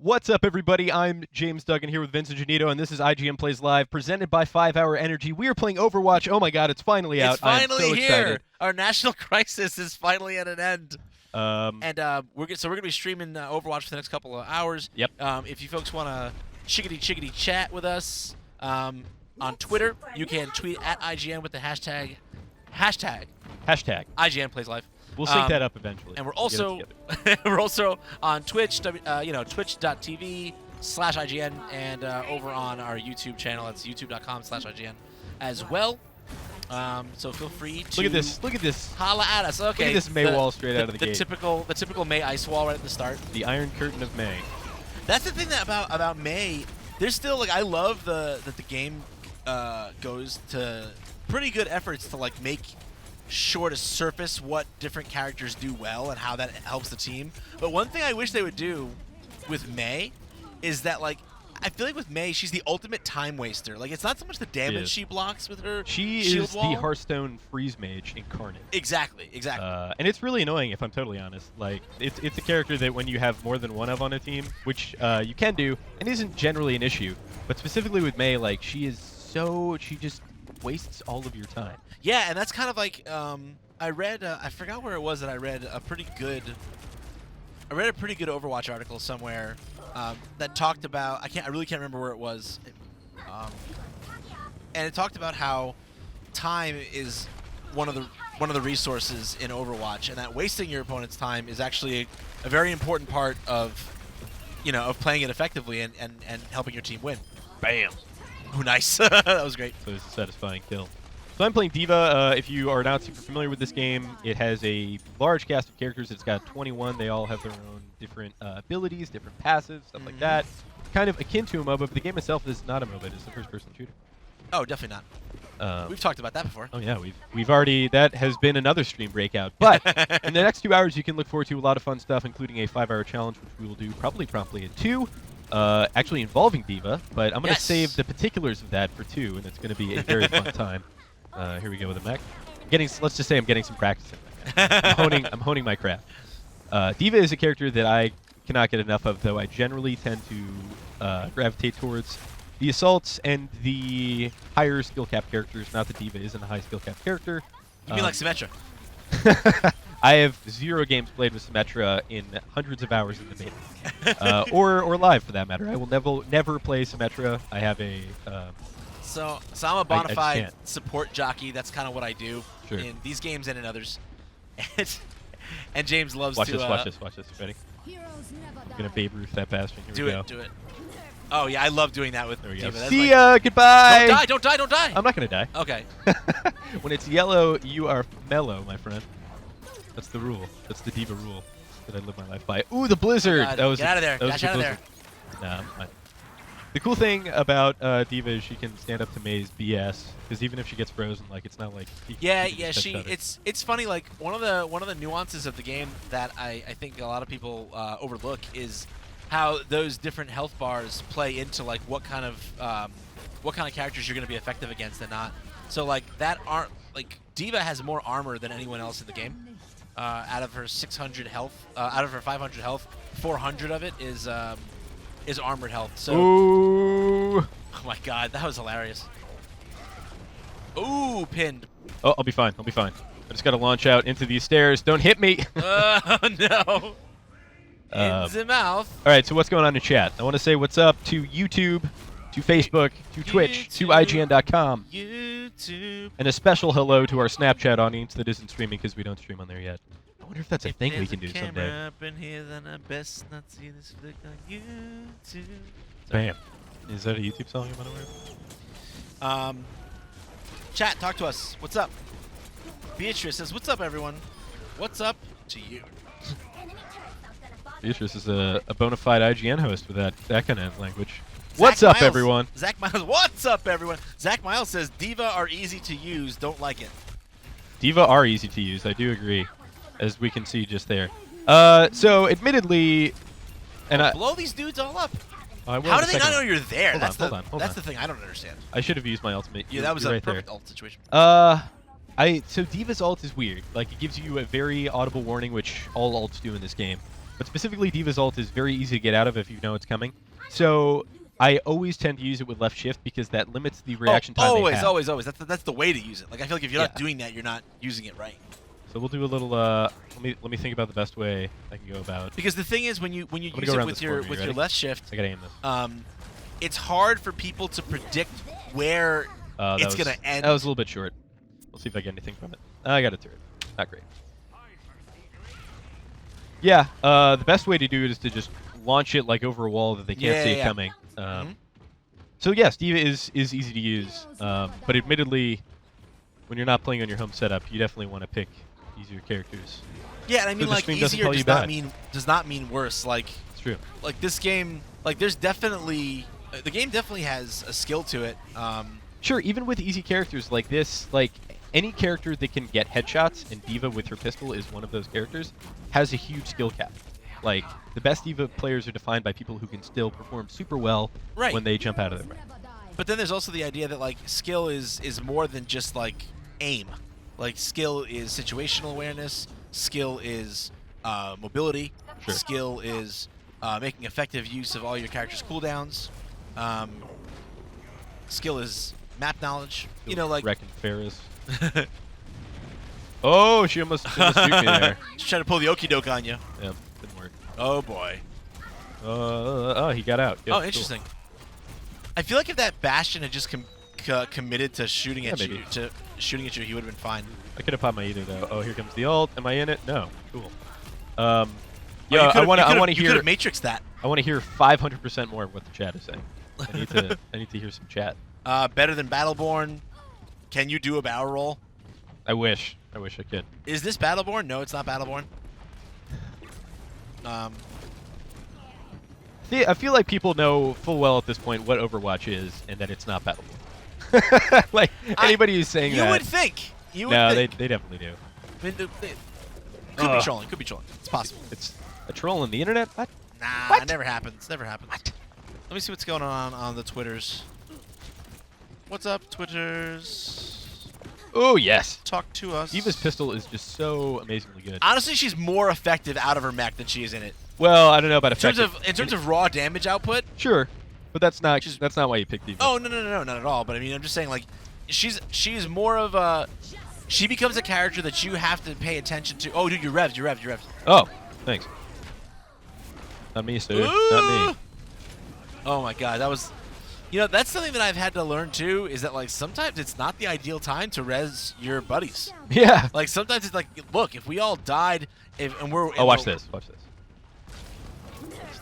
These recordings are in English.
What's up, everybody? I'm James Duggan here with Vince and Janito, and this is IGN Plays Live, presented by 5 Hour Energy. We are playing Overwatch. Oh my god, it's finally out. It's finally I'm so here. excited. Our national crisis is finally at an end. And We're gonna be streaming Overwatch for the next couple of hours. Yep. If you folks want to chickadee chat with us on Twitter, you can tweet at IGN with the hashtag IGN Plays Live. We'll sync that up eventually. And we're also on Twitch, twitch.tv/IGN, and over on our YouTube channel. It's youtube.com/IGN as well. So feel free to Look at this. Holla at us. Okay. Look at this Mei wall straight out of the gate. The typical Mei ice wall right at the start. The Iron Curtain of Mei. That's the thing about Mei. There's still I love that the game goes to pretty good efforts to make sure to surface what different characters do well and how that helps the team. But one thing I wish they would do with Mei is that I feel like with Mei, she's the ultimate time waster. It's not so much the damage she blocks with her shield is wall. the Hearthstone freeze mage incarnate. Exactly. And it's really annoying, if I'm totally honest. It's a character that when you have more than one of on a team, which you can do, and isn't generally an issue, but specifically with Mei, she just wastes all of your time. Yeah, and that's kind of I read I forgot where it was that I read a pretty good Overwatch article somewhere that talked about I really can't remember where it was, and it talked about how time is one of the resources in Overwatch, and that wasting your opponent's time is actually a very important part of of playing it effectively and helping your team win. Bam. Oh, nice. That was great. So it's a satisfying kill. So I'm playing D.Va. If you are not super familiar with this game, it has a large cast of characters. It's got 21. They all have their own different abilities, different passives, stuff like that. Kind of akin to a MOBA, but the game itself is not a MOBA. It's a first-person shooter. Oh, definitely not. We've talked about that before. Oh yeah, we've already. That has been another stream breakout. But in the next 2 hours, you can look forward to a lot of fun stuff, including a 5-hour challenge, which we will do probably promptly at 2. Actually involving D.Va, but I'm going to save the particulars of that for 2, and it's going to be a very fun time. Here we go with a mech. Let's just say I'm getting some practice in. I'm honing my craft. D.Va is a character that I cannot get enough of, though I generally tend to gravitate towards the assaults and the higher skill cap characters. Not that D.Va isn't a high skill cap character. You mean like Symmetra? I have 0 games played with Symmetra in hundreds of hours in the beta, or live for that matter. I will never play Symmetra. I have a. So I'm a bona fide support jockey. That's kind of what I do in these games and in others. And James loves watch to. Watch this. Ready? I'm gonna Babe Ruth that bastard. Here we go. Do it. Oh yeah, I love doing that with D.Va. See ya. Goodbye. Don't die. I'm not gonna die. Okay. When it's yellow, you are mellow, my friend. That's the rule. That's the D.Va rule that I live my life by. Ooh, the blizzard! Get out of there. Get out of there. Nah, I'm fine. The cool thing about D.Va is she can stand up to Mei's BS, because even if she gets frozen, it's not like it's funny. One of the nuances of the game that I think a lot of people overlook is how those different health bars play into what kind of characters you're going to be effective against and not. So D.Va has more armor than anyone else in the game. Out of her 600 health, out of her 500 health, 400 of it is armored health. So, ooh. Oh my god, that was hilarious. Ooh, pinned. Oh, I'll be fine. I just got to launch out into these stairs. Don't hit me. Oh no. In the mouth. All right, so what's going on in chat? I want to say what's up to YouTube, to Facebook, to Twitch, to IGN.com. YouTube. And a special hello to our Snapchat audience that isn't streaming because we don't stream on there yet. I wonder if that's a thing we can do someday. Up in here, then I best not see this flick on YouTube. Bam. Is that a YouTube song I'm unaware of? Chat, talk to us. What's up? Beatrice says, "What's up, everyone? What's up to you?" Beatrice is a bona fide IGN host with that kind of language. What's up, everyone? Zach Miles, what's up, everyone? Zach Miles says, D.Va are easy to use. Don't like it. D.Va are easy to use. I do agree, as we can see just there. So, admittedly, blow these dudes all up. How do they not know you're there? Hold on. That's the thing I don't understand. I should have used my ultimate. Yeah, that was a right perfect there. ult situation. So D.Va's ult is weird. It gives you a very audible warning, which all ults do in this game. but specifically D.Va's ult is very easy to get out of if you know it's coming. So I always tend to use it with left shift because that limits the reaction time they have. Always. That's the way to use it. Like I feel like if you're not doing that, you're not using it right. So we'll do a little. Let me think about the best way I can go about. Because the thing is, when you use it with your left shift, I gotta aim this. It's hard for people to predict where it's gonna end. That was a little bit short. We'll see if I get anything from it. I got a turret. Not great. Yeah, the best way to do it is to just launch it like over a wall that they can't see it coming. So yes, D.Va is easy to use, but admittedly, when you're not playing on your home setup, you definitely want to pick easier characters. Yeah, and I mean, like, easier does not mean worse. Like, it's true. Like this game, like there's definitely the game definitely has a skill to it. Sure, even with easy characters like this, like any character that can get headshots, and D.Va with her pistol is one of those characters, has a huge skill cap. Like, the best D.Va players are defined by people who can still perform super well when they jump out of their rank. But then there's also the idea that, like, skill is more than just, like, aim. Like, skill is situational awareness. Skill is mobility. Sure. Skill is making effective use of all your character's cooldowns. Skill is map knowledge. You know, like... Wrecking Ferris. Oh, she almost duped me there. She's trying to pull the okie doke on you. Yeah, didn't work. Oh, boy. Oh, he got out. Yep, oh, interesting. Cool. I feel like if that Bastion had just committed to shooting at you, he would have been fine. I could have popped my either though. Oh, here comes the ult. Am I in it? No. Cool. Yeah, I want to hear. You could have matrixed that. I want to hear 500% more of what the chat is saying. I need to hear some chat. Better than Battleborn. Can you do a barrel roll? I wish I could. Is this Battleborn? No, it's not Battleborn. See, I feel like people know full well at this point what Overwatch is, and that it's not Battleborn. Like anybody who's saying that, you would think. No, they definitely do. Could be trolling. Could be trolling. It's possible. It's a troll on the internet. What? Nah, what? It never happens. Never happens. What? Let me see what's going on the Twitters. What's up, Twitters? Oh, yes. Talk to us. D.Va's pistol is just so amazingly good. Honestly, she's more effective out of her mech than she is in it. Well, I don't know about effective. In terms of raw damage output? Sure. But that's not why you picked D.Va. Oh, no, not at all. But I mean, I'm just saying, like, she's more of a... She becomes a character that you have to pay attention to. Oh, dude, you're revved. Oh, thanks. Not me, Stu. Not me. Oh, my God. That was... You know, that's something that I've had to learn, too, is that, like, sometimes it's not the ideal time to res your buddies. Yeah. Like, sometimes it's like, look, if we all died, and we're... Oh, watch this. Watch this.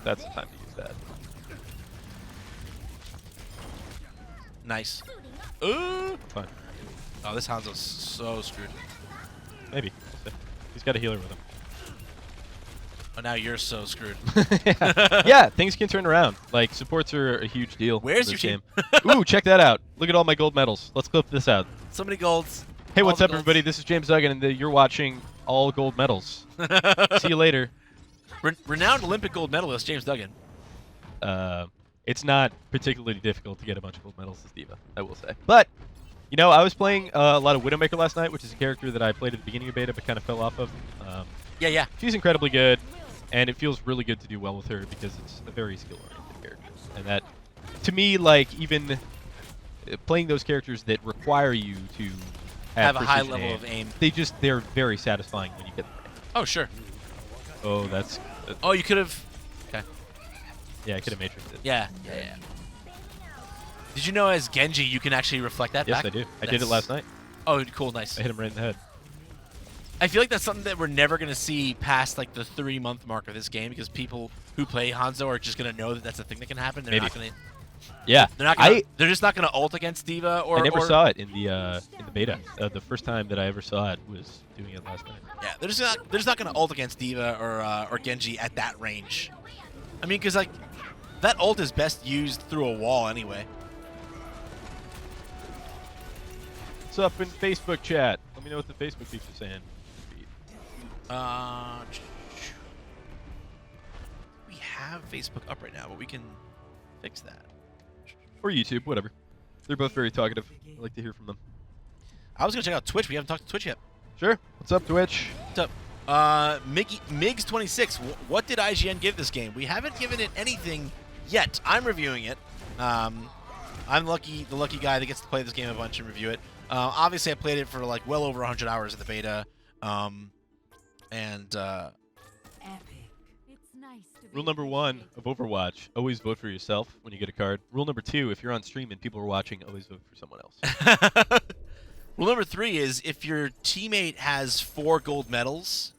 That's the time to use that. Nice. Ooh. Fine. Oh, this Hanzo's so screwed. Maybe. He's got a healer with him. Oh, now you're so screwed. Yeah, things can turn around. Like, supports are a huge deal. Where's your team? Ooh, check that out. Look at all my gold medals. Let's clip this out. So many golds. Hey, what's up, everybody? This is James Duggan, and you're watching All Gold Medals. See you later. Renowned Olympic gold medalist James Duggan. It's not particularly difficult to get a bunch of gold medals as D.Va, I will say. But, you know, I was playing a lot of Widowmaker last night, which is a character that I played at the beginning of beta but kind of fell off of. Yeah. She's incredibly good, and it feels really good to do well with her because it's a very skill-oriented character. And that, to me, like, even playing those characters that require you to have a high level of aim, they're very satisfying when you get them. Oh, sure. Oh, that's... oh, you could have... Okay. Yeah, I could have matrixed it. Yeah. Did you know as Genji you can actually reflect that back? Yes, I do. I did it last night. Oh, cool, nice. I hit him right in the head. I feel like that's something that we're never going to see past like the 3-month mark of this game because people who play Hanzo are just going to know that that's a thing that can happen. They're not going to... Yeah. They're just not going to ult against D.Va or... I never saw it in the beta. The first time that I ever saw it was doing it last night. Yeah, they're just not going to ult against D.Va or Genji at that range. I mean, because like that ult is best used through a wall anyway. What's up in Facebook chat? Let me know what the Facebook peeps are saying. We have Facebook up right now, but we can fix that. Or YouTube, whatever. They're both very talkative. I like to hear from them. I was going to check out Twitch. We haven't talked to Twitch yet. Sure. What's up, Twitch? What's up? Migs26, what did IGN give this game? We haven't given it anything yet. I'm reviewing it. I'm the lucky guy that gets to play this game a bunch and review it. Obviously, I played it for like well over 100 hours in the beta. Rule number 1 of Overwatch, always vote for yourself when you get a card. Rule number 2, if you're on stream and people are watching, always vote for someone else. Rule number 3 is if your teammate has 4 gold medals,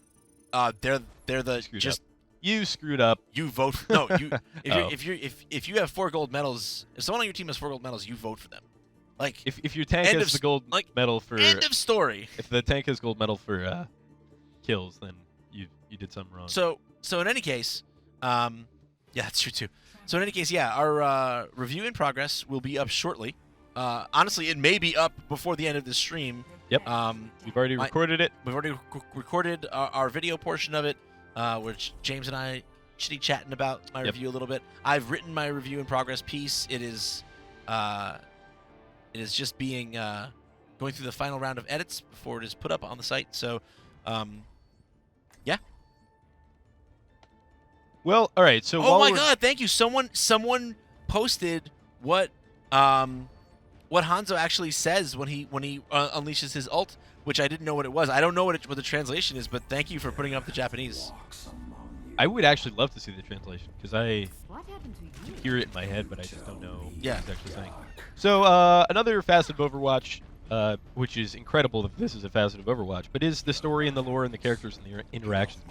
they're the You screwed up. You vote. No, you. If you have 4 gold medals, if someone on your team has 4 gold medals, you vote for them. Like if your tank has the gold medal for end of story. If the tank has gold medal for kills, then you did something wrong. So in any case, yeah, that's true too. So in any case, yeah, our review in progress will be up shortly. Honestly, it may be up before the end of this stream. Yep. We've already recorded it. We've already recorded our video portion of it, which James and I should be chatting about my review a little bit. I've written my review in progress piece. It is just being going through the final round of edits before it is put up on the site. So, yeah. Well, all right. So, oh my God! Thank you. Someone posted what Hanzo actually says when he unleashes his ult, which I didn't know what it was. I don't know what the translation is, but thank you for putting up the Japanese. I would actually love to see the translation because I hear it in my head, but I just don't know what he's actually saying. So another facet of Overwatch, which is incredible that this is a facet of Overwatch, but is the story and the lore and the characters and the interactions.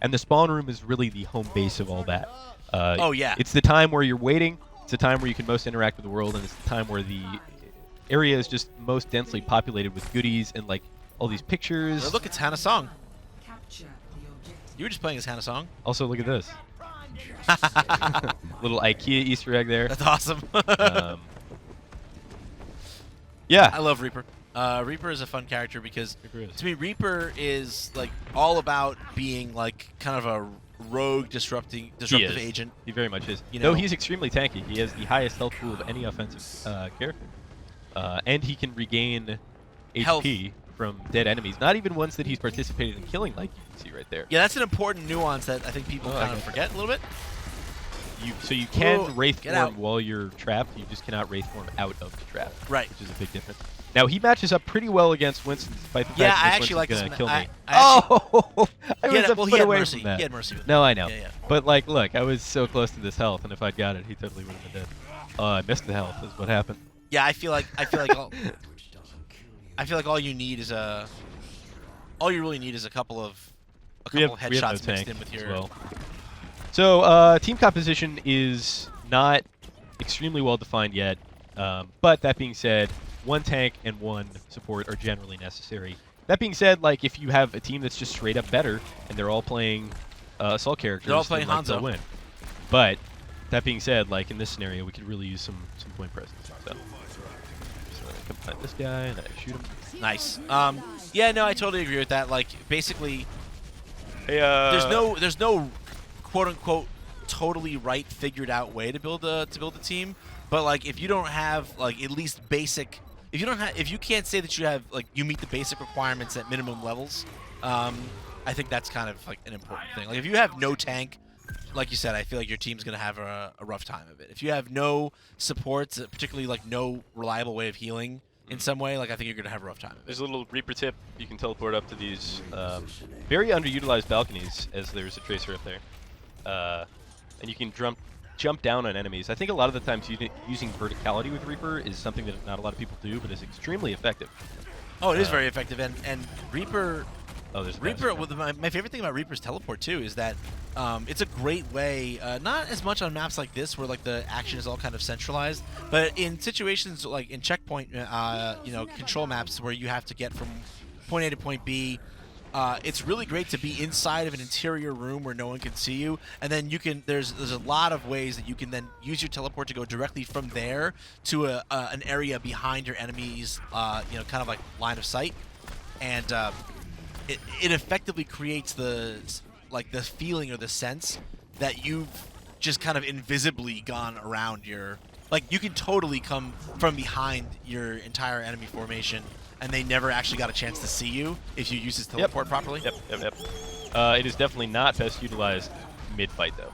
And the spawn room is really the home base of all that. Oh yeah. It's the time where you're waiting. It's the time where you can most interact with the world, and it's the time where the area is just most densely populated with goodies and like all these pictures. Oh, look, it's Hannah Song. You were just playing as Hannah Song. Also, look at this. Little IKEA Easter egg there. That's awesome. Yeah. I love Reaper. Reaper is a fun character because to me Reaper is like all about being like kind of a rogue disruptive agent. He very much is. You know, he's extremely tanky. He has the highest health pool of any offensive character. And he can regain HP from dead enemies, not even ones that he's participated in killing, like you can see right there. Yeah, that's an important nuance that I think people kind of forget a little bit. So you can Wraith form while you're trapped, you just cannot Wraith form out of the trap. Right. Which is a big difference. Now, he matches up pretty well against Winston, despite the fact that I actually like Winston's this. Kill me. I was a foot away from that. He had mercy with No, I know. Yeah. But, like, look, I was so close to this health, and if I'd got it, he totally would have been dead. I missed the health, is what happened. Yeah, I feel like all you need is all you really need is a couple of headshots mixed in with your. Well. So team composition is not extremely well defined yet, but that being said, 1 tank and 1 support are generally necessary. That being said, like if you have a team that's just straight up better and they're all playing assault characters, they're all playing Hanzo. They'll win. But that being said, like in this scenario, we could really use some point presence. So I come find this guy and I shoot him. Nice. Yeah, no, I totally agree with that. Like basically, hey, there's no quote unquote totally right figured out way to build a team. But like if you don't have like at least basic, if you can't say that you have like you meet the basic requirements at minimum levels, I think that's kind of like an important thing. Like if you have no tank, like you said, I feel like your team's gonna have a rough time of it. If you have no supports, particularly like no reliable way of healing in some way, like I think you're gonna have a rough time of it. There's a little Reaper tip. You can teleport up to these very underutilized balconies, as there's a tracer up there, and you can jump down on enemies. I think a lot of the times using verticality with Reaper is something that not a lot of people do, but is extremely effective. Oh, it is very effective, and Reaper. Oh, there's Reaper. Well, my favorite thing about Reaper's teleport too is that it's a great way. Not as much on maps like this where like the action is all kind of centralized, but in situations like in checkpoint, control maps where you have to get from point A to point B. It's really great to be inside of an interior room where no one can see you, and then you can. There's a lot of ways that you can then use your teleport to go directly from there to an area behind your enemy's, kind of like line of sight, and it effectively creates the feeling or the sense that you've just kind of invisibly gone around your. Like you can totally come from behind your entire enemy formation and they never actually got a chance to see you if you use his teleport properly. Yep. It is definitely not best utilized mid-fight, though.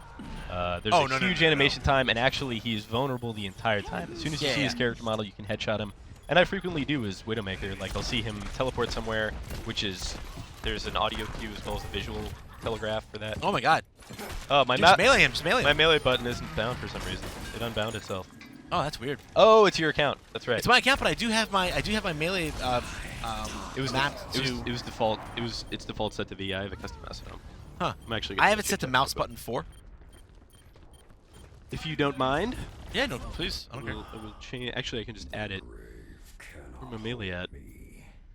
There's a huge animation time, and actually he's vulnerable the entire time. As soon as you see his character model, you can headshot him. And I frequently do as Widowmaker. Like, I'll see him teleport somewhere, which is, there's an audio cue as well as a visual telegraph for that. Oh my god. Oh, Just melee him, just melee him. My melee button isn't bound for some reason. It unbound itself. Oh, that's weird. Oh, it's your account. That's right. It's my account, but I do have my melee it was mapped to... It was default. It's default set to V. I have a custom mouse at home. Huh. I'm actually I have it set to mouse button 4. If you don't mind. Yeah, no, please. I don't care. I will change. Actually, I can just add it. Where's my melee at?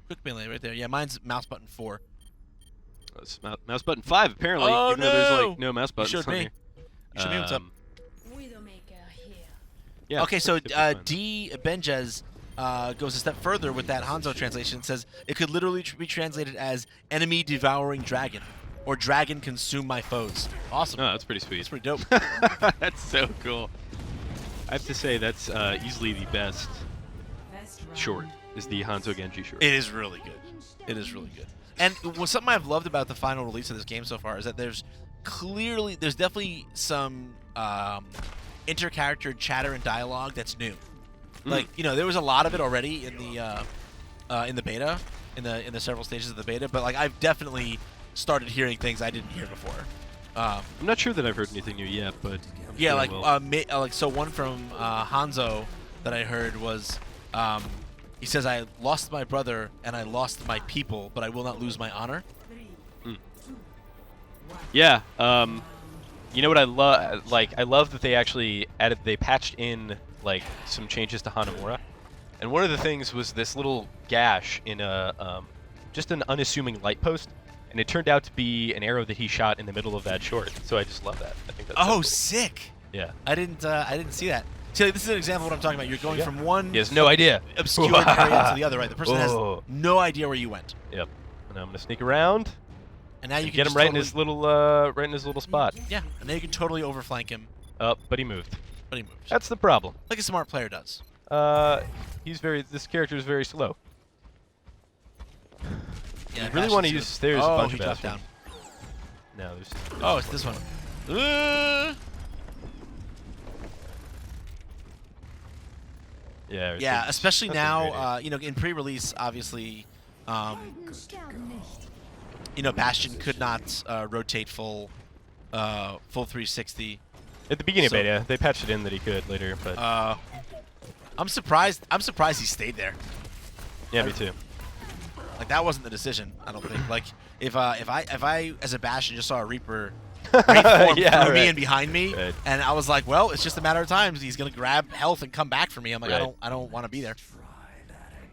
Quick melee right there. Yeah, mine's mouse button 4. Oh, it's mouse button 5 apparently. Oh, even though there's like no mouse buttons. You showed me. Here. You showed me what's up. Widowmaker here. Yeah. Okay, so D. Benjez goes a step further with that Hanzo translation. It says it could literally be translated as enemy devouring dragon or dragon consume my foes. Awesome. Oh, that's pretty sweet. That's pretty dope. That's so cool. I have to say that's easily the best short. Is the Hanzo Genji short. It is really good. It is really good. And something I've loved about the final release of this game so far is that there's definitely some inter-character chatter and dialogue that's new. Like, you know, there was a lot of it already in the beta, in the several stages of the beta, but like I've definitely started hearing things I didn't hear before. I'm not sure that I've heard anything new yet, but I'm yeah, sure like so one from Hanzo that I heard was he says, I lost my brother and I lost my people, but I will not lose my honor. Yeah. You know what I love? Like, I love that they actually they patched in like some changes to Hanamura, and one of the things was this little gash in a just an unassuming light post, and it turned out to be an arrow that he shot in the middle of that short. So I just love that. I think that's so cool. Sick! Yeah. I didn't see that. See, this is an example of what I'm talking about. You're going from one he has no idea obscure area to the other, right? The person has no idea where you went. Yep. And I'm gonna sneak around. And now you can get him right in his little spot. Yeah, and now you can totally overflank him. But he moved. But he moves. That's the problem. Like a smart player does. This character is very slow. Yeah, I really want to use. There's a bunch of dropped down. No, there's oh, it's this one. Yeah. Yeah, especially now. You know, in pre-release, obviously, you know, Bastion could not rotate full 360. At the beginning of beta, they patched it in that he could later, but I'm surprised he stayed there. Yeah, me too. Like that wasn't the decision, I don't think. Like if I as a Bastion just saw a Reaper great form through me and behind me, and I was like, well, it's just a matter of time. He's gonna grab health and come back for me. I'm like, I don't want to be there.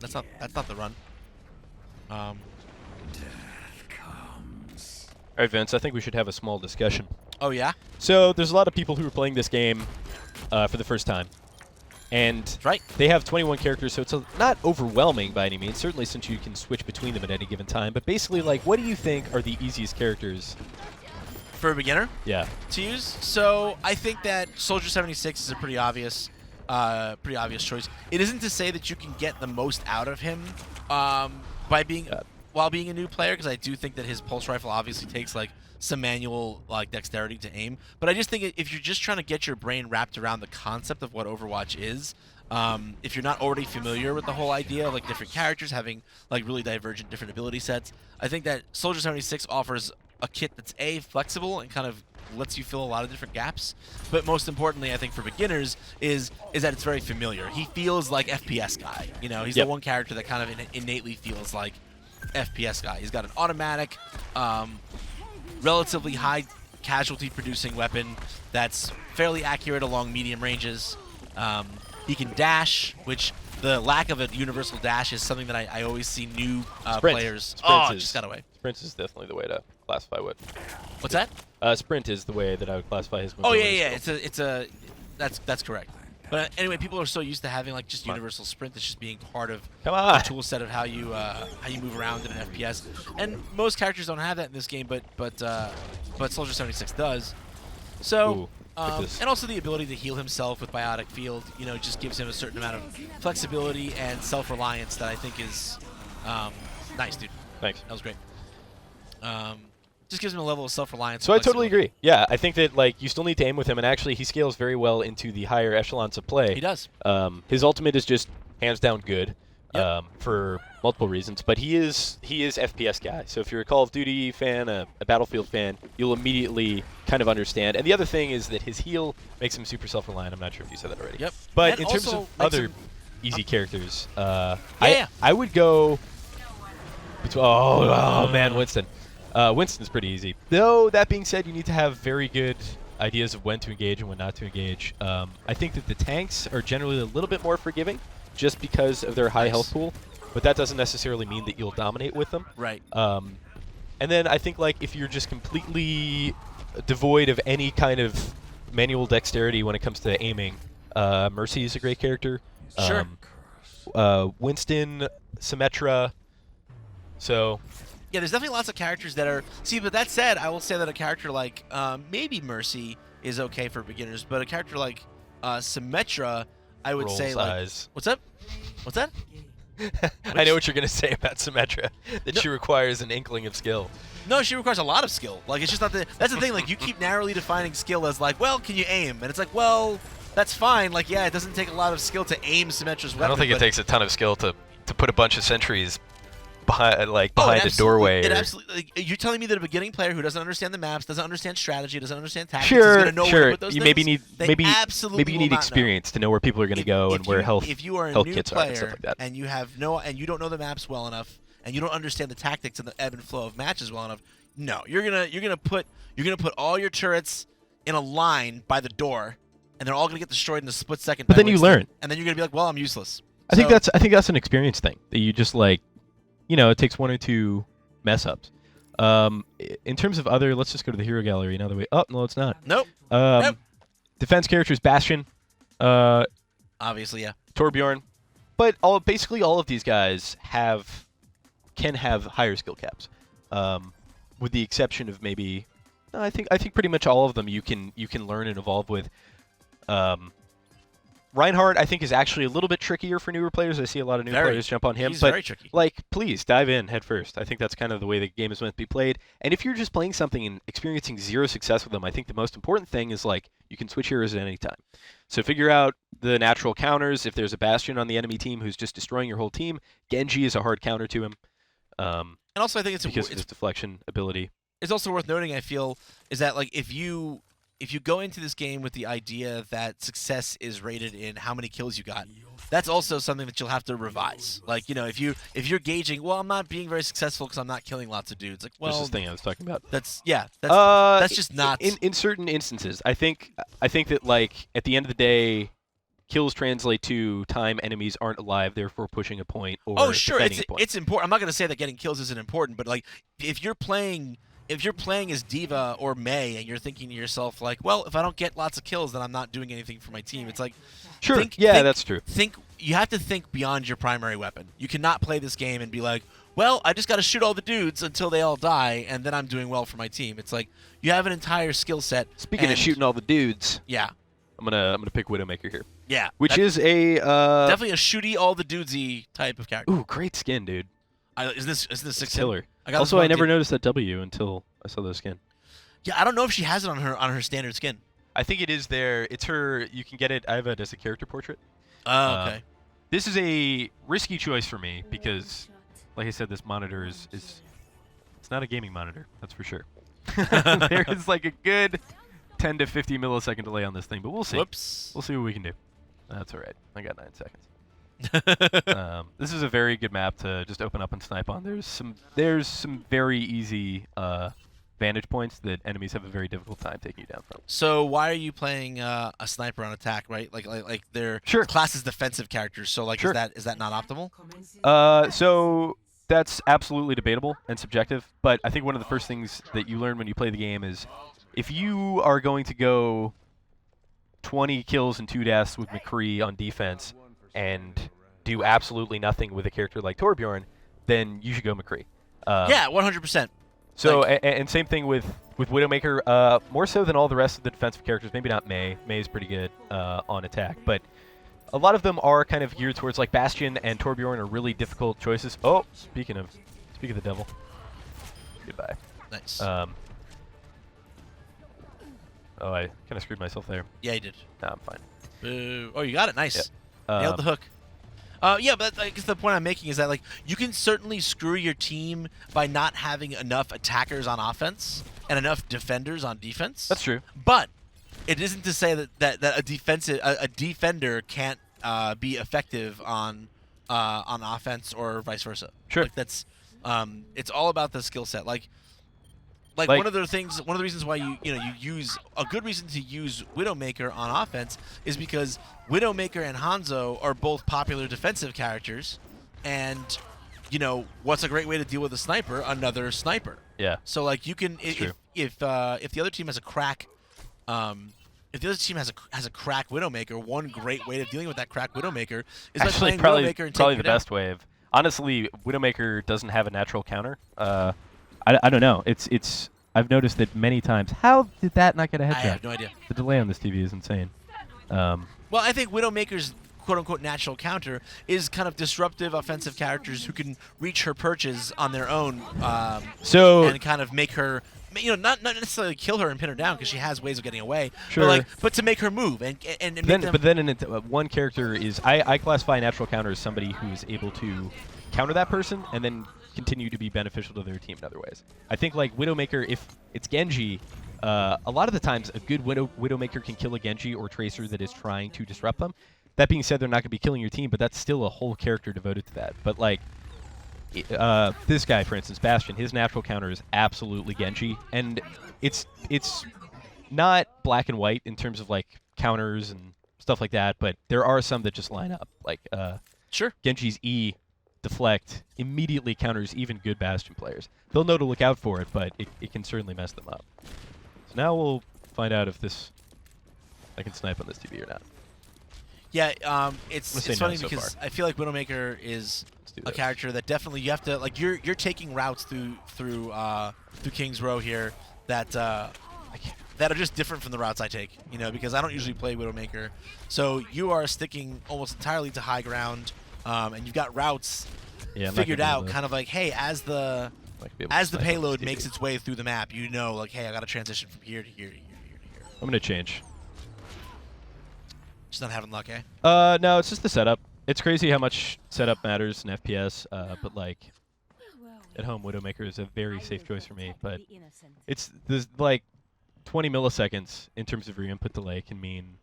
That's not the run. All right, Vince. I think we should have a small discussion. Oh yeah. So there's a lot of people who are playing this game for the first time, and they have 21 characters, so it's not overwhelming by any means. Certainly, since you can switch between them at any given time. But basically, like, what do you think are the easiest characters for a beginner? Yeah. To use. So I think that Soldier 76 is a pretty obvious choice. It isn't to say that you can get the most out of him by being while being a new player, because I do think that his pulse rifle obviously takes like some manual like dexterity to aim. But I just think if you're just trying to get your brain wrapped around the concept of what Overwatch is, if you're not already familiar with the whole idea of like different characters having like really divergent different ability sets, I think that Soldier 76 offers a kit that's flexible and kind of lets you fill a lot of different gaps. But most importantly, I think for beginners is that it's very familiar. He feels like FPS guy. You know, he's the one character that kind of innately feels like FPS guy. He's got an automatic, relatively high casualty producing weapon that's fairly accurate along medium ranges. He can dash, which the lack of a universal dash is something that I always see new players. Just got away. Sprint is definitely the way to classify what. What's that? Sprint is the way that I would classify his. Oh yeah. That's correct. But anyway, people are so used to having like just universal sprint that's just being part of the tool set of how you move around in an FPS. And most characters don't have that in this game, but Soldier 76 does. So and also the ability to heal himself with Biotic Field, you know, just gives him a certain amount of flexibility and self-reliance that I think is Nice, dude. Thanks. That was great. Just gives him a level of self-reliance. So I totally agree. Yeah, I think that like you still need to aim with him, and actually he scales very well into the higher echelons of play. He does. His ultimate is just hands down good. Yep. For multiple reasons, but he is FPS guy. So if you're a Call of Duty fan, a Battlefield fan, you'll immediately kind of understand. And the other thing is that his heal makes him super self-reliant. I'm not sure if you said that already. Yep. But And in terms also of makes other him easy characters, yeah. I would go. Oh man, Winston. Winston's pretty easy. Though that being said, you need to have very good ideas of when to engage and when not to engage. I think that the tanks are generally a little bit more forgiving, just because of their high health pool, but that doesn't necessarily mean that you'll dominate with them. Right. And then I think like if you're just completely devoid of any kind of manual dexterity when it comes to aiming, Mercy is a great character. Sure. Winston, Symmetra. So. Yeah, there's definitely lots of characters that are... See, but that said, I will say that a character like maybe Mercy is okay for beginners, but a character like Symmetra, I would say like... Eyes. What's up? What's that? I know what you're going to say about Symmetra, that she requires an inkling of skill. No, she requires a lot of skill. Like, it's just not the... That's the thing, like, you keep narrowly defining skill as like, well, can you aim? And it's like, well, that's fine. Like, yeah, it doesn't take a lot of skill to aim Symmetra's weapon. I don't think it takes a ton of skill to put a bunch of sentries behind a absolutely. doorway. It absolutely. Like, you're telling me that a beginning player who doesn't understand the maps, doesn't understand strategy, doesn't understand tactics, is Sure, going to know where to put those you things? maybe need They maybe absolutely you will need not experience to know where people are going to go and where health If you are a health new kits are player and stuff like that. and you have you don't know the maps well enough, and you don't understand the tactics and the ebb and flow of matches well enough, no, you're gonna put all your turrets in a line by the door, and they're all gonna get destroyed in a split second. But by then you Winston, learn. and then you're gonna be like, well, I'm useless. I think that's an experience thing that you just like, you know, it takes one or two mess ups. In terms of other, let's just go to the hero gallery another way. Oh no, it's not. Nope. Nope. Defense characters: Bastion, Obviously, yeah. Torbjorn, but basically all of these guys can have higher skill caps, with the exception of maybe. I think pretty much all of them you can learn and evolve with. Reinhardt, I think, is actually a little bit trickier for newer players. I see a lot of new players jump on him. He's but very tricky. like, please dive in head first. I think that's kind of the way the game is meant to be played. And if you're just playing something and experiencing zero success with them, I think the most important thing is like you can switch heroes at any time. So figure out the natural counters. If there's a Bastion on the enemy team who's just destroying your whole team, Genji is a hard counter to him. And also, I think because of his deflection ability. It's also worth noting, I feel, is that like if you go into this game with the idea that success is rated in how many kills you got, that's also something that you'll have to revise. Like, you know, if you're gauging, well, I'm not being very successful because I'm not killing lots of dudes. Like, well, That's the thing I was talking about. That's just not. In certain instances, I think that like at the end of the day, kills translate to time enemies aren't alive, therefore pushing a point or sure, defending a point. it's important. I'm not going to say that getting kills isn't important, but like if you're playing as D.Va or Mei and you're thinking to yourself like, well, if I don't get lots of kills, then I'm not doing anything for my team. It's like, sure, that's true. You have to think beyond your primary weapon. You cannot play this game and be like, well, I just got to shoot all the dudes until they all die, and then I'm doing well for my team. It's like you have an entire skill set. Speaking of shooting all the dudes, yeah, I'm gonna pick Widowmaker here. Yeah, which is a definitely a shooty all the dudesy type of character. Ooh, great skin, dude. Is this 6 killer? I never noticed that W until I saw the skin. Yeah, I don't know if she has it on her standard skin. I think it is there. It's her. You can get it. I have it as a character portrait. Oh, okay. This is a risky choice for me because, like I said, this monitor is it's not a gaming monitor. That's for sure. There is like a good 10 to 50 millisecond delay on this thing, but we'll see. Whoops. We'll see what we can do. That's all right. I got 9 seconds. This is a very good map to just open up and snipe on. There's some very easy vantage points that enemies have a very difficult time taking you down from. So why are you playing a sniper on attack, right? Like their class is defensive characters. So like is that not optimal? So that's absolutely debatable and subjective. But I think one of the first things that you learn when you play the game is if you are going to go 20 kills and 2 deaths with McCree on defense and do absolutely nothing with a character like Torbjorn, then you should go McCree. Yeah, 100%. So, and same thing with Widowmaker, more so than all the rest of the defensive characters. Maybe not Mei. Mei is pretty good on attack, but a lot of them are kind of geared towards like Bastion and Torbjorn are really difficult choices. Oh, speaking of the devil. Goodbye. Nice. Oh, I kind of screwed myself there. Yeah, you did. No, I'm fine. Boo. Oh, you got it. Nice. Yeah. Nailed the hook. Yeah, but I guess the point I'm making is that like you can certainly screw your team by not having enough attackers on offense and enough defenders on defense. That's true. But it isn't to say that a defender can't be effective on offense or vice versa. Sure. Like that's it's all about the skill set. Like one of the reasons why you use a good reason to use Widowmaker on offense is because Widowmaker and Hanzo are both popular defensive characters, and what's a great way to deal with a sniper? Another sniper. Yeah. So like you can if the other team has a crack, if the other team has a crack Widowmaker, one great way of dealing with that crack Widowmaker is by playing Widowmaker and probably taking the her down. best way of. Honestly, Widowmaker doesn't have a natural counter. I don't know. It's I've noticed it many times. How did that not get a headshot? I have no idea. The delay on this TV is insane. Well, I think Widowmaker's quote-unquote natural counter is kind of disruptive offensive characters who can reach her perches on their own and kind of make her, not necessarily kill her and pin her down because she has ways of getting away, sure. but to make her move and make then, them. But then one character is I classify natural counter as somebody who is able to counter that person and then continue to be beneficial to their team in other ways. I think like Widowmaker, if it's Genji, a lot of the times a good Widowmaker can kill a Genji or Tracer that is trying to disrupt them. That being said, they're not going to be killing your team, but that's still a whole character devoted to that. But like this guy, for instance, Bastion, his natural counter is absolutely Genji, and it's not black and white in terms of like counters and stuff like that, but there are some that just line up. Like Sure. Genji's E deflect immediately counters even good Bastion players. They'll know to look out for it, but it can certainly mess them up. So now we'll find out if I can snipe on this TV or not. Yeah, it's funny so because far. I feel like Widowmaker is a character that definitely you have to like. You're taking routes through King's Row here that are just different from the routes I take. Because I don't usually play Widowmaker, so you are sticking almost entirely to high ground, and you've got routes figured out. Kind of like, hey, as the payload makes its way through the map, like, hey, I got to transition from here to here to here to here to here. I'm gonna change. Just not having luck, eh? No, it's just the setup. It's crazy how much setup matters in FPS, but like at home, Widowmaker is a very safe choice for me. But it's like 20 milliseconds in terms of your input delay can mean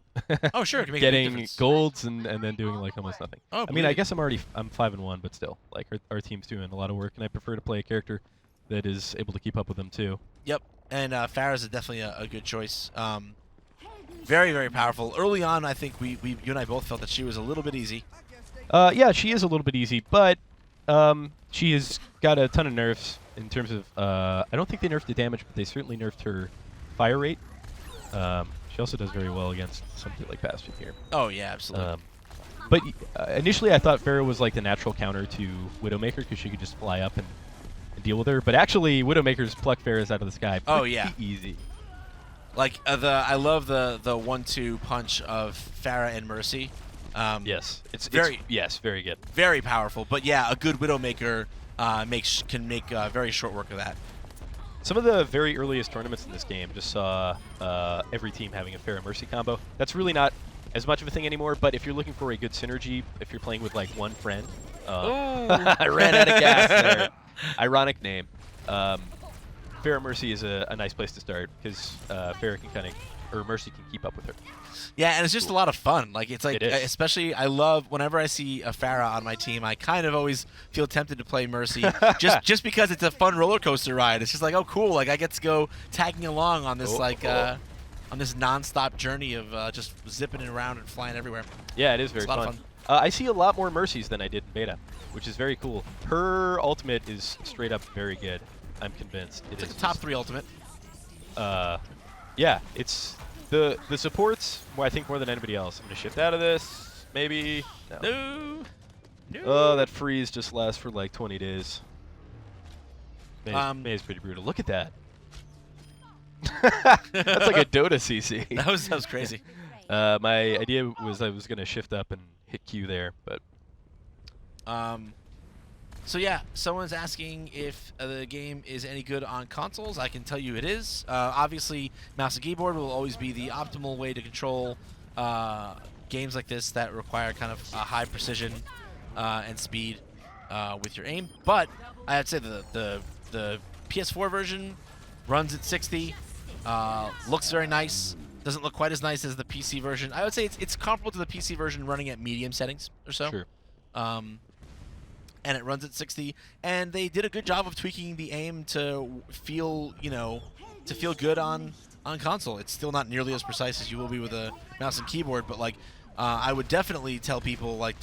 oh sure, it can make getting golds and then doing like almost nothing. Oh, I mean, I guess I'm 5-1, but still, like our team's doing a lot of work, and I prefer to play a character that is able to keep up with them too. Yep, and Farah's is definitely a good choice. Very, very powerful. Early on, I think you and I both felt that she was a little bit easy. Yeah, she is a little bit easy, but she has got a ton of nerfs in terms of. I don't think they nerfed the damage, but they certainly nerfed her fire rate. She also does very well against something like Bastion here. Oh yeah, absolutely. But initially, I thought Pharah was like the natural counter to Widowmaker because she could just fly up and deal with her. But actually, Widowmaker's pluck Pharahs out of the sky. Oh yeah, easy. Like I love the 1-2 punch of Farah and Mercy. Yes, it's very good. Very powerful. But yeah, a good Widowmaker can make very short work of that. Some of the very earliest tournaments in this game just saw every team having a Farah Mercy combo. That's really not as much of a thing anymore, but if you're looking for a good synergy, if you're playing with like one friend, I ran out of gas there. Ironic name. Farah Mercy is a nice place to start because Farah can Mercy can keep up with her. Yeah, and it's just a lot of fun. Like it's like, especially I love whenever I see a Farah on my team, I kind of always feel tempted to play Mercy, just because it's a fun roller coaster ride. It's just like, oh cool, like I get to go tagging along on this on this non-stop journey of just zipping around and flying everywhere. Yeah, it is very fun. Of fun. I see a lot more Mercies than I did in beta, which is very cool. Her ultimate is straight up very good. I'm convinced. It's like a top 3 ultimate. Yeah, it's the supports. I think more than anybody else. I'm gonna shift out of this. Maybe. No. Oh, that freeze just lasts for like 20 days. Mei's pretty brutal. Look at that. That's like a Dota CC. That was crazy. My idea was I was gonna shift up and hit Q there, but So yeah, someone's asking if the game is any good on consoles. I can tell you it is. Obviously, mouse and keyboard will always be the optimal way to control games like this that require kind of high precision and speed with your aim. But I have to say the PS4 version runs at 60, looks very nice. Doesn't look quite as nice as the PC version. I would say it's comparable to the PC version running at medium settings or so. sure. And it runs at 60, and they did a good job of tweaking the aim to feel, to feel good on console. It's still not nearly as precise as you will be with a mouse and keyboard, but like, I would definitely tell people, like,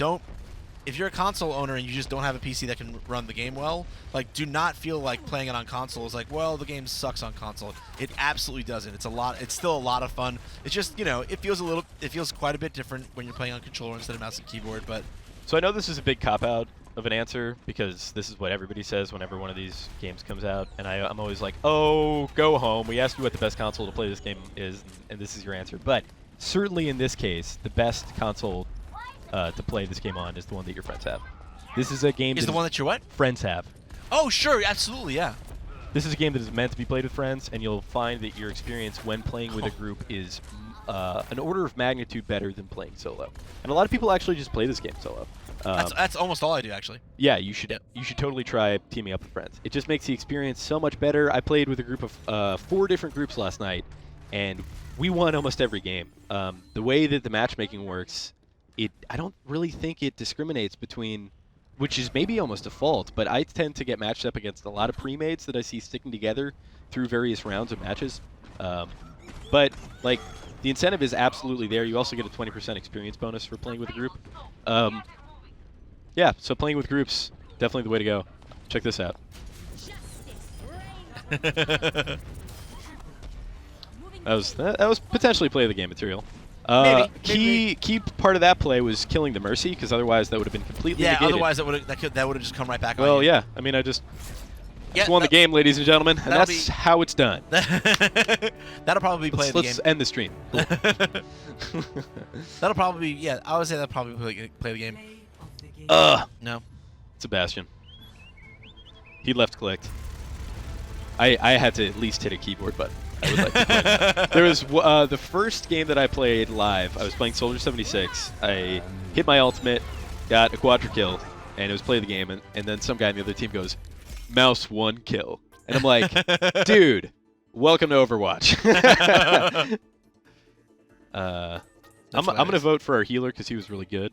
if you're a console owner and you just don't have a PC that can run the game well, like, do not feel like playing it on console is like, well, the game sucks on console. It absolutely doesn't. It's still a lot of fun. It's just, it feels quite a bit different when you're playing on controller instead of mouse and keyboard, but. So I know this is a big cop-out of an answer because this is what everybody says whenever one of these games comes out, and I'm always like, oh, go home. We asked you what the best console to play this game is, and this is your answer. But certainly in this case, the best console to play this game on is the one that your friends have. This is a game Is the one that your what? friends have. Oh, sure, absolutely, yeah. This is a game that is meant to be played with friends, and you'll find that your experience when playing with a group is an order of magnitude better than playing solo. And a lot of people actually just play this game solo. That's almost all I do, actually. Yeah, you should totally try teaming up with friends. It just makes the experience so much better. I played with a group of 4 different groups last night, and we won almost every game. The way that the matchmaking works, I don't really think it discriminates between, which is maybe almost a fault, but I tend to get matched up against a lot of pre-mates that I see sticking together through various rounds of matches. But, like, the incentive is absolutely there. You also get a 20% experience bonus for playing with a group. Yeah, so playing with groups, definitely the way to go. Check this out. That was potentially play of the game material. Maybe. Key part of that play was killing the Mercy, because otherwise that would have been completely negated. Otherwise that would have just come right back on Well, you. yeah. I mean, I just won the game, ladies and gentlemen, and that's how it's done. That'll probably be play of the game. Let's end the stream. Cool. That'll probably be, I would say that'll probably play the game. No. Sebastian. He left-clicked. I had to at least hit a keyboard button. I would like to play that. There was the first game that I played live. I was playing Soldier 76. I hit my ultimate, got a quadra kill, and it was play the game. And then some guy on the other team goes, "Mouse 1 kill," and I'm like, "Dude, welcome to Overwatch." I'm gonna vote for our healer because he was really good.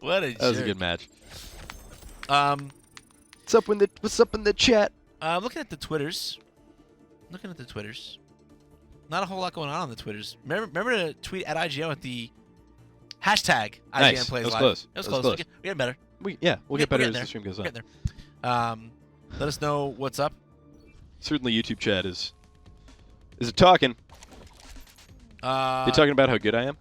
What a That was a good match. What's up in the chat? Looking at the Twitters. Not a whole lot going on the Twitters. Remember to tweet at IGN with the hashtag IGN Nice. Plays That was Live. close. It was That was close. close. We're getting better. We'll get better as the stream goes on. We're getting there. Let us know what's up. Certainly, YouTube chat is it talking? They talking about how good I am?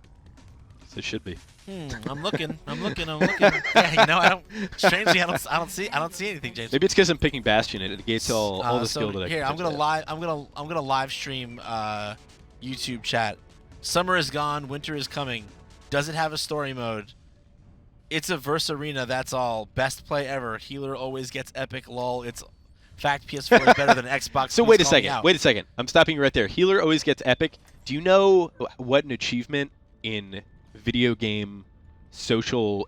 They should be. I'm looking. Yeah, strangely, I don't see anything, James. Maybe it's because I'm picking Bastion. It negates all the skill that I here, can. I'm gonna live stream YouTube chat. Summer is gone, winter is coming. Does it have a story mode? It's a verse arena, that's all. Best play ever. Healer always gets epic. Lol. It's fact PS4 is better than Xbox. So wait a second. I'm stopping you right there. Healer always gets epic. Do you know what an achievement in video game social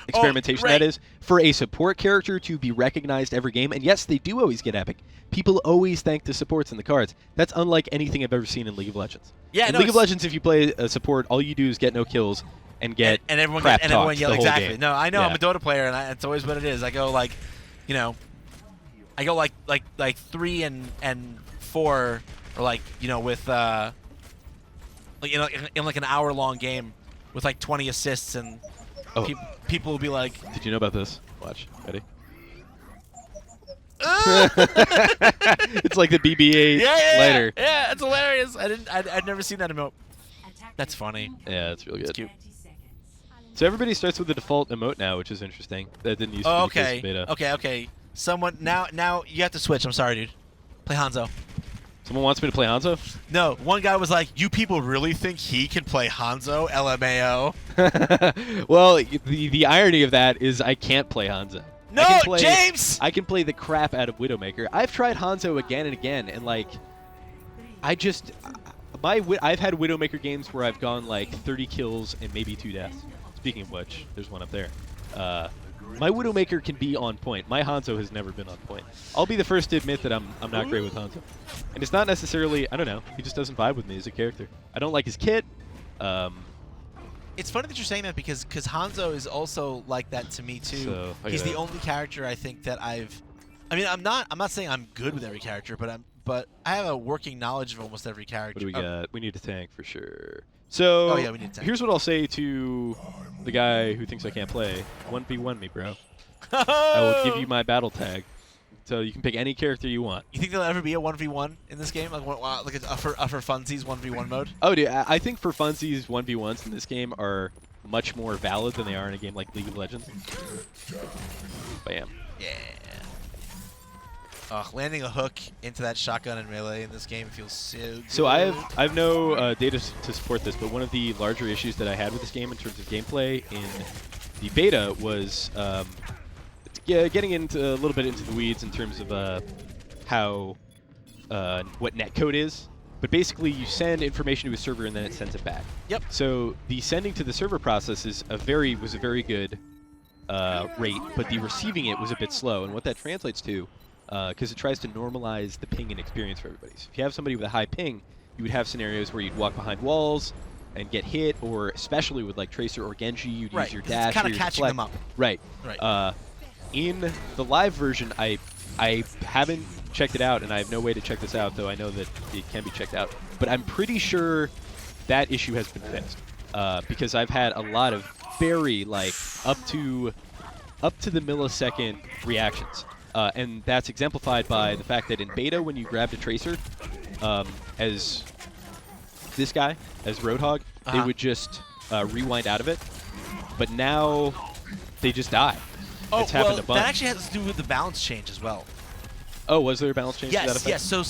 experimentation right. that is? For a support character to be recognized every game, and yes, they do always get epic. People always thank the supports in the cards. That's unlike anything I've ever seen in League of Legends. Yeah, in League of Legends, if you play a support, all you do is get no kills and get and everyone crap and everyone talked yell the whole exactly. game. No, I know Yeah. I'm a Dota player, and it's always what it is. I go like 3 and 4, or with in like an hour-long game with like 20 assists, and people will be like, Did you know about this? Watch. Ready? "Ah!" It's like the BB-8 lighter. Yeah, it's hilarious. I'd never seen that emote. That's funny. Yeah, it's really good. It's cute. So everybody starts with the default emote now, which is interesting. That didn't used to be the case in beta. Okay. Someone now you have to switch. I'm sorry, dude. Play Hanzo. Someone wants me to play Hanzo? No, one guy was like, "You people really think he can play Hanzo?" LMAO. Well, the irony of that is I can't play Hanzo. No, James! I can play the crap out of Widowmaker. I've tried Hanzo again and again, and like, I've had Widowmaker games where I've gone like 30 kills and maybe 2 deaths. Speaking of which, there's one up there. My Widowmaker can be on point. My Hanzo has never been on point. I'll be the first to admit that I'm not great with Hanzo. And it's not necessarily, I don't know, he just doesn't vibe with me as a character. I don't like his kit. It's funny that you're saying that because Hanzo is also like that to me too. So, He's the only character I think that I mean, I'm not saying I'm good with every character, but I have a working knowledge of almost every character. What do we got? We need a tank for sure. So, oh yeah, we need a tank. Here's what I'll say to the guy who thinks I can't play. 1v1 me, bro. I will give you my battle tag. So you can pick any character you want. You think there'll ever be a 1v1 in this game? Like for funsies 1v1 mode? Oh, dude, I think for funsies, 1v1s in this game are much more valid than they are in a game like League of Legends. Bam. Yeah. Landing a hook into that shotgun and melee in this game feels so good. So I have no data to support this, but one of the larger issues that I had with this game in terms of gameplay in the beta was getting into a little bit into the weeds in terms of what netcode is. But basically, you send information to a server and then it sends it back. Yep. So the sending to the server process was a very good rate, but the receiving it was a bit slow. And what that translates to, because it tries to normalize the ping and experience for everybody. So if you have somebody with a high ping, you would have scenarios where you'd walk behind walls and get hit, or especially with like Tracer or Genji, you'd use your dash. It's kind or of your catching deflect. them up. Right. Right. In the live version, I haven't checked it out, and I have no way to check this out, though I know that it can be checked out. But I'm pretty sure that issue has been fixed, because I've had a lot of very like up to the millisecond reactions. And that's exemplified by the fact that in beta, when you grabbed a Tracer, as this guy, as Roadhog, they would just rewind out of it. But now, they just die. Oh, it's happened a bunch. That actually has to do with the balance change as well. Oh, was there a balance change to that effect? Yes. So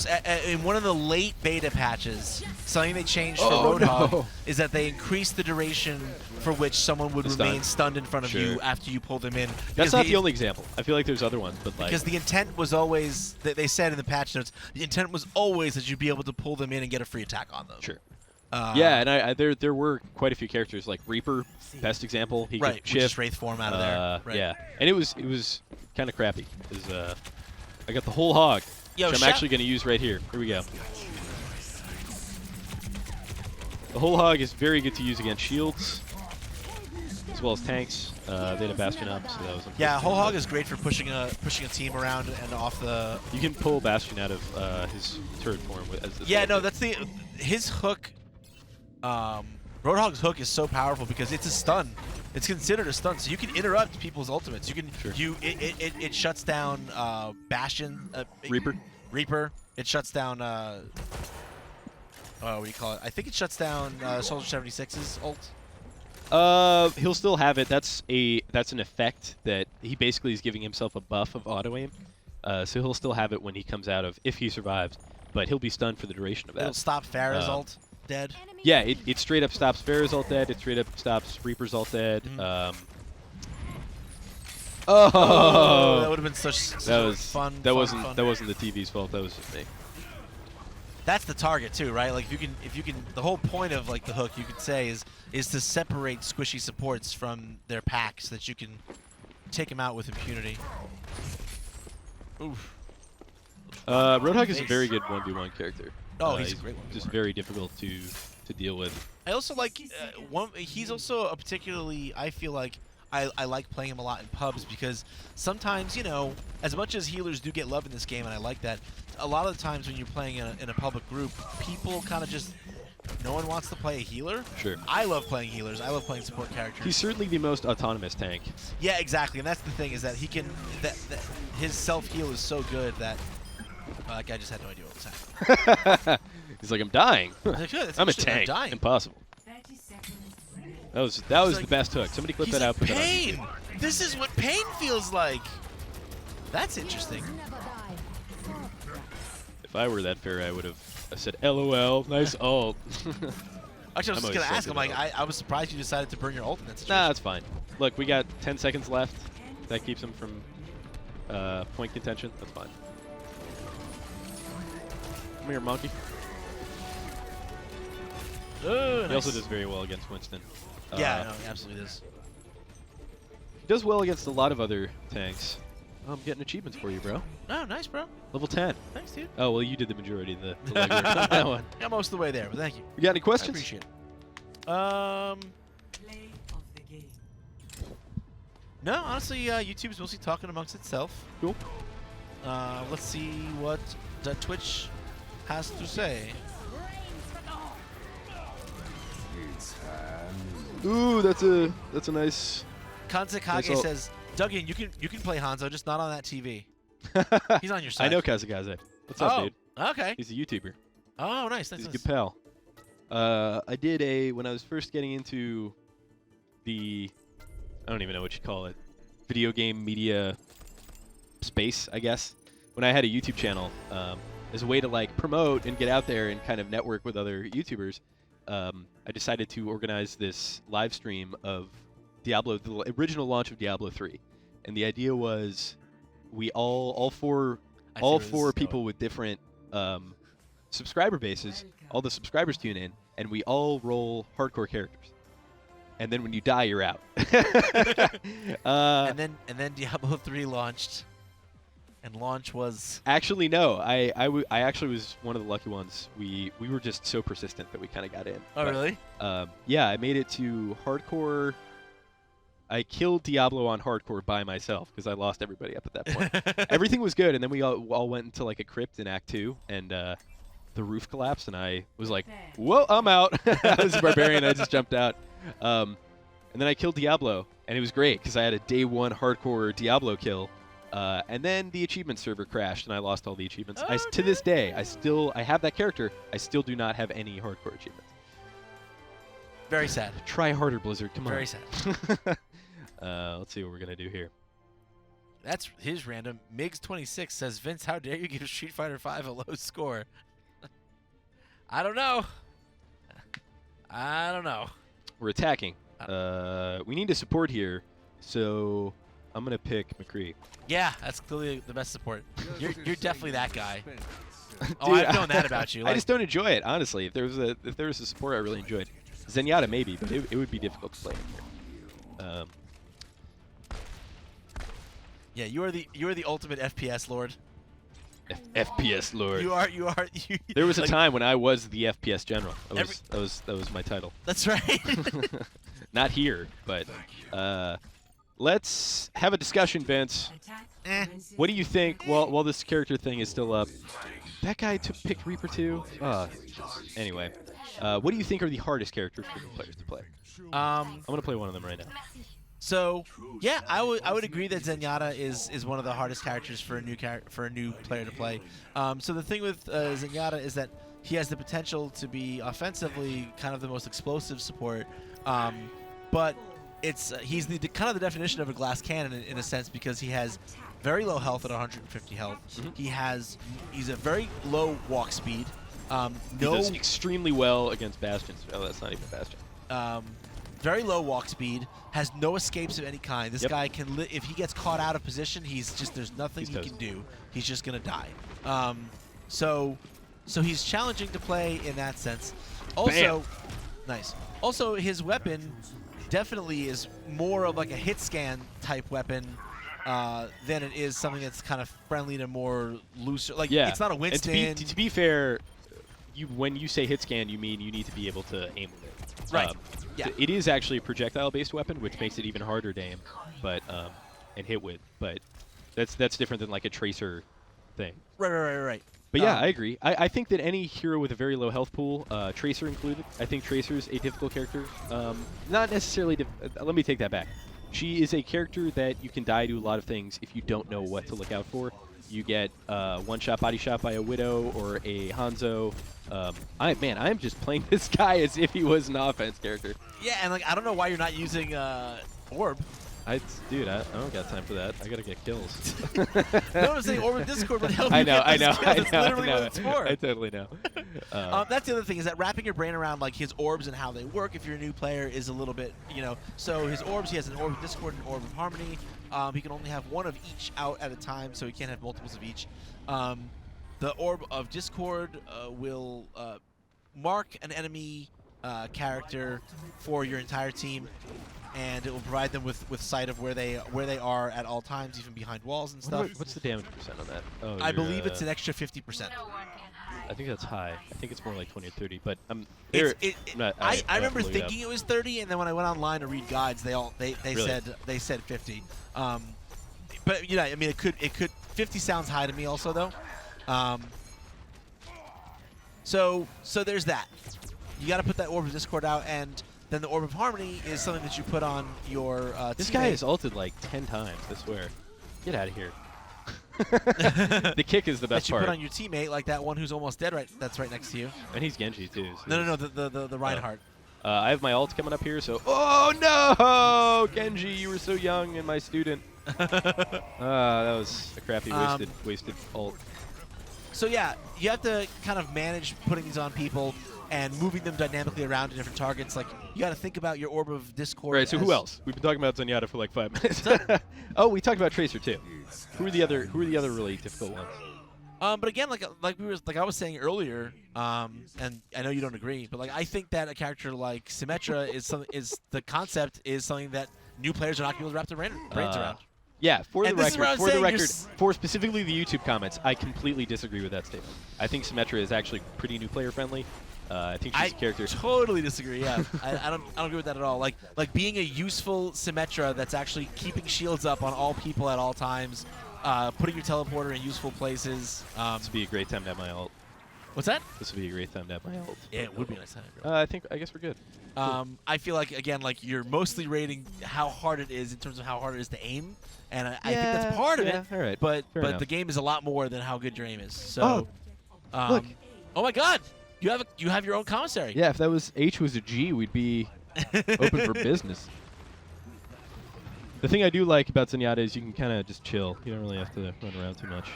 in one of the late beta patches, something they changed for Roadhog is that they increased the duration for which someone would remain stunned in front of you after you pull them in. That's not the only example. I feel like there's other ones, but like... Because the intent was always, they said in the patch notes, the intent was always that you'd be able to pull them in and get a free attack on them. Sure. Yeah, and there were quite a few characters, like Reaper, best example. He could shift. Just Wraith form out of there. Right. Yeah, and it was kind of crappy. I got the whole hog, which I'm actually going to use right here. Here we go. The whole hog is very good to use against shields, as well as tanks. They had a Bastion up, so that was unfortunate. Yeah, whole hog is great for pushing a team around and off the... You can pull Bastion out of his turret form. That's his hook... Roadhog's hook is so powerful because it's a stun. It's considered a stun, so you can interrupt people's ultimates. You can it shuts down Bastion, Reaper. It shuts down what do you call it? I think it shuts down Soldier 76's ult. He'll still have it. That's an effect that he basically is giving himself a buff of auto aim. So he'll still have it when he comes out of, if he survives, but he'll be stunned for the duration of that. It'll stop Pharah's ult dead. Yeah, it straight up stops Pharah's ult dead. It straight up stops Reaper's ult dead. Oh, that would have been such fun. That wasn't the TV's fault. That was just me. That's the target too, right? Like if you can, the whole point of like the hook, you could say, is to separate squishy supports from their packs so that you can take them out with impunity. Oof. Roadhog is a very good 1v1 character. Oh, he's a great one. Just very difficult to deal with. I also like he's also a particularly, I feel like I like playing him a lot in pubs because sometimes, you know, as much as healers do get love in this game, and I like that, a lot of the times when you're playing in a public group, people kind of just, no one wants to play a healer. Sure. I love playing healers. I love playing support characters. He's certainly the most autonomous tank. Yeah, exactly. And that's the thing, is that he can, his self-heal is so good that that guy just had no idea what was happening. He's like, I'm dying. I'm a tank. I'm dying. Impossible. That was the best hook. Somebody clip that out. Put pain. That on. This is what pain feels like. That's interesting. If I were that fair, I would have said, LOL, nice ult. Actually, I was I'm just always gonna ask. I'm sensitive like, I was surprised you decided to burn your ult in that situation. Nah, that's fine. Look, we got 10 seconds left. That keeps him from point contention. That's fine. Come here, monkey. Oh, He nice. also does very well against Winston. Yeah, no, he absolutely does. He does well against a lot of other tanks. Oh, I'm getting achievements for you, bro. Oh, nice, bro. Level 10. Thanks, dude. Oh, well, you did the majority of the legwork on that one. Yeah, most of the way there, but thank you. You got any I questions? appreciate it. Play of the game. No, honestly, YouTube's mostly talking amongst itself. Cool. Let's see what the Twitch has to say. Ooh, that's a nice. Kansekage ult. says, Duggan, you can play Hanzo, just not on that TV. He's on your side. I know Kazakaze. What's up, dude? Okay. He's a YouTuber. Oh, nice. He's Nice. a good pal. I did when I was first getting into the, I don't even know what you call it, video game media space, I guess. When I had a YouTube channel, as a way to like promote and get out there and kind of network with other YouTubers, I decided to organize this live stream of Diablo, the original launch of Diablo 3. And the idea was we all four people with different subscriber bases, all the subscribers tune in, and we all roll hardcore characters. And then when you die, you're out. And then Diablo 3 launched, and launch was Actually, no. I actually was one of the lucky ones. We were just so persistent that we kind of got in. Oh, But, really? yeah, I made it to hardcore. I killed Diablo on hardcore by myself because I lost everybody up at that point. Everything was good, and then we all went into like a crypt in Act 2, and the roof collapsed, and I was like, "Whoa, I'm out!" I was a barbarian. I just jumped out, and then I killed Diablo, and it was great because I had a day 1 hardcore Diablo kill, and then the achievement server crashed, and I lost all the achievements. To this day, I have that character. I still do not have any hardcore achievements. Very sad. Try harder, Blizzard. Come on. Very sad. Let's see what we're gonna do here. That's his random. Migs26 says, Vince, how dare you give Street Fighter V a low score? I don't know. I don't know. We're attacking. We need a support here, so I'm gonna pick McCree. Yeah, that's clearly the best support. You're definitely that guy. Oh, Dude, I've known that about you. I just don't enjoy it, honestly. If there was a support I really enjoyed, Zenyatta maybe, but it would be difficult to play in here. Yeah, you are the ultimate FPS lord. FPS Lord. You are. There was a like, time when I was the FPS general. That was my title. That's right. Not here, but let's have a discussion, Vince. What do you think? While this character thing is still up, that guy picked Reaper too. Anyway, what do you think are the hardest characters for new players to play? I'm gonna play one of them right now. So yeah, I would agree that Zenyatta is one of the hardest characters for a new player to play. So the thing with Zenyatta is that he has the potential to be offensively kind of the most explosive support, but he's kind of the definition of a glass cannon in a sense because he has very low health at 150 health. Mm-hmm. He's a very low walk speed. He does extremely well against Bastions. Oh, that's not even Bastion. Very low walk speed, has no escapes of any kind. This guy can, if he gets caught out of position, there's nothing he can do. He's just gonna die. So he's challenging to play in that sense. Also, nice. Also, his weapon definitely is more of like a hit scan type weapon than it is something that's kind of friendly to more looser. Like it's not a Winston. And to be fair, when you say hit scan, you mean you need to be able to aim with it. Right. Yeah. It is actually a projectile-based weapon, which makes it even harder to aim, but and hit with. But that's different than like a tracer thing. Right. But yeah, I agree. I think that any hero with a very low health pool, Tracer included, I think Tracer's a difficult character. Not necessarily. Let me take that back. She is a character that you can die to a lot of things if you don't know what to look out for. You get one-shot body shot by a Widow or a Hanzo. I'm just playing this guy as if he was an offense character. Yeah, and like I don't know why you're not using Orb. Dude, I don't got time for that. I gotta get kills. No, I'm saying Orb of Discord would help I you know, get those kills. That's I literally know. what it's for. I totally know. That's the other thing, is that wrapping your brain around like his orbs and how they work if you're a new player is a little bit, so his orbs, he has an Orb of Discord and an Orb of Harmony. He can only have one of each out at a time, so he can't have multiples of each. The Orb of Discord will mark an enemy character for your entire team, and it will provide them with sight of where they are at all times, even behind walls and stuff. What's the damage percent on that? Oh, I believe it's an extra 50%. I think that's high. I think it's more like 20 or 30. But I remember thinking it was 30, and then when I went online to read guides, they Really? said 50. But I mean, it could 50 sounds high to me also though. So there's that. You got to put that Orb of Discord out, and then the Orb of Harmony is something that you put on your This teammate. guy has ulted like 10 times, I swear. Get out of here. The kick is the best that you part. put on your teammate, like that one who's almost dead that's right next to you. And he's Genji too. So No, the Reinhardt. I have my ult coming up here, so... Oh, no! Genji, you were so young and my student. That was a crappy wasted ult. So yeah, you have to kind of manage putting these on people and moving them dynamically around to different targets. Like, you got to think about your Orb of Discord. Right, so who else? We've been talking about Zenyatta for like 5 minutes. Oh, we talked about Tracer too. Who are the other really difficult ones? But again, like I was saying earlier, and I know you don't agree, but like I think that a character like Symmetra is something that new players are not going to be able to wrap their brains around. Yeah, for And this is what I'm saying, for specifically the YouTube comments, I completely disagree with that statement. I think Symmetra is actually pretty new player friendly. I think she's a character. I totally disagree. Yeah, I don't agree with that at all. Like being a useful Symmetra that's actually keeping shields up on all people at all times, putting your teleporter in useful places. This would be a great time to have my ult. What's that? This would be a great time to have my ult. Yeah, it would be a nice time. I guess we're good. I feel like, again, like you're mostly rating how hard it is in terms of how hard it is to aim, and I think that's part of it. All right. But enough. the game is a lot more than how good your aim is. So, look. Oh my God, you have your own commissary. Yeah, if that was H was a G, we'd be open for business. The thing I do like about Zenyatta is you can kind of just chill. You don't really have to run around too much.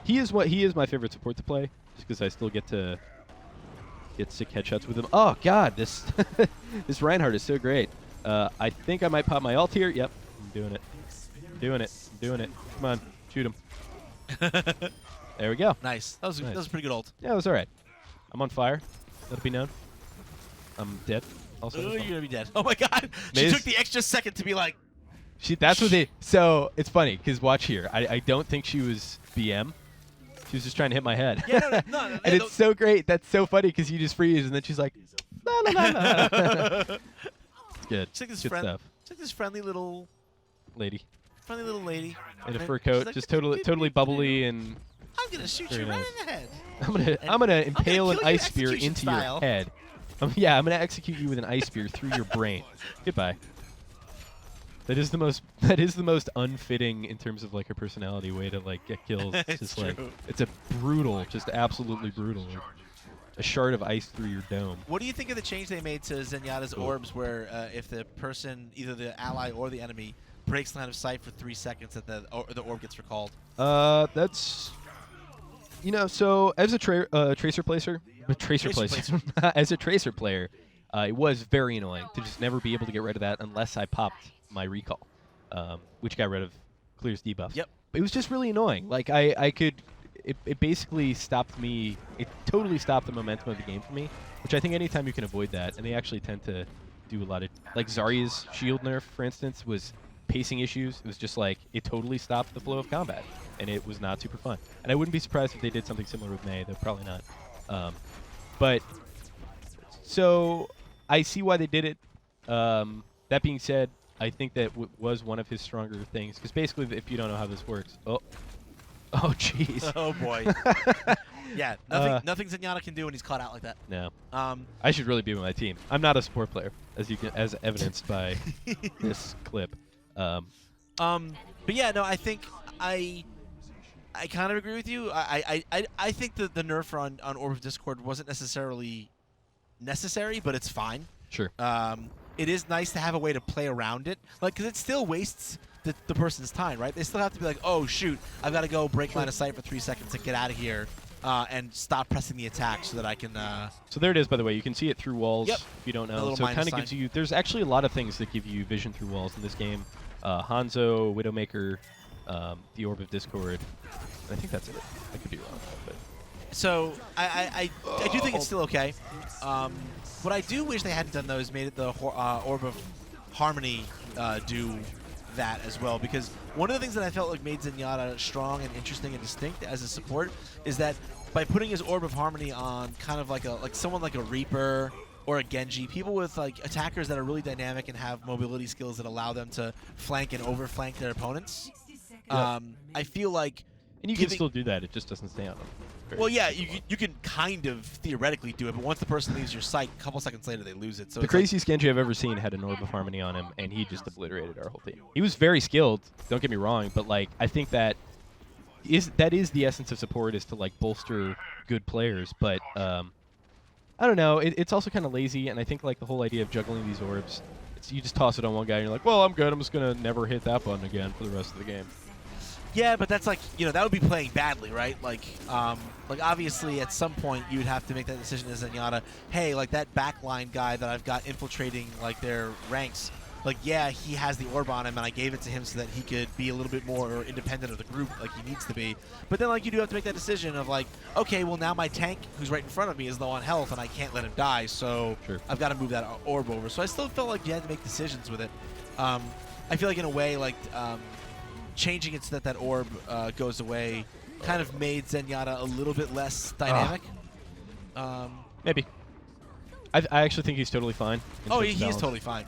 He is my favorite support to play, just because I still get to get sick headshots with him. Oh God, this this Reinhardt is so great. I think I might pop my ult here. Yep, I'm doing it. I'm doing it. Come on, shoot him. There we go. Nice. That was a pretty good ult. Yeah, it was all right. I'm on fire. Let it be known. I'm dead. Also, You're gonna be dead. Oh my God! Maze? She took the extra second to be like. That's what they. So it's funny because watch here. I don't think she was BM. She was just trying to hit my head. Yeah, no, and it's so great. That's so funny because you just freeze and then she's like, la la la la. It's good. She's like this good stuff. She's like this friendly little lady lady. in a And fur she's coat, like, just totally bubbly and. I'm gonna shoot Very you right nice. in the head. I'm gonna impale an kill you ice spear execution into style. your head. Yeah, I'm gonna execute you with an ice spear through your brain. Goodbye. That is the most unfitting in terms of like her personality way to like get kills. It's just like it's a brutal, just absolutely brutal. Like, a shard of ice through your dome. What do you think of the change they made to Zenyatta's orbs, where if the person, either the ally or the enemy, breaks line of sight for 3 seconds, that the orb gets recalled? That's so as a tracer player, as a tracer player, it was very annoying to just never be able to get rid of that unless I popped my recall, which got rid of Clear's debuff. Yep. It was just really annoying. Like I could, it basically stopped me. It totally stopped the momentum of the game for me, which I think anytime you can avoid that, and they actually tend to do a lot of, like Zarya's shield nerf, for instance, was pacing issues. It was just like it totally stopped the flow of combat, and it was not super fun. And I wouldn't be surprised if they did something similar with Mei. They're probably not. But so I see why they did it. That being said, I think that was one of his stronger things, because basically, if you don't know how this works, oh jeez. Oh boy. Yeah, nothing Zenyatta can do when he's caught out like that. No. I should really be with my team. I'm not a support player, as evidenced by this clip. But yeah, no, I think I kind of agree with you. I think the nerf on Orb of Discord wasn't necessarily necessary, but it's fine. Sure. it is nice to have a way to play around it, like because it still wastes the person's time, right? They still have to be like, oh shoot, I've got to go break line of sight for 3 seconds to get out of here and stop pressing the attack so that I can. So there it is, by the way. You can see it through walls. Yep. If you don't A know, little so it minus kind of sign. gives you. There's actually a lot of things that give you vision through walls in this game. Hanzo, Widowmaker, the Orb of Discord. I think that's it. I could be wrong, but. So I do think it's still okay. What I do wish they hadn't done though is made it the Orb of Harmony do that as well, because one of the things that I felt like made Zenyatta strong and interesting and distinct as a support is that by putting his Orb of Harmony on kind of like someone like a Reaper or a Genji, people with like attackers that are really dynamic and have mobility skills that allow them to flank and overflank their opponents. I feel like And you can still do that. It just doesn't stay on them. well, yeah, you can kind of theoretically do it, but once the person leaves your sight, a couple seconds later they lose it. So The craziest Genji I've ever seen had an Orb of Harmony on him, and he just obliterated our whole team. He was very skilled, don't get me wrong, but like I think that is the essence of support, is to like bolster good players. But I don't know, it's also kind of lazy, and I think like the whole idea of juggling these orbs, you just toss it on one guy, and you're like, well, I'm good. I'm just gonna never hit that button again for the rest of the game. Yeah, but that's like, that would be playing badly, right? Like obviously at some point you would have to make that decision as Zenyatta. Hey, like that backline guy that I've got infiltrating like their ranks, like yeah, he has the orb on him, and I gave it to him so that he could be a little bit more independent of the group, like he needs to be. But then like you do have to make that decision of like, okay, well now my tank who's right in front of me is low on health, and I can't let him die, so Sure. I've got to move that orb over. So I still felt like you had to make decisions with it. I feel like in a way like. Changing it so that orb goes away kind of made Zenyatta a little bit less dynamic. Maybe. I actually think he's totally fine. Oh, he is totally fine.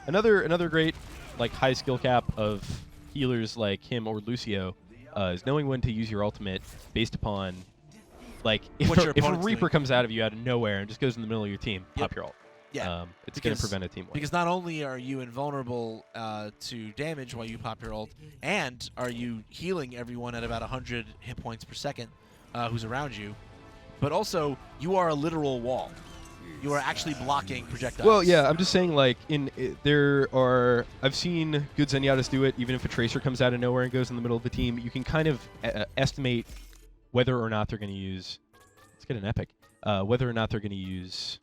Another great like high skill cap of healers like him or Lucio is knowing when to use your ultimate based upon like if What your if a opponent's Reaper doing. comes out of you out of nowhere and just goes in the middle of your team, Yep. pop your ult. Yeah. It's going to prevent a team win. Because not only are you invulnerable to damage while you pop your ult, and are you healing everyone at about 100 hit points per second who's around you, but also you are a literal wall. You are actually blocking projectiles. Well, yeah, I'm just saying, like, I've seen good Zenyatas do it, even if a Tracer comes out of nowhere and goes in the middle of the team. You can kind of estimate whether or not they're going to use, let's get an epic, whether or not they're going to use,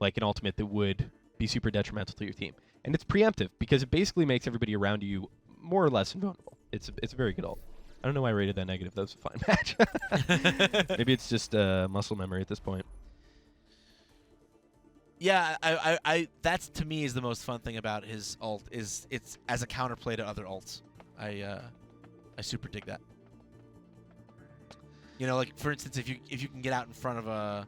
like, an ultimate that would be super detrimental to your team. And it's preemptive, because it basically makes everybody around you more or less invulnerable. It's a very good ult. I don't know why I rated that negative. That was a fine match. Maybe it's just muscle memory at this point. Yeah, I that's to me is the most fun thing about his ult, is it's as a counterplay to other ults. I super dig that. You know, like for instance, if you can get out in front of a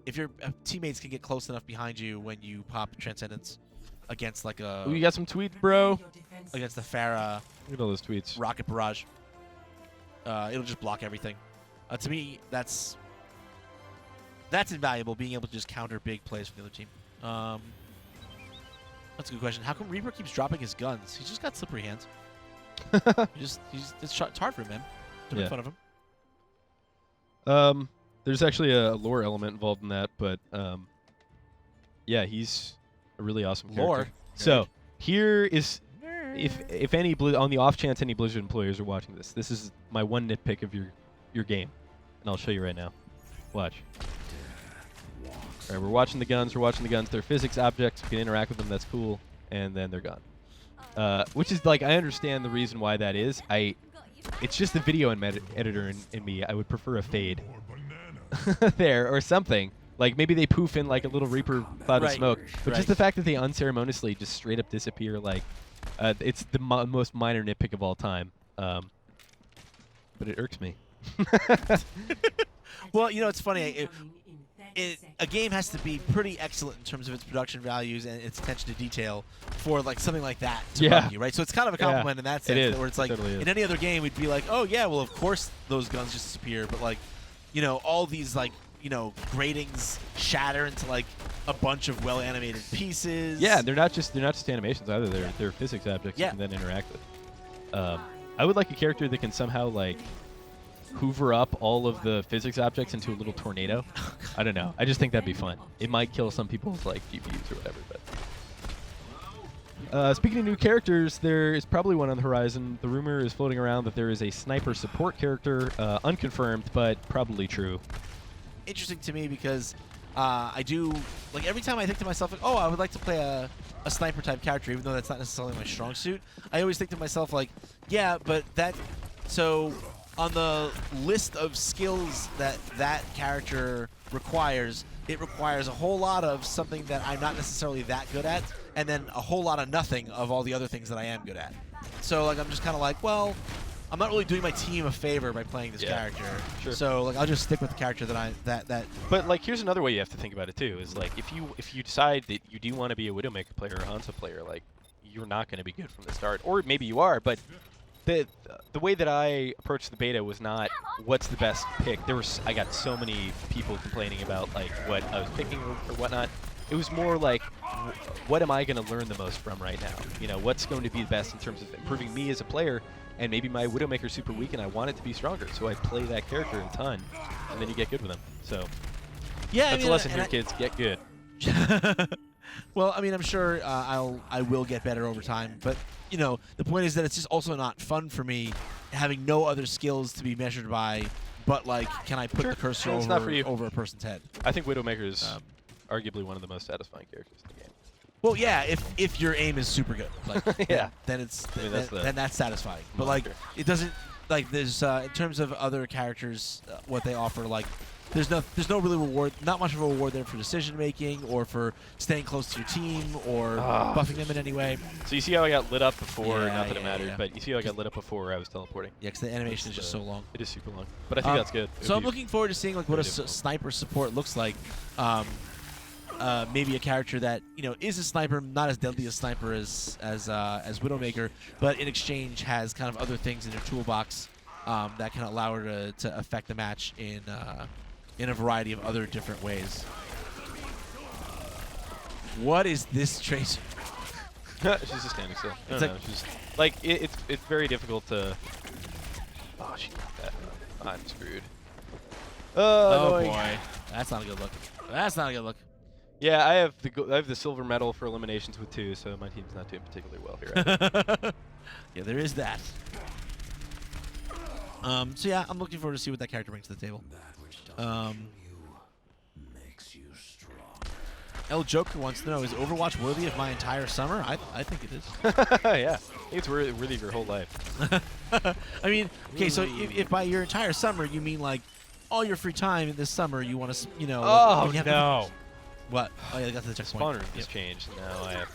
if your teammates can get close enough behind you when you pop Transcendence against like a Ooh, you got some tweets, bro. against the Pharah Look at all those tweets. Rocket Barrage, it'll just block everything. To me, that's invaluable, being able to just counter big plays from the other team. That's a good question. How come Reaper keeps dropping his guns? He's just got slippery hands. It's hard for him, man, to make fun of him. There's actually a lore element involved in that, but yeah, he's a really awesome character. Lore. So here is, if any on the off chance any Blizzard employees are watching this, this is my one nitpick of your game, and I'll show you right now. Watch. All right, we're watching the guns. We're watching the guns. They're physics objects. We can interact with them. That's cool. And then they're gone. Which is like, I understand the reason why that is. It's just the video editor in me. I would prefer a fade there or something. Like maybe they poof in like a little Reaper cloud of smoke. But just the fact that they unceremoniously just straight up disappear, like it's the most minor nitpick of all time. But it irks me. Well, you know, it's funny. A game has to be pretty excellent in terms of its production values and its attention to detail for like something like that to run you, right? So it's kind of a compliment in that sense, it is. where it's like Totally is. in any other game we'd be like, oh yeah, well of course those guns just disappear, but like, you know, all these like, you know, gratings shatter into like a bunch of well animated pieces. Yeah, they're not just animations either. They're physics objects you can then interact with. I would like a character that can somehow like hoover up all of the physics objects into a little tornado. I don't know. I just think that'd be fun. It might kill some people's like GPUs or whatever, but Speaking of new characters, there is probably one on the horizon. The rumor is floating around that there is a sniper support character, unconfirmed, but probably true. Interesting to me because I do, like, every time I think to myself, like, oh, I would like to play a sniper type character, even though that's not necessarily my strong suit, I always think to myself, like, yeah, but so on the list of skills that character requires, it requires a whole lot of something that I'm not necessarily that good at, and then a whole lot of nothing of all the other things that I am good at. So, like, I'm just kind of like, well, I'm not really doing my team a favor by playing this character. Sure. So, like, I'll just stick with the character that But like, here's another way you have to think about it too. Is like, if you decide that you do want to be a Widowmaker player or a Hanzo player, like, you're not going to be good from the start, or maybe you are. But the way that I approached the beta was not what's the best pick. I got so many people complaining about like what I was picking or whatnot. It was more like, what am I going to learn the most from right now? You know, what's going to be the best in terms of improving me as a player? And maybe my Widowmaker's super weak and I want it to be stronger, so I play that character a ton, and then you get good with them. So yeah, that's a lesson here, kids. Get good. Well, I mean, I'm sure I will get better over time, but you know, the point is that it's just also not fun for me having no other skills to be measured by, but like, can I put the cursor over a person's head? I think Widowmaker is arguably one of the most satisfying characters in the game. Well, yeah, if your aim is super good, like, yeah, then it's I mean, then that's satisfying. But like, it doesn't, like, there's in terms of other characters, what they offer, like, there's no really reward, not much of a reward there for decision making or for staying close to your team or buffing them in any way. So you see how I got lit up before? Not that it mattered, but you see how I got lit up before I was teleporting. Yeah, because the animation is just so long. It is super long, but I think that's good. So I'm looking forward to seeing like what a sniper support looks like. Maybe a character that, you know, is a sniper, not as deadly a sniper as Widowmaker, but in exchange has kind of other things in her toolbox that can allow her to affect the match in a variety of other different ways. What is this tracer? She's just standing still. It's like, she's like it's very difficult to. Oh, she got that. I'm screwed. Oh boy, that's not a good look. That's not a good look. Yeah, I have the silver medal for eliminations with 2, so my team's not doing particularly well here. Yeah, there is that. So yeah, I'm looking forward to see what that character brings to the table. El Joker wants to know, is Overwatch worthy of my entire summer? I think it is. Yeah, I think it's worthy of your whole life. I mean, okay, so if by your entire summer you mean like all your free time in this summer you want to, you know. Oh no. What? Oh yeah, I got to the checkpoint. Spawner just changed, and now I'm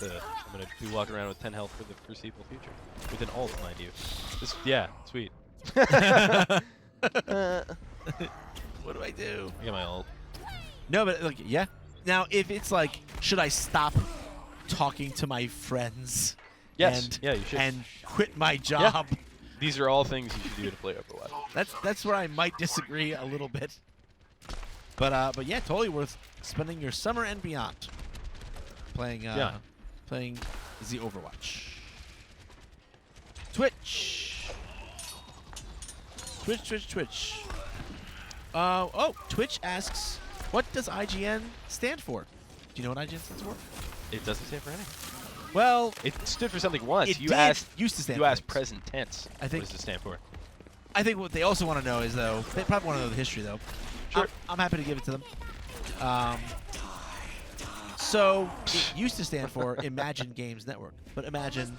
gonna be walking around with 10 health for the foreseeable future, with an ult, mind you. Yeah, sweet. What do I do? I got my ult. No, but like, yeah. Now, if it's like, should I stop talking to my friends? Yes. Yeah, you should. And quit my job. Yeah. These are all things you should do to play Overwatch. That's where I might disagree a little bit. But yeah, totally worth spending your summer and beyond playing playing the Overwatch. Twitch. Twitch asks, what does IGN stand for? Do you know what IGN stands for? It doesn't stand for anything. Well, it stood for something once. Used to stand. You asked present tense. I think. What does it stand for? I think what they also want to know is, though, they probably want to know the history, though. Sure. I'm happy to give it to them. So it used to stand for Imagine Games Network, but Imagine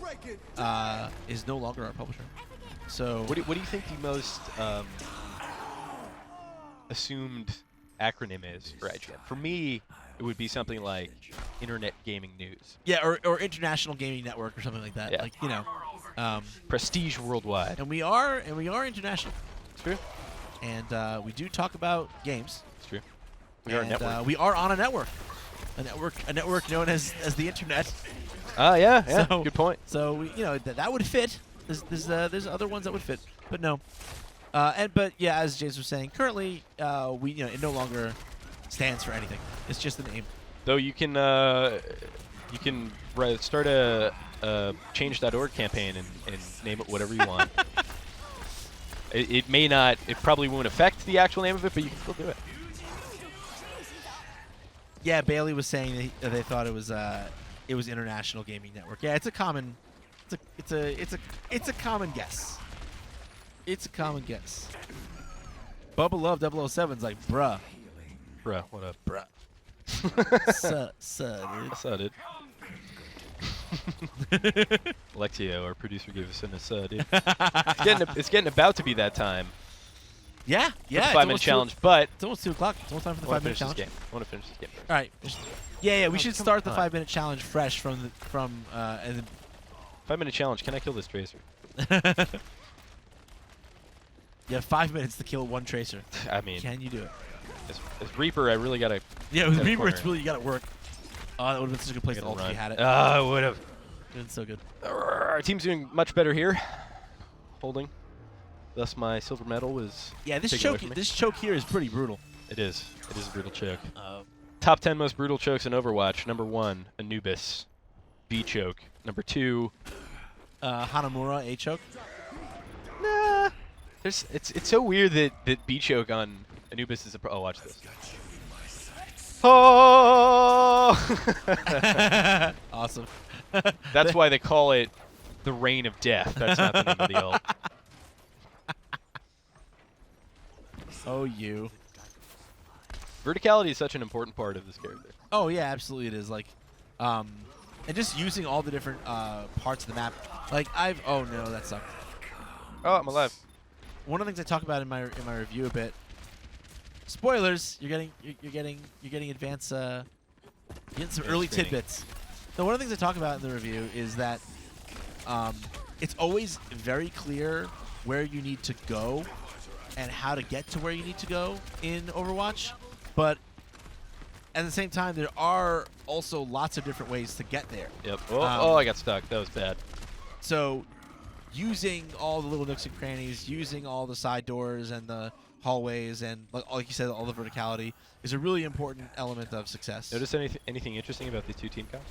is no longer our publisher. So what do you think the most assumed acronym is for IGN? For me, it would be something like Internet Gaming News. Yeah, or International Gaming Network or something like that. Yeah. Like, you know, prestige worldwide. And we are international. It's true. And we do talk about games. It's true. We are a network. We are on a network. A network known as the internet. Yeah. So, good point. So you know that would fit. There's other ones that would fit, but no. But yeah, as James was saying, currently it no longer stands for anything. It's just a name. Though you can start a change.org campaign and name it whatever you want. It may not. It probably won't affect the actual name of it, but you can still do it. Yeah, Bailey was saying that they thought it was it was International Gaming Network. Yeah, it's a common, it's a common guess. It's a common guess. Bubba Love 007's like, bruh. Bruh, what up? Bruh. dude. What's up, dude? Lucio, our producer, gave us an dude. It's getting about to be that time. Yeah, For yeah. the 5-minute challenge, but It's almost 2 o'clock. It's almost time for the I want to 5-minute finish this challenge. game. I want to finish this game first. All right. Yeah. We Oh, should come start the on. 5-minute challenge fresh from and then 5-minute challenge. Can I kill this Tracer? you have 5 minutes to kill 1 tracer. I mean, Can you do it? as Reaper, I really gotta. Yeah, with Got a Reaper, it's corner. really you got to work. Oh, that would have been such a good place to gotta ult if run. you had it. I would have. It's so good. Our team's doing much better here. Holding. Thus, my silver medal was. Yeah, this taken away choke from me. this choke here is pretty brutal. It is. It is a brutal choke. Top 10 most brutal chokes in Overwatch. Number 1, Anubis. B choke. Number 2. Hanamura A choke. Nah. It's so weird that B choke on Anubis is a pro. Oh, watch this. Oh! Awesome. That's why they call it the Reign of Death. That's not the name of the ult. Oh, you. Verticality is such an important part of this character. Oh yeah, absolutely it is. Like, and just using all the different parts of the map. Like oh no, that sucked. Oh, I'm alive. One of the things I talk about in my review a bit. Spoilers. You're getting advanced. You're getting some early Interesting. tidbits. So one of the things I talk about in the review is that it's always very clear where you need to go and how to get to where you need to go in Overwatch, but at the same time, there are also lots of different ways to get there. Yep. Oh, I got stuck. That was bad. So using all the little nooks and crannies, using all the side doors and the hallways, and like you said, all the verticality is a really important element of success. Notice anything interesting about these 2 team comps?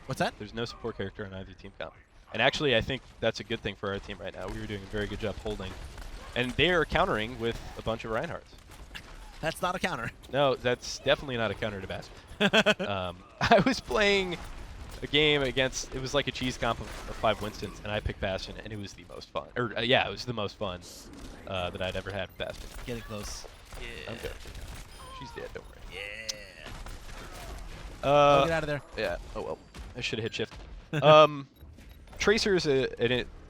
What's that? There's no support character on either team comp. And actually, I think that's a good thing for our team right now. We were doing a very good job holding. And they are countering with a bunch of Reinhardts. That's not a counter. No, that's definitely not a counter to Bastion. I was playing a game against, it was like a cheese comp of 5 Winstons, and I picked Bastion, and it was the most fun. Or, yeah, it was the most fun that I'd ever had with Bastion. Getting close. Yeah. I'm good. She's dead, don't worry. Yeah. Oh, Get out of there. Yeah. Oh, well. I should have hit shift. Tracer is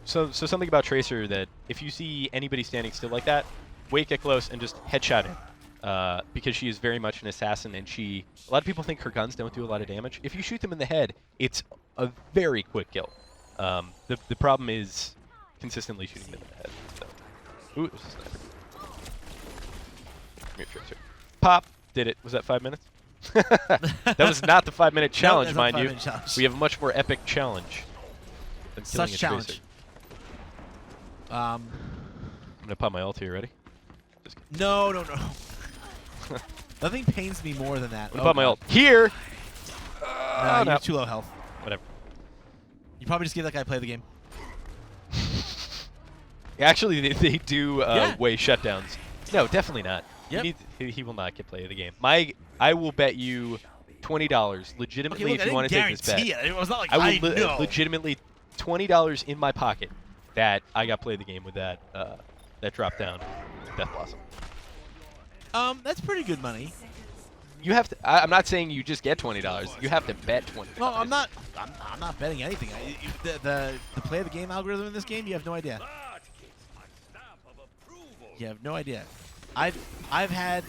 so something about Tracer that if you see anybody standing still like that, wait, get close, and just headshot it. Because she is very much an assassin, and a lot of people think her guns don't do a lot of damage. If you shoot them in the head, it's a very quick kill. The problem is consistently shooting them in the head. So. Ooh, it was a sniper. Come here, Tracer. Pop! Did it. Was that 5 minutes? That was not the 5-minute challenge, that's not mind you. 5-minute challenge. We have a much more epic challenge than killing Such a challenge. Tracer. Um, I'm gonna pop my ult here. Ready? Just kidding. no. Nothing pains me more than that. I'm gonna pop my ult here. No, you no. have too low health. Whatever. You probably just give that guy play the game. Actually, they do Yeah. weigh shutdowns. No, definitely not. Yep. He will not get play of the game. I will bet you $20 legitimately Okay, look, if you want to take this bet. it was not like I I will know. legitimately $20 in my pocket that I got play of the game with that drop down Death Blossom. That's pretty good money. You have to. I'm not saying you just get $20. You have to bet $20. No, I'm not. I'm not betting anything. The play of the game algorithm in this game, you have no idea. You have no idea. I've had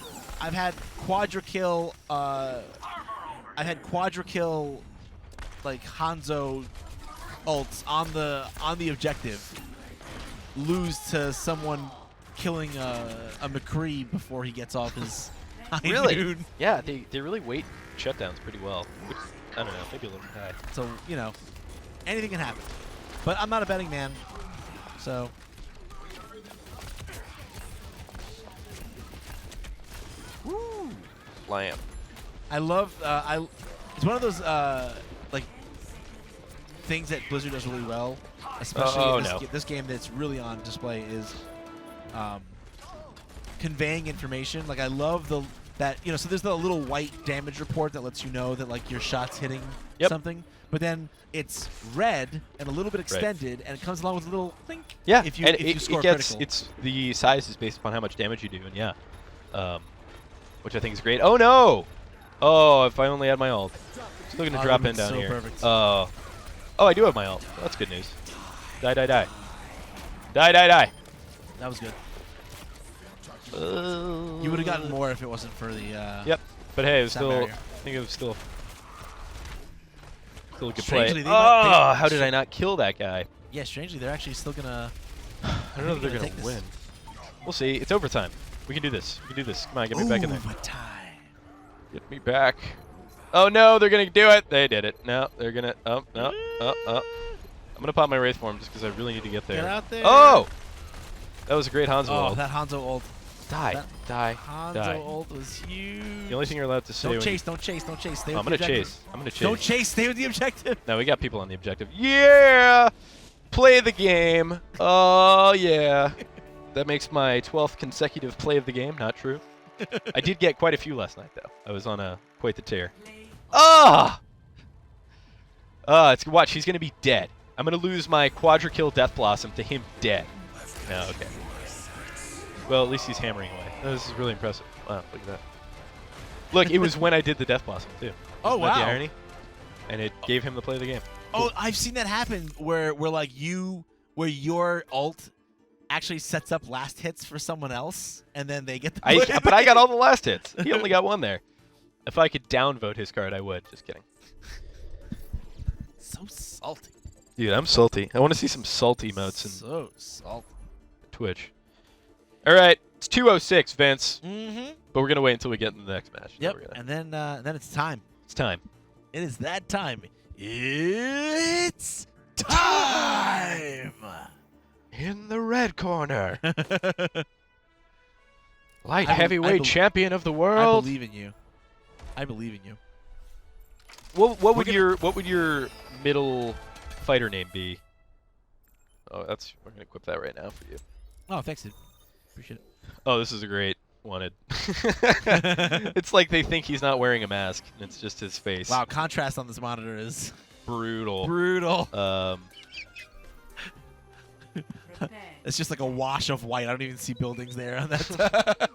quadra kill. I've had quadra kill, like Hanzo ults on the objective. Lose to someone killing a McCree before he gets off his high Really? noon. Yeah, they really weight shutdowns pretty well. Which, I don't know, maybe a little high. So, you know, anything can happen. But I'm not a betting man, so. Woo! Lamp. I love, it's one of those, like, things that Blizzard does really well, especially in this game that's really on display is conveying information. Like, I love that, you know, so there's the little white damage report that lets you know that like your shot's hitting something, but then it's red and a little bit extended, and it comes along with a little clink. Yeah, if you, and if you it score gets critical. it's the size is based upon how much damage you do, and which I think is great. Oh no! Oh, if I only had my ult. Still gonna drop in down so here. perfect. Oh, I do have my ult. That's good news. Die, die, die. Die, die, die. That was good. You would have gotten more if it wasn't for the. Yep, but hey, it was sound still. barrier. I think it was still a good Strangely, play. they might- Oh, how did I not kill that guy? Yeah, strangely, they're actually still gonna. I don't know if they're gonna gonna take this. win. We'll see. It's overtime. We can do this. We can do this. Come on, get me back in there. Overtime. Get me back. Oh no, they're gonna do it. They did it. No, they're gonna. Oh no. I'm gonna pop my Wraith form just because I really need to get there. Get out there. Oh, that was a great Hanzo Oh, ult. that Hanzo ult. Die, that die, Hanzo die. ult was huge. The only thing you're allowed to say. Don't when chase, don't chase, don't chase. Stay you, I'm with gonna the objective. chase. I'm gonna chase. Don't chase. Stay with the objective. No, we got people on the objective. Yeah, play the game. Oh yeah. That makes my 12th consecutive play of the game. Not true. I did get quite a few last night though. I was on quite the tear. Ah! It's watch. He's gonna be dead. I'm gonna lose my quadra-kill Death Blossom to him dead. No, okay. Well, at least he's hammering away. Oh, this is really impressive. Wow, look at that. Look, it was when I did the Death Blossom too. Oh, Isn't that wow. the irony? And it gave him the play of the game. Oh, I've seen that happen where like where your ult actually sets up last hits for someone else, and then they get the But I got all the last hits. He only got one there. If I could downvote his card, I would. Just kidding. So salty. Dude, I'm salty. I want to see some salty emotes in So salty. Twitch. All right, it's 2:06, Vince. Mm-hmm. But we're gonna wait until we get in the next match. Yep. We're gonna- And then it's time. It's time. It is that time. It's time. In the red corner, light I heavyweight bel- champion of the I world. believe in you. I believe in you. What We're would gonna- your middle fighter name be? Oh, we're gonna equip that right now for you. Oh, thanks, dude. Appreciate it. Oh, this is a great wanted. It's like they think he's not wearing a mask, and it's just his face. Wow, contrast on this monitor is Brutal. brutal. Prepare. It's just like a wash of white. I don't even see buildings there on that.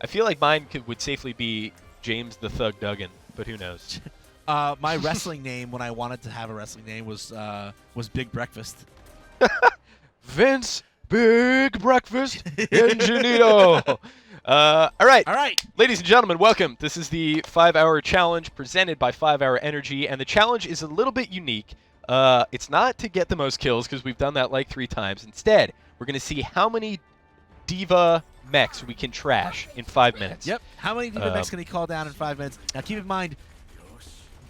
I feel like mine would safely be James the Thug Duggan, but who knows? My wrestling name, when I wanted to have a wrestling name, was Big Breakfast. Vince Big Breakfast Ingenito. All right. All right. Ladies and gentlemen, welcome. This is the 5-hour challenge presented by 5-Hour Energy, and the challenge is a little bit unique. It's not to get the most kills, because we've done that like 3 times. Instead, we're going to see how many D.Va mechs we can trash in 5 minutes. Yep. How many D.Va mechs can he call down in 5 minutes? Now, keep in mind,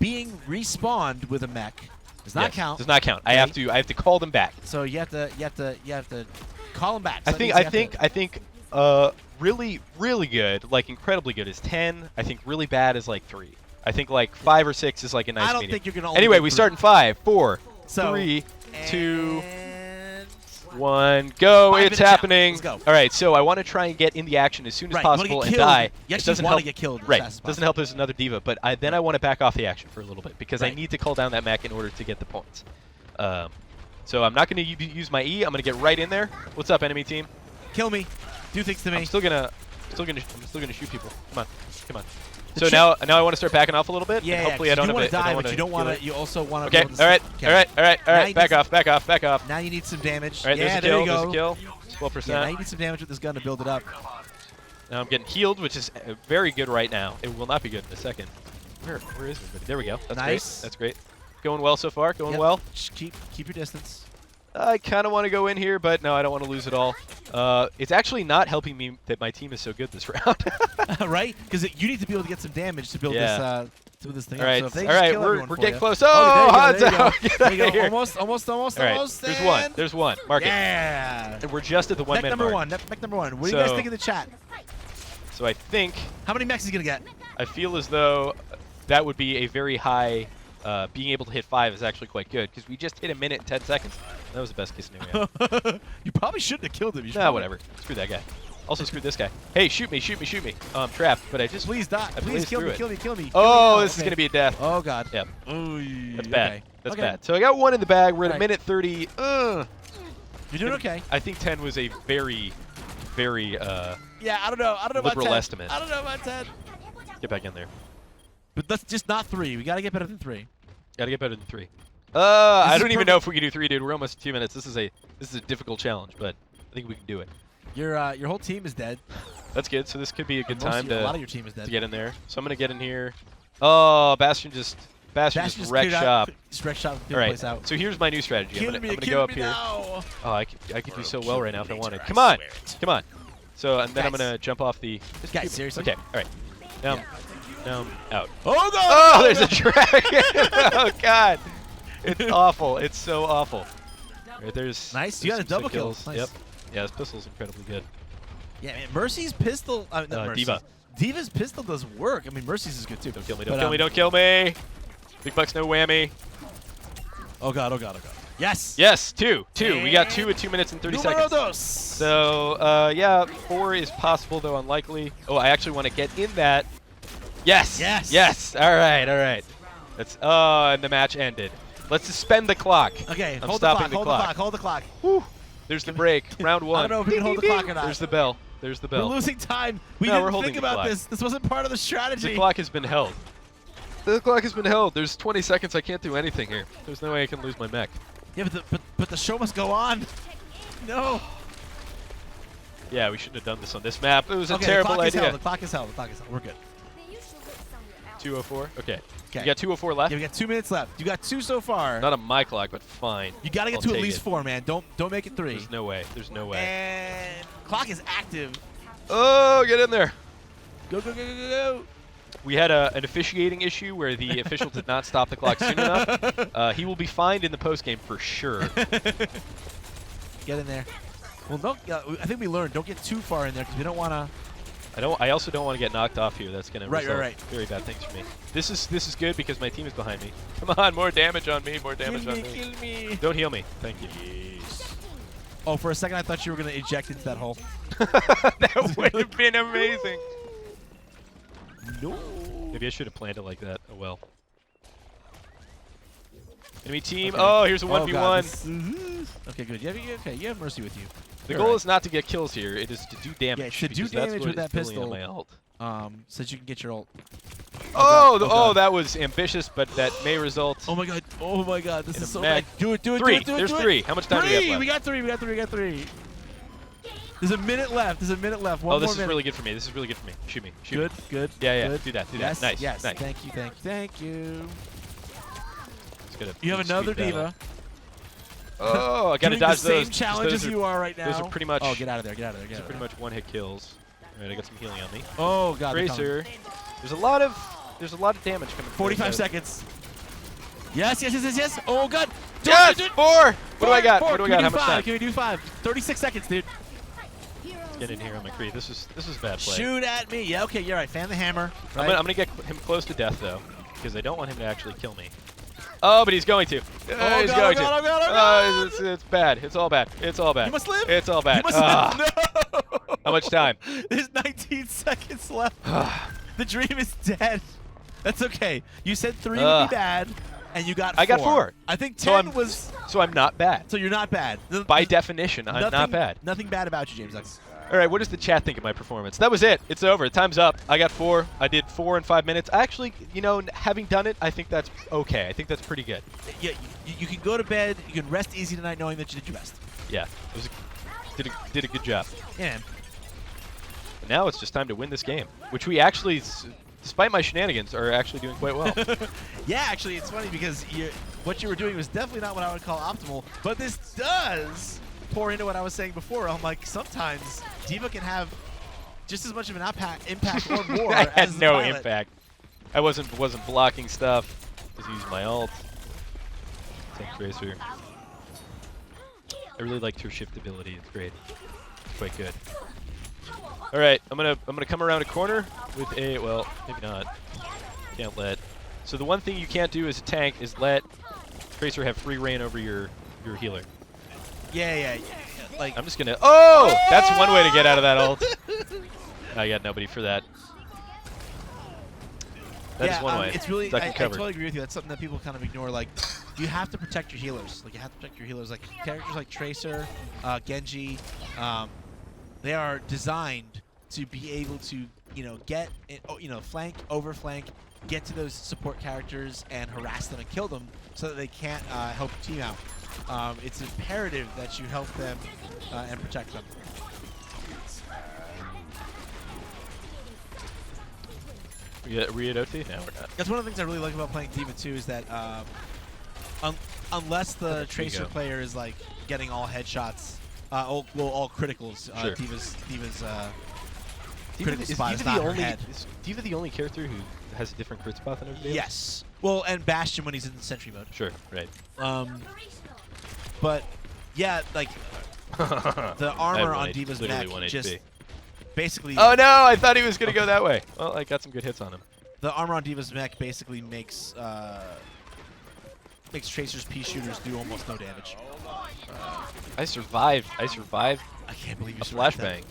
being respawned with a mech does not Yes, count. Does not count. I have to call them back. So you have to call them back. I So that means you think have to- really good, like incredibly good is 10. I think really bad is like 3. I think like 5 or 6 is like a nice I don't medium. think you're gonna. Only Anyway, get we 3. start in 5, 4, So, 3, 2, and 1, go. 5 It's minutes out. happening. Let's go. All right, so I want to try and get in the action as soon as Right, you wanna possible get and killed. die. You It actually doesn't want help. to get killed as Right, fast as doesn't possible. help there's another D.Va, but then I want to back off the action for a little bit because I Right. need to call down that mech in order to get the points. So I'm not going to use my E. I'm going to get right in there. What's up, enemy team? Kill me. Do things to me. I'm still gonna shoot people. Come on. So now I want to start backing off a little bit. Yeah, and hopefully I don't you want to die, I but you don't want to. to. You also want to. Okay. All right. Now you Back need off. Back off. Now you need some damage. All right. Yeah, There's a there kill. you go. There's a kill. 12%. Yeah, now you need some damage with this gun to build it up. Now I'm getting healed, which is very good right now. It will not be good in a second. Where is everybody? There we go. That's Nice. great. That's great. Going well so far. Going Yep. well. Just keep your distance. I kind of want to go in here, but no, I don't want to lose it all. It's actually not helping me that my team is so good this round. Right? Because you need to be able to get some damage to build Yeah. this thing All right, up. So if they all just right, kill everyone we're for getting you- close. Oh, Oh, there you go, odds there you out. go. There you Get go. here. Almost. All right, Almost. there's one. and- There's one. Mark it. Yeah. And we're just at the Mech one-man number mark. one. Mech number one. What do you guys So- think in the chat? So I think, How many mechs is he gonna get? I feel as though that would be a very high, being able to hit 5 is actually quite good, because we just hit a minute and 10 seconds. That was the best case scenario. You probably shouldn't have killed him. You should Nah, probably- whatever. Screw that guy. Also screwed this guy. Hey, shoot me, shoot me, shoot me. Oh, I'm trapped, but I just... Please die. I Please blazed kill through me, it. kill me, kill me. Oh, this is going to be a death. Oh, God. Yep. Ooh, That's bad. okay. That's Okay. bad. So I got 1 in the bag. We're at a Alright. minute 30. You're doing okay. I think 10 was a very, very Yeah, I don't know. I don't know liberal about 10. estimate. I don't know about 10. Get back in there. But that's just not 3. We got to get better than 3. Got to get better than 3. I is don't even know if we can do 3, dude. We're almost at 2 minutes. This is a difficult challenge, but I think we can do it. Your whole team is dead. That's good. So this could be a good time A lot of to your team is dead. get in there. So I'm gonna get in here. Oh, Bastion just wrecked shop. Just wrecked shop. All right. Place out. So here's my new strategy. I'm gonna kill go up me here. now. Oh, I could do so well right now if I wanted. I Come on, swear it. come on. So and then I'm Guys. gonna jump off the. Guys, seriously? Okay. All right. Now, now I'm out. Oh, God. Oh, there's a dragon. Oh God, it's awful. It's so awful. All right, there's Nice. You got a there's some double sick kill. kills. Nice. Yep. Yeah, this pistol's incredibly good. Yeah, man. Mercy's pistol. Not Mercy's. D.Va. D.Va's pistol does work. I mean, Mercy's is good too. Don't kill me. But, Don't kill me. Don't kill me. Big Bucks, no whammy. Oh, God. Oh, God. Oh, God. Yes. Yes, 2. We got 2 at 2 minutes and 30 Numero seconds. dos. So, yeah, 4 is possible, though unlikely. Oh, I actually want to get in that. Yes. Yes. Yes. All right. All right. That's. Oh, and the match ended. Let's suspend the clock. Okay, I'm hold the stopping clock. the Hold the clock. clock. Hold the clock. Whew. There's the break. Round 1. I don't know if we can hold the clock or not. There's the bell. There's the bell. We're losing time. We No, we're didn't holding think the about clock. this. This wasn't part of the strategy. The clock has been held. The clock has been held. There's 20 seconds. I can't do anything here. There's no way I can lose my mech. Yeah, but the show must go on. No. Yeah, we shouldn't have done this on this map. It was a Okay, terrible the clock is idea. held. The clock is held. The clock is held. We're good. 2:04. Okay. Okay. You got 2:04 left. Yeah, we got 2 minutes left. You got 2 so far. Not on my clock, but fine. You got to get I'll to at take least it. 4, man. Don't make it 3. There's no way. There's no way. And clock is active. Oh, get in there. Go, go, go, go, go, go. We had an officiating issue where the official did not stop the clock soon enough. He will be fined in the postgame for sure. Get in there. Well, don't. I think we learned. Don't get too far in there because we don't want to. I also don't want to get knocked off here. That's gonna Right, result right. very bad things for me. This is good because my team is behind me. Come on, more damage on me. More damage on me. Kill me. Don't heal me. Thank you. Oh, for a second I thought you were gonna eject into that hole. That would have been amazing. No. Maybe I should have planned it like that. Oh well. Enemy team. Okay. Oh, here's a Oh, 1v1. God, okay, good. You have Mercy with you. The You're goal right. is not to get kills here. It is to do damage. Yeah, to do because that's damage what with is that building pistol. on my ult. So that you can get your ult. Oh, God, oh, God. that was ambitious, but that may result. Oh my God! Oh my God! This In is a so mag- bad. Do it! Do it! 3. Do it! Do it! There's do it. 3. How much time do we have left? We got 3. We got 3. We got 3. There's a minute left. There's a minute left. One Oh, this more is minute. really good for me. This is really good for me. Shoot me. Shoot Good. me. Good. Yeah, yeah. Good. Do that. Do Yes. that. Nice. Yes. Nice. Thank you. Thank you. Thank you. It's gonna You have be a another sweet battle. D.Va. Oh, I gotta Doing dodge the those. same challenge those as are, you are right now. Those are pretty much. Oh, get out of there! Get out of there! Those Get are out pretty of there! much one-hit kills. All right, I got some healing on me. Oh God! they're coming. Tracer. There's a lot of damage coming. through 45 those. Yes. Yes. Yes. Yes. Yes. Oh God! Yes, Do it. 4. What do I got? 4. What do I Can got? we How do much 5? time? Can we do 5? 36 seconds, dude. Get in here on my Kree. This is bad play. Shoot at me. Yeah. Okay. You're right. Fan the hammer. I'm Right. gonna get him close to death though, because I don't want him to actually kill me. Oh, but he's going to. He's God, going oh, to. God, oh, God, oh, God. It's bad. It's all bad. It's all bad. You must live. It's all bad. You must Ah. live. No. How much time? There's 19 seconds left. The dream is dead. That's okay. You said 3 would Ugh. be bad, and you got 4. I got 4. I think 10 So I'm was. So I'm not bad. So you're not bad. By definition, I'm not bad. Nothing bad about you, James. All right, what does the chat think of my performance? That was it. It's over. Time's up. I got 4. I did 4 in 5 minutes. I actually, having done it, I think that's okay. I think that's pretty good. Yeah, you can go to bed. You can rest easy tonight knowing that you did your best. Yeah, it was did a good job. Yeah, man. And now it's just time to win this game, which we actually, despite my shenanigans, are actually doing quite well. Yeah, actually, it's funny because what you were doing was definitely not what I would call optimal, but this does pour into what I was saying before. I'm like, sometimes D.Va can have just as much of an impact or more I as had the no pilot. impact. I wasn't blocking stuff. I was using my ult. Tank Tracer. I really liked her shift ability. It's great. It's quite good. All right, I'm gonna come around a corner with a maybe not. Can't let. So the one thing you can't do as a tank is let Tracer have free reign over your healer. Yeah. Like, I'm just gonna. Oh, that's one way to get out of that ult. I got nobody for that. That is one way. It's really. Duck I and cover. totally agree with you. That's something that people kind of ignore. Like, you have to protect your healers. Like, you have to protect your healers. Like characters like Tracer, Genji, they are designed to be able to, get, flank, overflank, get to those support characters and harass them and kill them, so that they can't help your team out. It's imperative that you help them and protect them. We at OT? No, we're not. That's one of the things I really like about playing D.Va too, is that unless the Tracer player is like getting all headshots, all criticals, Sure. D.Va's D.Va critical spot is not her head. Is D.Va the only character who has a different crit spot than everybody else? Yes. Well, and Bastion when he's in sentry mode. Sure, right. But yeah, like the armor on D.Va's literally neck 1 just HP. basically. Oh no! I thought he was gonna go that way. Well, I got some good hits on him. The armor on D.Va's mech basically makes Tracer's pea shooters do almost no damage. I survived. I can't believe you a survived that. flashbang.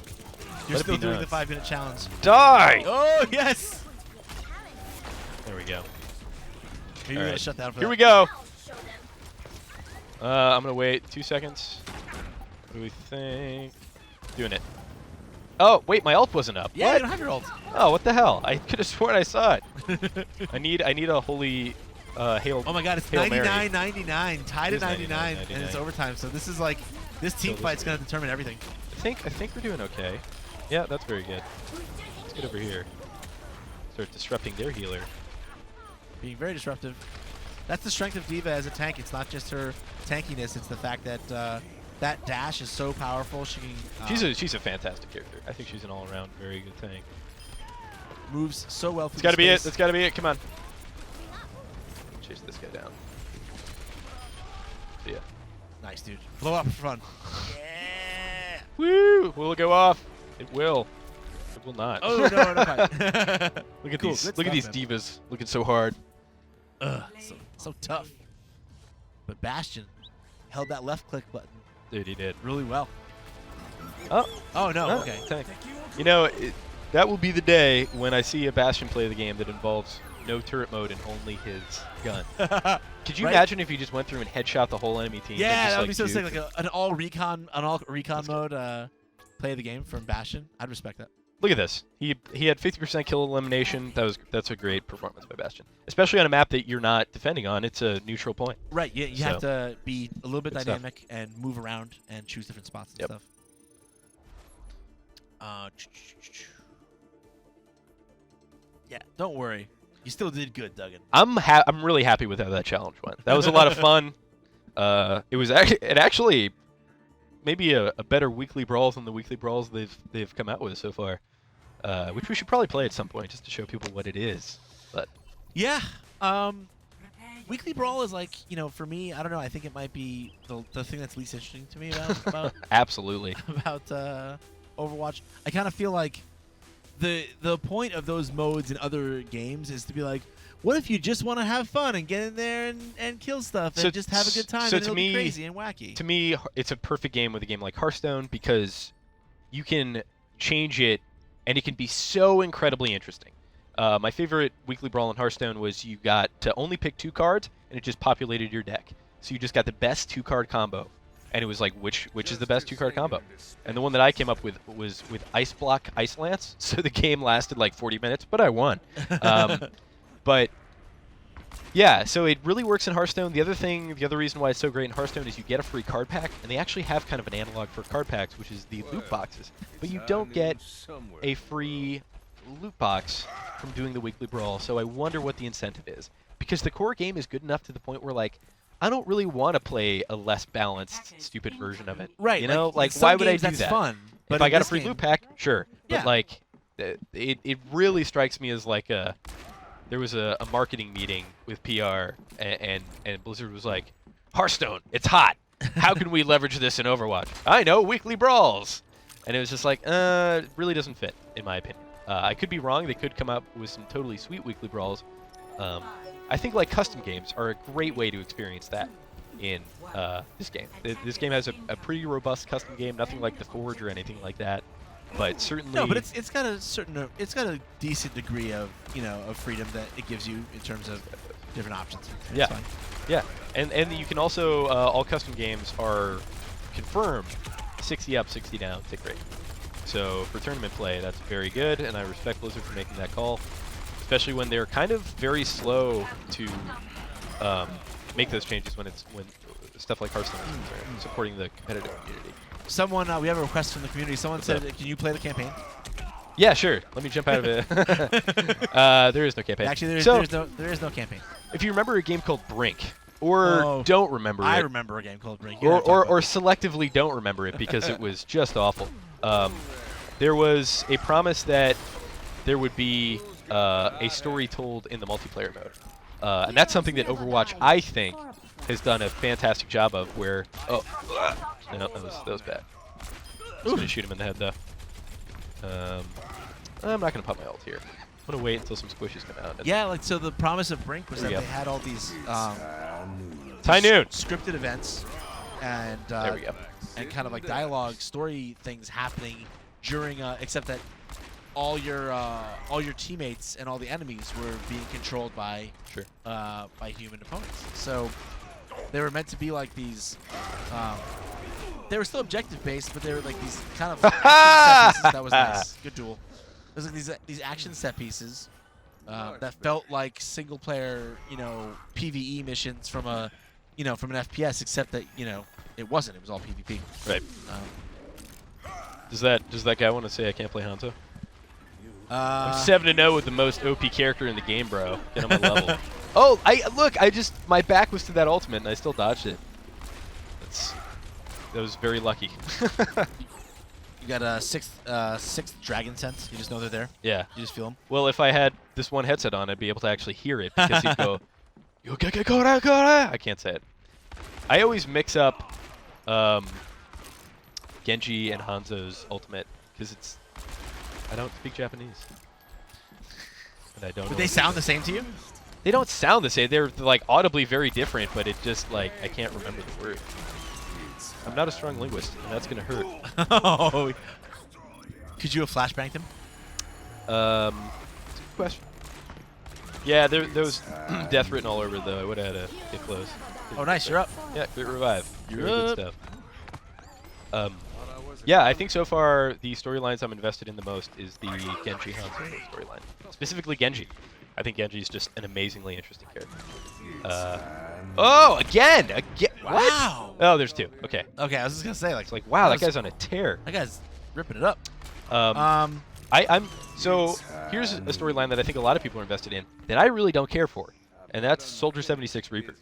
You're Let it still be doing known. the 5-minute challenge. Die! Oh yes! There we go. Maybe we're gonna shut down for Here that. we go. I'm gonna wait 2 seconds. What do we think? Doing it. Oh wait, my ult wasn't up. Yeah, What? you don't have your ult. Oh, what the hell? I could have sworn I saw it. I need a holy hail. Oh my God, it's Hail Mary. 99-99, tied It at is 99, 99-99. and it's overtime. So this is like, this team fight's gonna determine everything. I think we're doing okay. Yeah, that's very good. Let's get over here. Start disrupting their healer. Being very disruptive. That's the strength of D.Va as a tank. It's not just her tankiness. It's the fact that that dash is so powerful. She can. She's a fantastic character. I think she's an all-around very good thing. Moves so well through That's gotta be it. space. That's gotta be it. Come on. Chase this guy down. See ya. Nice, dude. Blow up for fun. Yeah. Woo! Will it go off? It will. It will not. Oh no, we're not fine. Look at Cool, these. good Look at stuff, these man. divas looking so hard. Ugh, so tough. But Bastion held that left click button Dude, he did. really well. Oh. Oh no. Oh, Okay. tank. You know, that will be the day when I see a Bastion play the game that involves no turret mode and only his gun. Could you Right? imagine if he just went through and headshot the whole enemy team? and Yeah, just, that would be so duked sick. Like an all recon mode play of the game from Bastion. I'd respect that. Look at this. He had 50% kill elimination. That's a great performance by Bastion, especially on a map that you're not defending on. It's a neutral point. Right. You have to be a little bit Good stuff. dynamic and move around and choose different spots and Yep. stuff. Yeah. Don't worry. You still did good, Duggan. I'm really happy with how that challenge went. That was a lot of fun. It was actually maybe a better weekly brawls than the weekly brawls they've come out with so far, which we should probably play at some point just to show people what it is. But Yeah. Weekly Brawl is like, for me, I don't know. I think it might be the thing that's least interesting to me about absolutely. about Overwatch. I kind of feel like the point of those modes in other games is to be like, what if you just want to have fun and get in there and kill stuff and just have a good time so and to it'll me- be crazy and wacky? To me, it's a perfect game with a game like Hearthstone because you can change it and it can be so incredibly interesting. My favorite weekly brawl in Hearthstone was you got to only pick 2 cards and it just populated your deck. So you just got the best 2-card combo. And it was like, which is the best 2-card combo? And the one that I came up with was with Ice Block, Ice Lance. So the game lasted like 40 minutes, but I won. But yeah, so it really works in Hearthstone. The other reason why it's so great in Hearthstone is you get a free card pack, and they actually have kind of an analog for card packs, which is the loot boxes. But you don't get a free loot box from doing the weekly brawl, so I wonder what the incentive is. Because the core game is good enough to the point where, like, I don't really want to play a less balanced, stupid version of it. Right. You know, like some why would I games do that's that? fun. But If I in got a this free game- loot pack, sure. Yeah. But like, it really strikes me as like there was a marketing meeting with PR and Blizzard was like, Hearthstone, it's hot. How can we leverage this in Overwatch? I know, weekly brawls. And it was just like, it really doesn't fit, in my opinion. I could be wrong. They could come up with some totally sweet weekly brawls. I think like custom games are a great way to experience that in this game. This game has a pretty robust custom game, nothing like the Forge or anything like that. but certainly. No, but it's got a certain it's got a decent degree of of freedom that it gives you in terms of different options. It's Yeah. fine. Yeah, and you can also all custom games are confirmed 60 up, 60 down tick rate. So for tournament play, that's very good, and I respect Blizzard for making that call, especially when they're kind of very slow to make those changes when stuff like Hearthstone is concerned, supporting the competitive community. Someone we have a request from the community. Someone What's said, up? "Can you play the campaign?" Yeah, sure. Let me jump out of it. There is no campaign. Actually, So, there is no campaign. if you remember a game called Brink, or don't remember I it, remember a game called Brink. or selectively don't remember it because it was just awful. There was a promise that there would be a story told in the multiplayer mode, and that's something that Overwatch, I think, has done a fantastic job of. Where no, that was bad. I was gonna shoot him in the head though. I'm not gonna pop my ult here. I'm gonna wait until some squishes come out. Yeah, like so. The promise of Brink was There that we they go. had all these High noon. scripted events and There we go. and kind of like dialogue story things happening during except that all your teammates and all the enemies were being controlled by Sure. by human opponents. So they were meant to be like these they were still objective based, but they were like these kind of action set pieces. That was nice. Good duel. It was like these action set pieces that felt like single player, PvE missions from a from an FPS, except that it wasn't. It was all PvP. Right. Does that guy want to say I can't play Hanzo? I'm 7-0 with the most OP character in the game, bro. Get on my level. Oh, my back was to that ultimate and I still dodged it. That was very lucky. You got a sixth dragon sense. You just know they're there. Yeah. You just feel them. Well, if I had this one headset on, I'd be able to actually hear it because he'd go, "Yo, go!" I can't say it. I always mix up Genji and Hanzo's ultimate because I don't speak Japanese. And I don't. Did they sound the same to you? They don't sound the same. They're like audibly very different, but it just like I can't remember the word. I'm not a strong linguist, and that's gonna hurt. Oh. Could you have flashbanged him? That's a good question. Yeah, there was death written all over though. I would have had to get close. Oh, nice. You're up. Yeah, great revive. You're Really up. good stuff. Yeah, I think so far the storylines I'm invested in the most is the Genji Hanzo storyline. Specifically Genji. I think Genji is just an amazingly interesting character. Oh, again! Wow. What? Oh, there's two. Okay. Okay, I was just gonna say It's like, wow, that guy's on a tear. that guy's ripping it up. So here's a storyline that I think a lot of people are invested in that I really don't care for, and that's Soldier 76 Reaper.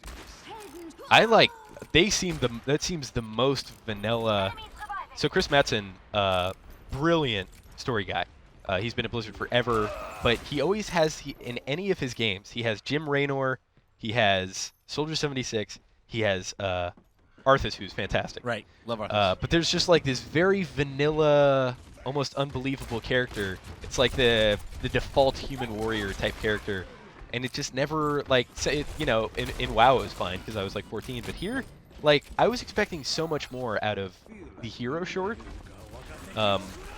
That seems the most vanilla. So Chris Mattson, brilliant story guy. He's been at Blizzard forever, but he always has in any of his games, he has Jim Raynor, he has Soldier 76, he has Arthas, who's fantastic. Right. Love Arthas. But there's just like this very vanilla, almost unbelievable character. It's like the default human warrior type character, and it just never like in WoW it was fine because I was like 14, but here like I was expecting so much more out of the hero short.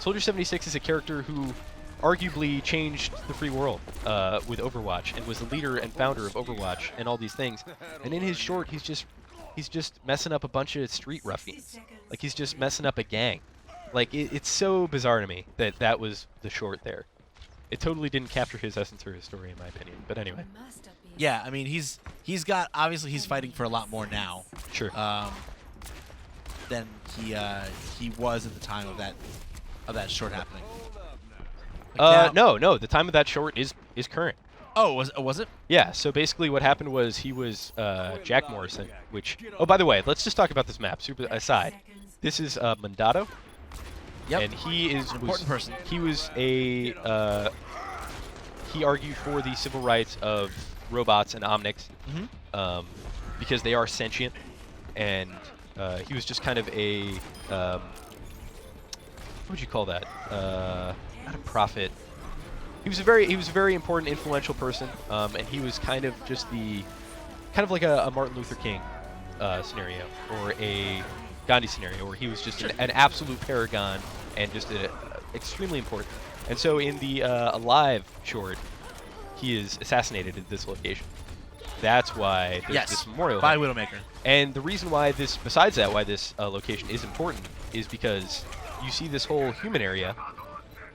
Soldier 76 is a character who arguably changed the free world with Overwatch and was the leader and founder of Overwatch and all these things. And in his short, he's just messing up a bunch of street ruffians. Like he's just messing up a gang. Like it's so bizarre to me that was the short there. It totally didn't capture his essence or his story, in my opinion. But anyway. Yeah, I mean he's got obviously he's fighting for a lot more now. Sure. Than he was at the time of that short happening. No. The time of that short is current. Oh, was it? Yeah. So basically, what happened was he was Jack Morrison. Which, oh, by the way, let's just talk about this map. Super aside, this is Mandato. Yep. And he is an important person. He was he argued for the civil rights of robots and omnics because they are sentient, and he was just kind of a what would you call that? Not a prophet. He was a very important, influential person, and he was kind of just like a Martin Luther King scenario or a Gandhi scenario, where he was just an absolute paragon and just extremely important. And so in the Alive short, he is assassinated at this location. That's why there's this memorial by here. Widowmaker. And the reason why this, besides that, why this location is important is because you see this whole human area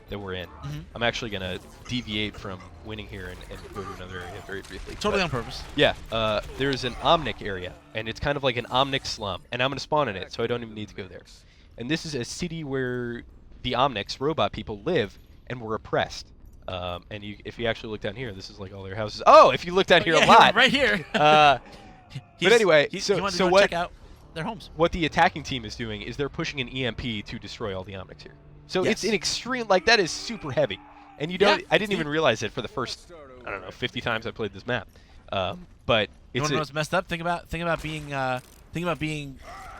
that we're in. I'm actually going to deviate from winning here and go to another area very briefly. Totally on purpose. Yeah, there's an Omnic area, and it's kind of like an Omnic slum, and I'm going to spawn in it, so I don't even need to go there. And this is a city where the Omnics, robot people, live and were oppressed. And if you actually look down here, this is like all their houses. Oh, if you look down here a lot. Right here. But anyway, so what? Check out their homes. What the attacking team is doing is they're pushing an EMP to destroy all the Omnics here. So it's an extreme, like that is super heavy, and you don't. I didn't even realize it for the first, I don't know, 50 times I played this map. But You it's want to know what's messed up? Think about being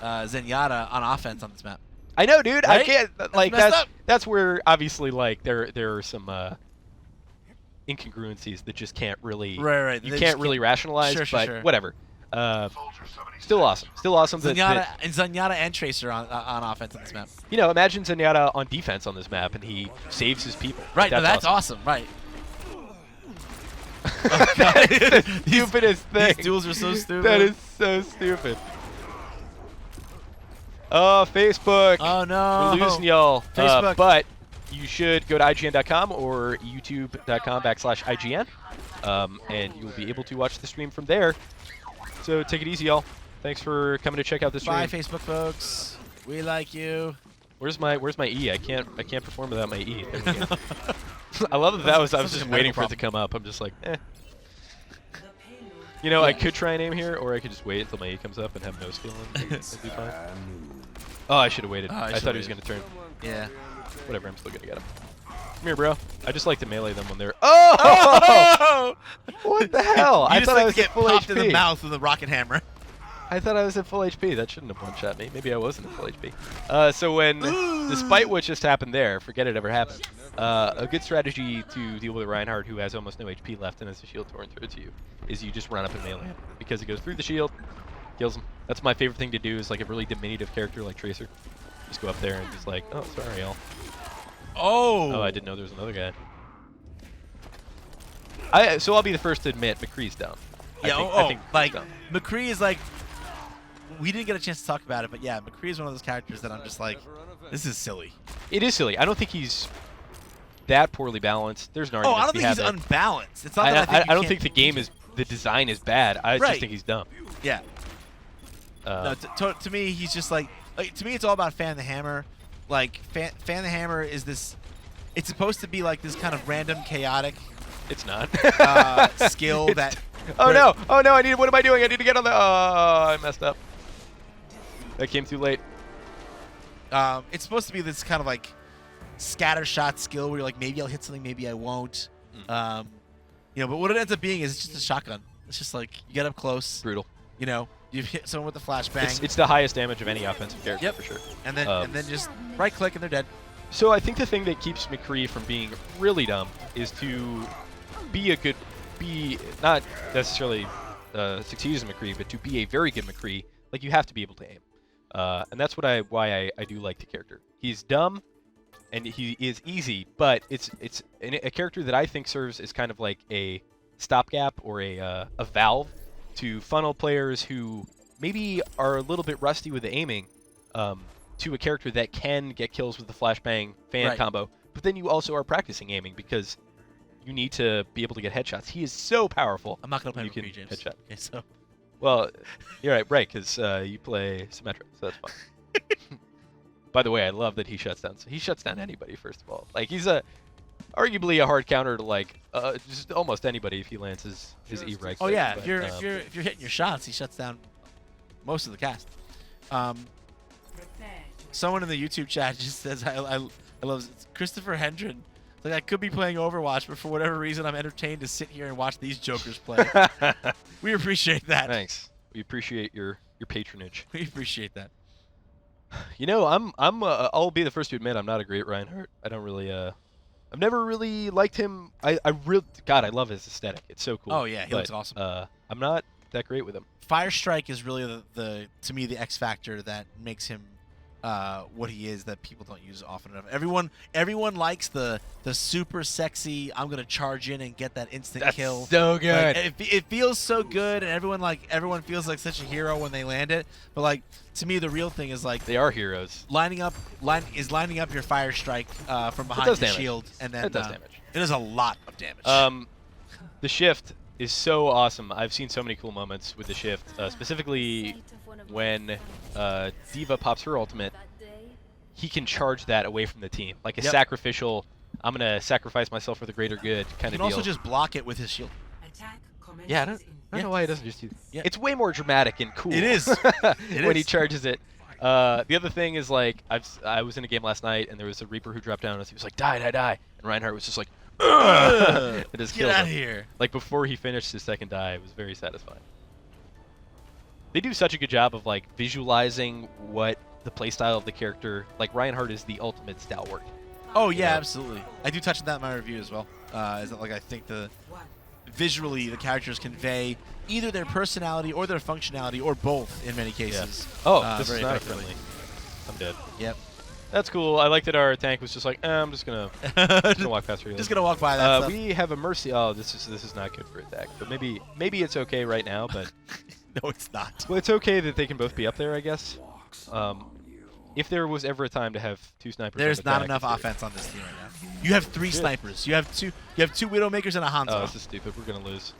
Zenyatta on offense on this map. I know, dude. Right? I can't. Like messed up. that's where obviously like there are some incongruencies that just can't really you can't really rationalize. But whatever. Still awesome. Still awesome. Zenyatta and Tracer on offense on this map. You know, imagine Zenyatta on defense on this map, and he saves his people. Right. That's awesome. Right. That is the stupidest thing. These duels are so stupid. That is so stupid. Oh, Facebook. Oh, no. We're losing y'all. Facebook. But you should go to IGN.com or youtube.com/IGN, and you'll be able to watch the stream from there. So take it easy, y'all. Thanks for coming to check out the stream. Bye, Facebook folks. We like you. Where's my E? I can't perform without my E. There we go. I love that. I was just waiting for it to come up. I'm just like, eh. You know, I could try and aim here, or I could just wait until my E comes up and have no skill and be fine. Oh, I should have waited. I thought he was going to turn. Yeah. Whatever, I'm still going to get him. Come here, bro. I just like to melee them when they're... Oh! What the hell? I thought I was at full HP. In the mouth with a rocket hammer. I thought I was at full HP. That shouldn't have one-shot me. Maybe I wasn't at full HP. So when, despite what just happened there, forget it ever happened, a good strategy to deal with Reinhardt, who has almost no HP left and has a shield torn through to you, is you just run up and melee him. Because it goes through the shield, kills him. That's my favorite thing to do, is like a really diminutive character like Tracer. Just go up there and just like, oh, sorry, y'all. Oh, I didn't know there was another guy. So I'll be the first to admit McCree's dumb. Yeah, I think like, dumb. McCree is like, we didn't get a chance to talk about it, but yeah, McCree is one of those characters that I'm just like, this is silly. It is silly. I don't think he's that poorly balanced. There's an argument. I don't think he's unbalanced. It's not that I don't think the game is, the design is bad. I just think he's dumb. Yeah. No, to me, he's just like, to me, it's all about Fan the Hammer. Like, Fan the Hammer is this, it's supposed to be like this kind of random, chaotic. It's not. Skill that. Oh no! Oh no! What am I doing? I need to get on the. Oh, I messed up. That came too late. It's supposed to be this kind of like scatter shot skill where you're like, maybe I'll hit something, maybe I won't. You know, but what it ends up being is it's just a shotgun. It's just like you get up close. Brutal. You know, you hit someone with a flashbang. It's the highest damage of any offensive character for sure. And then just right click and they're dead. So I think the thing that keeps McCree from being really dumb is to be not necessarily succeed as a McCree, but to be a very good McCree. Like, you have to be able to aim, and that's why I do like the character. He's dumb, and he is easy, but it's a character that I think serves as kind of like a stopgap or a valve to funnel players who maybe are a little bit rusty with the aiming, to a character that can get kills with the flashbang fan combo. But then you also are practicing aiming because you need to be able to get headshots. He is so powerful. I'm not gonna play McCree, James. Headshot. Okay, so. Well, you're right, because you play Symmetra, so that's fine. By the way, I love that he shuts down. So he shuts down anybody, first of all. Like, he's arguably a hard counter to like just almost anybody if he lands his E right. Oh yeah, if you're hitting your shots, he shuts down most of the cast. Someone in the YouTube chat just says I love Christopher Hendren. Like, I could be playing Overwatch, but for whatever reason, I'm entertained to sit here and watch these jokers play. We appreciate that. Thanks. We appreciate your patronage. We appreciate that. You know, I'll be the first to admit I'm not a great Reinhardt. I don't really I've never really liked him. God, I love his aesthetic. It's so cool. Oh yeah, he looks awesome. I'm not that great with him. Firestrike is really to me the X factor that makes him what he is that people don't use often enough. Everyone likes the super sexy. I'm gonna charge in and get that instant That's kill. so good. Like, it feels so good, and everyone feels like such a hero when they land it. But like to me, the real thing is like They are heroes. lining up your fire strike from behind does your damage. shield, and then It does damage. It does a lot of damage. The shift is so awesome. I've seen so many cool moments with the shift, specifically when D.Va pops her ultimate. He can charge that away from the team, like a sacrificial. I'm gonna sacrifice myself for the greater good kind You of can deal. also just block it with his shield. Yeah, I don't know why he doesn't just use. Yeah. It's way more dramatic and cool. It is. When he charges it. The other thing is like I was in a game last night and there was a Reaper who dropped down and he was like die, and Reinhardt was just like it just Get killed out of him. here. Like before he finished his second die, it was very satisfying. They do such a good job of like visualizing what the playstyle of the character. Like Reinhardt is the ultimate stalwart. Oh yeah, Yeah. absolutely. I do touch on that in my review as well. Is that like I think visually the characters convey either their personality or their functionality or both in many cases. Oh, this is very not effectively. friendly. I'm dead. Yep. That's cool. I like that our tank was just like, I'm just gonna walk past her. Just gonna walk by that stuff. We have a mercy. Oh, this is not good for attack. But maybe it's okay right now. But No, it's not. well, it's okay that they can both be up there, I guess. If there was ever a time to have two snipers, There's on not attack, enough it's here. offense on this team right now. You have 3 snipers. You have two Widowmakers and a Hanzo. Oh, this is stupid. We're gonna lose.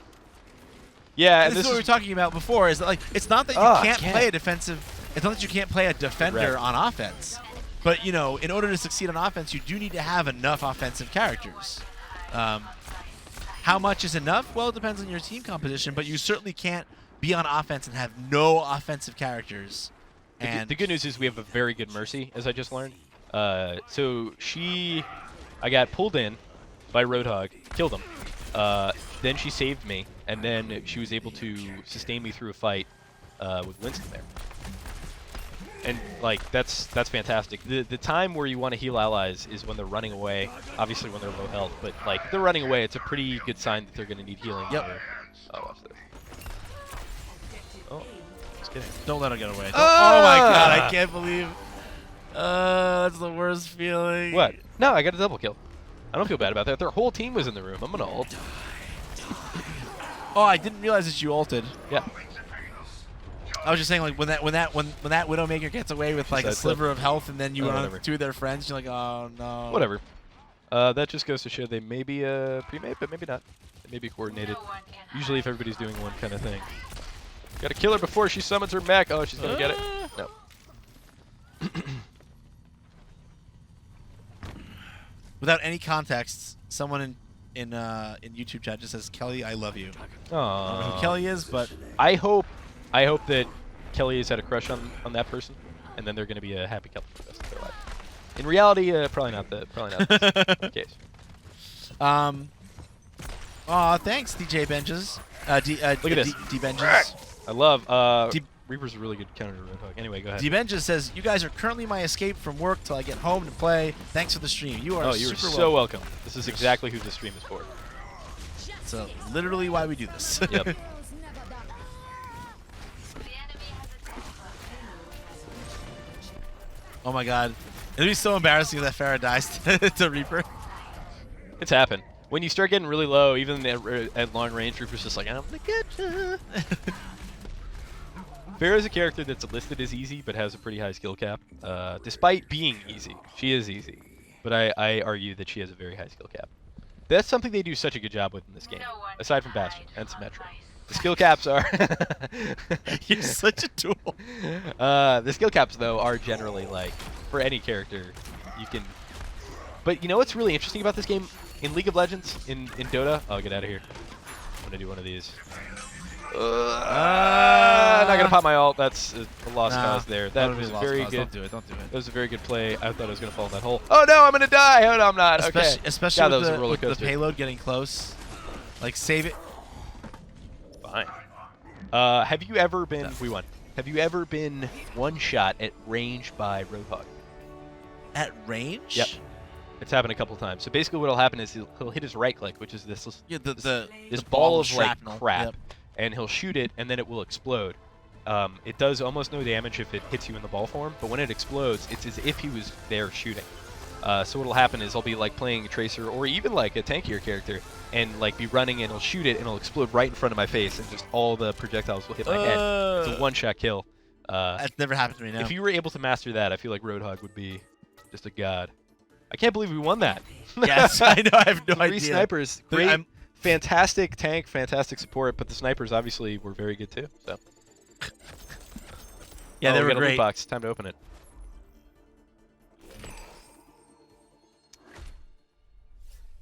Yeah, and This is what we were talking about before. Is that like it's not that you can't play a defensive. It's not that you can't play a defender Correct. on offense, but you know, in order to succeed on offense, you do need to have enough offensive characters. How much is enough? Well, it depends on your team composition, but you certainly can't be on offense and have no offensive characters. And The good news is we have a very good Mercy, as I just learned. So I got pulled in by Roadhog, killed him. Then she saved me, and then she was able to sustain me through a fight with Winston there. And like that's fantastic. The time where you want to heal allies is when they're running away. Obviously when they're low health, but like if they're running away, it's a pretty good sign that they're going to need healing. Yep. Oh, watch this. Oh, just kidding. don't let her get away. Oh my God, I can't believe. That's the worst feeling. What? No, I got a double kill. I don't feel bad about that. Their whole team was in the room. I'm gonna ult. Oh, I didn't realize that you ulted. Yeah. I was just saying, like when that Widowmaker gets away with like a That's sliver of health, and then you Oh, run whatever. up to 2 of their friends, you're like, oh no. Whatever. That just goes to show they may be pre-made, but maybe not. They may be coordinated. Usually if everybody's doing one kind of thing. Gotta kill her before she summons her mech. Oh, she's gonna get it. No. Without any context, someone in YouTube chat just says, "Kelly, I love you." I don't know who Aww. Kelly is, but I hope that Kelly has had a crush on that person, and then they're gonna be a happy couple for the rest of their life. In reality, probably not the case. Aw, thanks, DJ Benches. Look at this. D Benches. I love D- Reaper's a really good counter to Roadhog. Anyway, go ahead. D Benches says, "You guys are currently my escape from work till I get home to play. Thanks for the stream. You are Oh, you're super so welcome. This is exactly who this stream is for. So literally why we do this. Yep. Oh my God, it'd be so embarrassing if that Pharah dies to Reaper. It's happened. When you start getting really low, even at long range, Reaper's just like, I'm gonna get ya. Pharah's a character that's listed as easy, but has a pretty high skill cap. Despite being easy, she is easy. But I argue that she has a very high skill cap. That's something they do such a good job with in this game, aside from Bastion and Symmetra. The skill caps are... You're such a tool. The skill caps, though, are generally, like, for any character, you can... But you know what's really interesting about this game? In League of Legends, in Dota... Oh, get out of here. I'm going to do one of these. Not going to pop my ult. That's a lost cause there. That was very good. Don't do it. Don't do it. That was a very good play. I thought I was going to fall in that hole. Oh, no, I'm going to die. Oh, no, I'm not. Okay. Especially God, that with, was a the, roller with the coaster. payload getting close. Like, save it. Fine. Have you ever been... We won. Have you ever been one shot at range by Roadhog? At range? Yep. It's happened a couple times. So basically what'll happen is he'll hit his right click, which is this Yeah, this the ball of like shrapnel. crap, Yep. and he'll shoot it, and then it will explode. it does almost no damage if it hits you in the ball form, but when it explodes, it's as if he was there shooting. So what'll happen is I'll be like playing a Tracer or even like a tankier character and like be running and it'll shoot it and it'll explode right in front of my face and just all the projectiles will hit my head. It's a one-shot kill. That's never happened to me now. If you were able to master that, I feel like Roadhog would be just a god. I can't believe we won that. Yes, I know. I have no 3 idea. snipers. Great, fantastic tank, fantastic support, but the snipers obviously were very good too. So. Yeah, they we were got a loot great. box. Time to open it.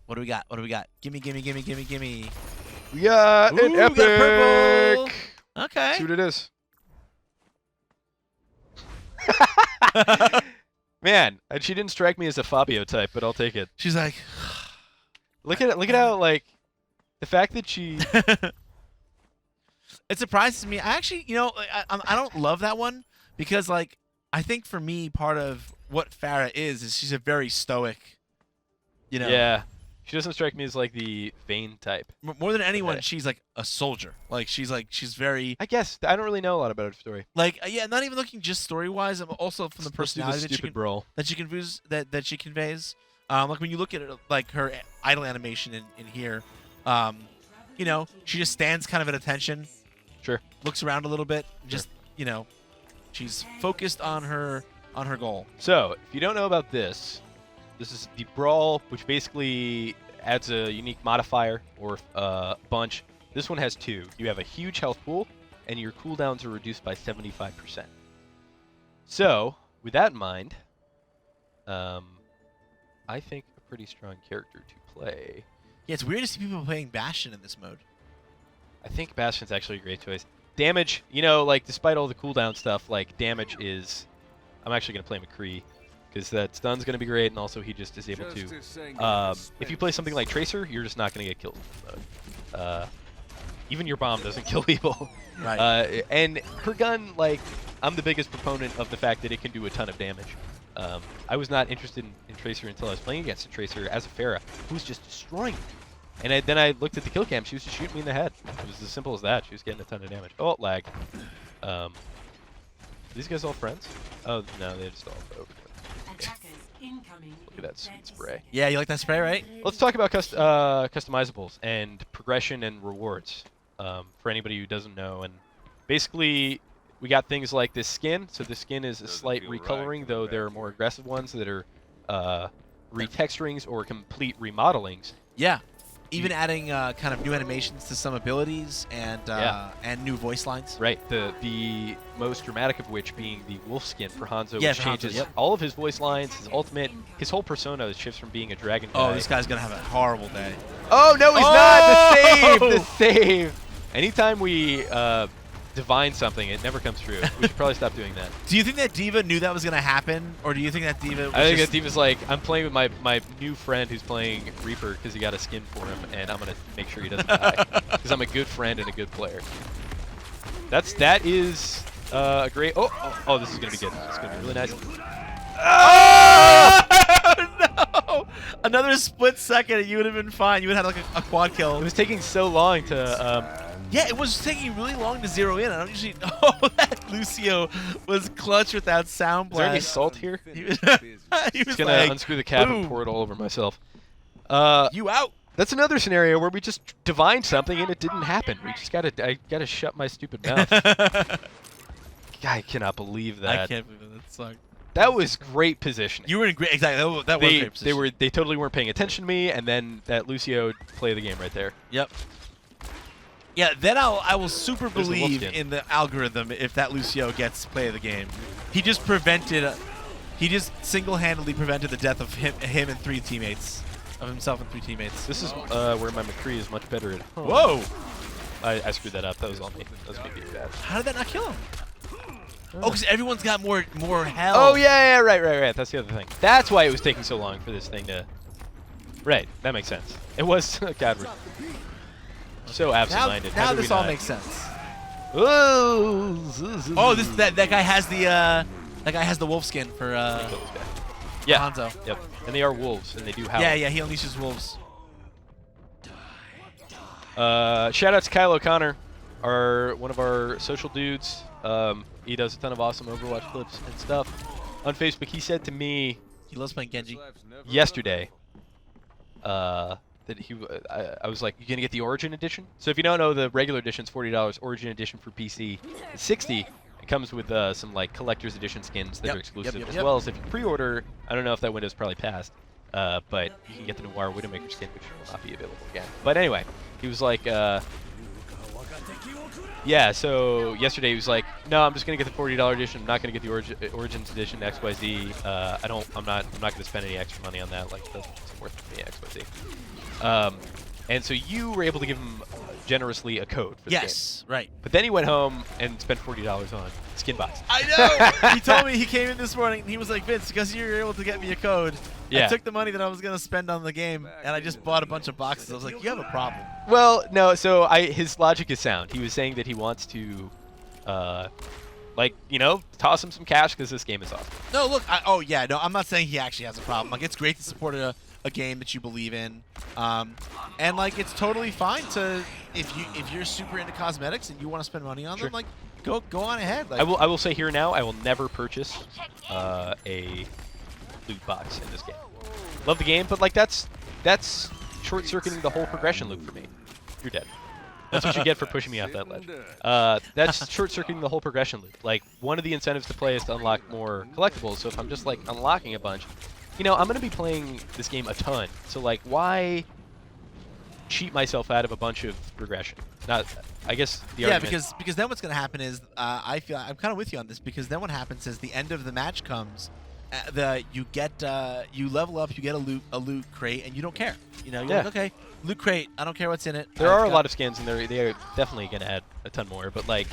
What do we got? What do we got? Gimme, gimme, gimme, gimme, gimme. We got Ooh, an we got purple. epic. Okay. See what it is. Man, and she didn't strike me as a Fabio type, but I'll take it. She's like, Look at it. Look at how like the fact that she. it surprises me. I actually, you know, I don't love that one because, like, I think for me, part of what Farah is she's a very stoic, you know. Yeah. She doesn't strike me as like the Vayne type. More than anyone, she's like a soldier. Like she's very. I guess I don't really know a lot about her story. Like yeah, not even looking just story wise. Also from the Let's do personality the that she stupid can, Brawl. that she conveys. Like when you look at it, like her idle animation in here, you know, she just stands kind of at attention. Sure. Looks around a little bit. Just you know, she's focused on her goal. So if you don't know about this. This is the Brawl, which basically adds a unique modifier or bunch. This one has 2. You have a huge health pool, and your cooldowns are reduced by 75%. So, with that in mind, I think a pretty strong character to play. Yeah, it's weird to see people playing Bastion in this mode. I think Bastion's actually a great choice. Damage, you know, like, despite all the cooldown stuff, like, damage is... I'm actually going to play McCree. Because that stun's going to be great, and also he just is able to... if you play something like Tracer, you're just not going to get killed in mode. Even your bomb doesn't kill people. Right. And her gun, like, I'm the biggest proponent of the fact that it can do a ton of damage. I was not interested in Tracer until I was playing against a Tracer as a Farah, who was just destroying me. And then I looked at the kill cam, she was just shooting me in the head. It was as simple as that. She was getting a ton of damage. Oh, lag. These guys all friends? Oh, no, they just all over. Look at that sweet spray. Yeah, you like that spray, right? Let's talk about customizables and progression and rewards for anybody who doesn't know. And basically, we got things like this skin. So this skin is a slight recoloring, though there are more aggressive ones that are retexturings or complete remodelings. Yeah. Even adding kind of new animations to some abilities and new voice lines. Right. The most dramatic of which being the wolf skin for Hanzo, Yeah, which changes all of his voice lines, his ultimate, his whole persona shifts from being a dragon guy. Oh, this guy's gonna have a horrible day. Oh no, he's not! The save! Anytime we divine something, it never comes true. We should probably stop doing that. Do you think that D.Va knew that was gonna happen, or do you think that D.Va? I think that D.Va's like, I'm playing with my new friend who's playing Reaper because he got a skin for him, and I'm gonna make sure he doesn't die because I'm a good friend and a good player. That is a great. Oh, this is gonna be good. This is gonna be really nice. Oh no! Another split second, and you would have been fine. You would have had like a quad kill. It was taking so long to. Yeah, it was taking really long to zero in. I don't usually know that Lucio was clutch with that sound Is there any blast. salt here? He was Just gonna like, unscrew the cap boom. and pour it all over myself. You out. That's another scenario where we just divined something and it didn't happen. We just I gotta shut my stupid mouth. I cannot believe that. I can't believe that sucked. That was great positioning. You were in great. Exactly. That was great position. They totally weren't paying attention to me, and then that Lucio play the game right there. Yep. Yeah, then I will super There's the wolf believe skin. in the algorithm if that Lucio gets play of the game. He just single-handedly prevented the death of him and 3 teammates, of himself and 3 teammates. This is where my McCree is much better at home. Whoa! I screwed that up. That was all me. That was me being bad. How did that not kill him? Oh, because everyone's got more health. Oh yeah, right. That's the other thing. That's why it was taking so long for this thing to. Right, that makes sense. It was God. We're so absent-minded. Now How did this we all not? makes sense. Oh, that guy has the wolf skin for yeah. Hanzo. Yep. And they are wolves, and they do howl. Yeah, he unleashes wolves. Shout out to Kyle O'Connor. one of our social dudes. He does a ton of awesome Overwatch clips and stuff on Facebook. He said to me, He loves playing Genji. yesterday, that I was like, "You gonna get the Origin Edition?" So if you don't know, the regular edition's $40. Origin Edition for PC is $60. It comes with some like collector's edition skins that are exclusive, as well as if you pre-order. I don't know if that window's probably passed, but you can get the Noir Widowmaker skin, which will not be available again. But anyway, he was like, yeah. So yesterday he was like, "No, I'm just gonna get the $40 edition. I'm not gonna get the Origins edition XYZ. I'm not gonna spend any extra money on that. Like, it doesn't it's worth it to me XYZ." And so you were able to give him generously a code for the game. Yes, right. But then he went home and spent $40 on skin box. I know. He told me, he came in this morning and he was like, "Vince, because you were able to get me a code, Yeah. I took the money that I was gonna spend on the game and I just bought a bunch of boxes." I was like, "You have a problem." Well, no. So his logic is sound. He was saying that he wants to, like, toss him some cash because this game is awesome. No, look. Oh yeah, no. I'm not saying he actually has a problem. Like, it's great to support a game that you believe in, and like it's totally fine to if you're super into cosmetics and you want to spend money on Sure. them, like go on ahead. Like, I will say here now, I will never purchase a loot box in this game. Love the game, but like that's short-circuiting the whole progression loop for me. You're dead. That's what you get for pushing me off that ledge. That's short-circuiting the whole progression loop. Like, one of the incentives to play is to unlock more collectibles. So if I'm just like unlocking a bunch, I'm going to be playing this game a ton. So like, why cheat myself out of a bunch of progression? Not, I guess the argument. because then what's gonna happen is I feel I'm kind of with you on this, because then what happens is the end of the match comes, you level up, you get a loot crate, and you don't care. You're like, okay, loot crate, I don't care what's in it. There are a lot of skins, and they are definitely going to add a ton more. But like,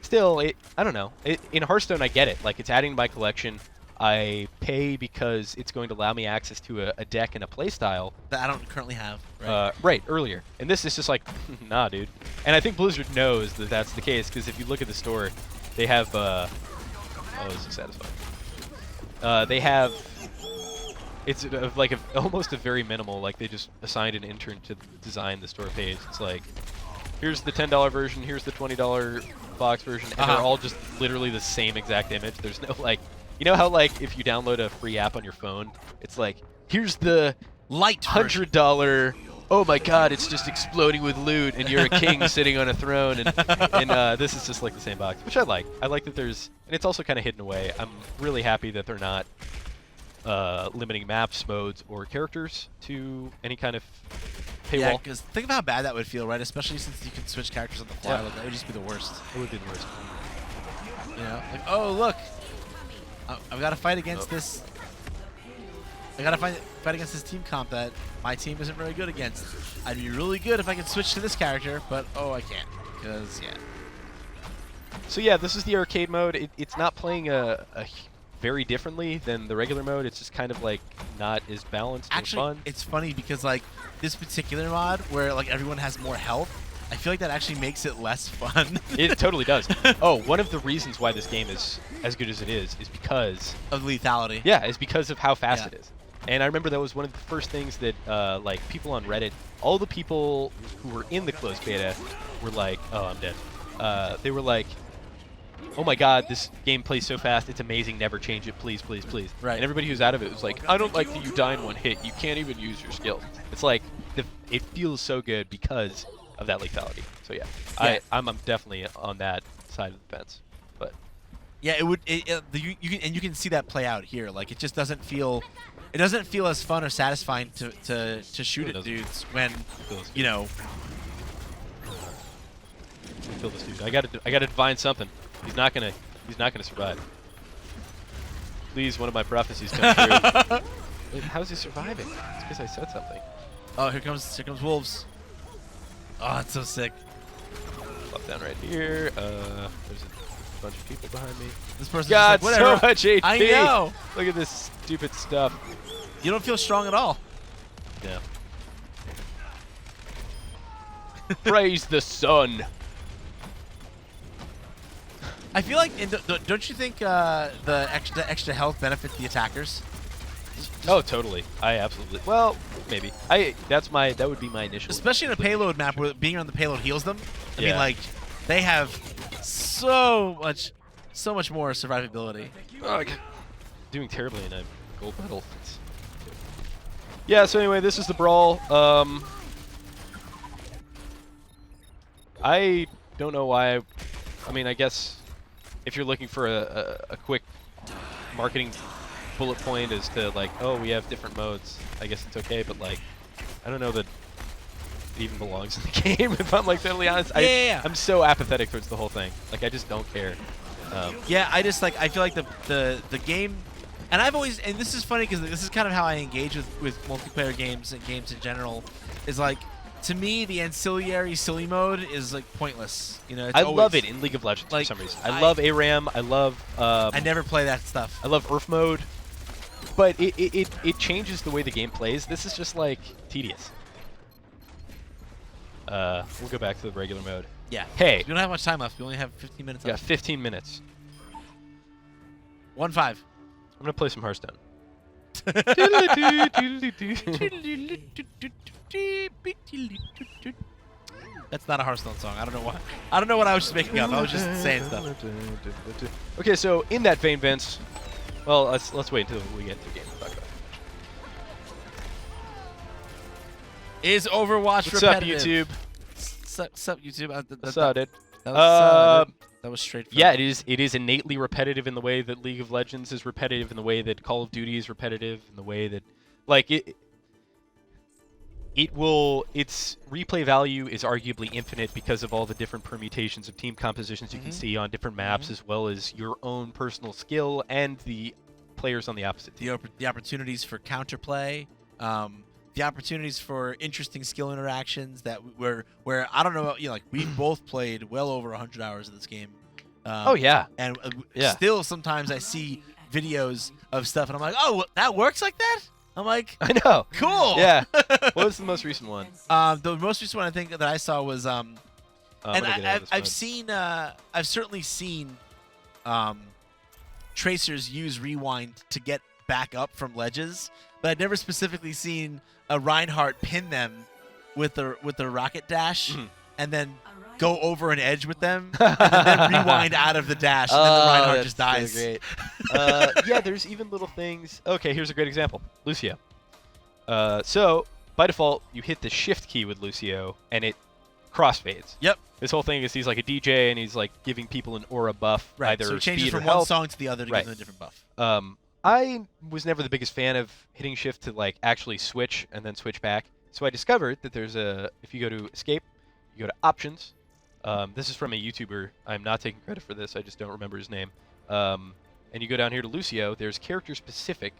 still, I don't know. In Hearthstone, I get it. Like, it's adding to my collection. I pay because it's going to allow me access to a deck and a playstyle that I don't currently have. Right. Right, earlier. And this is just like, nah, dude. And I think Blizzard knows that that's the case, because if you look at the store, they have, oh, this is satisfying. They have, it's like almost a very minimal, like they just assigned an intern to design the store page. It's like, here's the $10 version, here's the $20 box version, and they're all just literally the same exact image. There's no like, you know how like if you download a free app on your phone, it's like, here's the light $100, oh my god, it's just exploding with loot, and you're a king sitting on a throne, and this is just like the same box, which I like. I like that there's, and it's also kind of hidden away. I'm really happy that they're not limiting maps, modes, or characters to any kind of paywall. Yeah, because think of how bad that would feel, right? Especially since you can switch characters on the fly. Yeah. Like, that would just be the worst. It would be the worst. Like, oh look, I've got to fight against this. I gotta fight against this team comp that my team isn't very good against. I'd be really good if I could switch to this character, but oh, I can't, because yeah. So yeah, this is the arcade mode. It's not playing very differently than the regular mode. It's just kind of like not as balanced and fun. It's funny because like this particular mod where like everyone has more health, I feel like that actually makes it less fun. It totally does. Oh, one of the reasons why this game is as good as it is because of lethality. Yeah, is because of how fast it is. And I remember that was one of the first things that like people on Reddit, all the people who were in the closed beta were like, oh, I'm dead. They were like, oh my god, this game plays so fast, it's amazing, never change it, please, please, please. Right. And everybody who's out of it was like, I don't like that you die in one hit, you can't even use your skills. It's like, it feels so good because of that lethality. So yeah, I'm definitely on that side of the fence. But yeah, it would. You can see that play out here. Like, it just doesn't feel. It doesn't feel as fun or satisfying to shoot at dudes when Kill this dude. I gotta divine something. He's not gonna survive. Please, one of my prophecies come true. Wait, how's he surviving? It's because I said something. Oh, here comes wolves. Oh, that's so sick. Flop down right here. There's a bunch of people behind me. This person's God, just like, whatever. so much HP. I know. Look at this stupid stuff. You don't feel strong at all. Yeah. Praise the sun. I feel like, don't you think the extra health benefits the attackers? Oh, totally. I absolutely. Well, maybe. That would be my initial. Especially in a payload map where being on the payload heals them. I mean, like, they have so much more survivability. Oh, doing terribly in a gold medal. Yeah, so anyway, this is the Brawl. I don't know why. I mean, I guess if you're looking for a quick marketing bullet point as to like, oh, we have different modes, I guess it's okay, but like, I don't know that it even belongs in the game, if I'm like totally honest. I'm so apathetic towards the whole thing. Like, I just don't care. Yeah, I just like, I feel like the game, and I've always, and this is funny because this is kind of how I engage with multiplayer games and games in general, is like, to me, the ancillary silly mode is like pointless. You know, it's I always, love it in League of Legends like, for some reason. I love ARAM. I love. I never play that stuff. I love Earth mode, but it changes the way the game plays. This is just like tedious. We'll go back to the regular mode. Yeah. Hey. We don't have much time left. We only have 15 minutes We got left. 15 minutes. 1-5. I'm gonna play some Hearthstone. That's not a Hearthstone song. I don't know why. I don't know what I was just making up. I was just saying stuff. Okay, so in that vein, Vince. Well, let's wait until we get to the game to talk about it. Is Overwatch What's up, repetitive? YouTube? Sup, YouTube? What's up, dude? That was straightforward. Yeah, it is innately repetitive in the way that League of Legends is repetitive, in the way that Call of Duty is repetitive, in the way that, like, its replay value is arguably infinite because of all the different permutations of team compositions you can see on different maps, as well as your own personal skill and the players on the opposite team. The opportunities for counterplay, the opportunities for interesting skill interactions that where I don't know, you know, like we've both played well over 100 hours of this game. Oh yeah, and yeah. Still sometimes I see videos of stuff and I'm like, oh, that works like that? I'm like, I know. Cool. Yeah. What was the most recent one? The most recent one I think that I saw was and I've certainly seen tracers use rewind to get back up from ledges, but I've never specifically seen a Reinhardt pin them with the rocket dash and then go over an edge with them and then rewind out of the dash and then the Reinhardt just dies. Great. Yeah, there's even little things. Okay, here's a great example. Lucio. So by default, you hit the shift key with Lucio and it crossfades. Yep. This whole thing is he's like a DJ and he's like giving people an aura buff, either so it changes speed or from one health. song to the other to give them a different buff. I was never the biggest fan of hitting shift to like actually switch and then switch back. So I discovered that there's if you go to escape, you go to options. This is from a YouTuber. I'm not taking credit for this. I just don't remember his name. And you go down here to Lucio. There's character specific.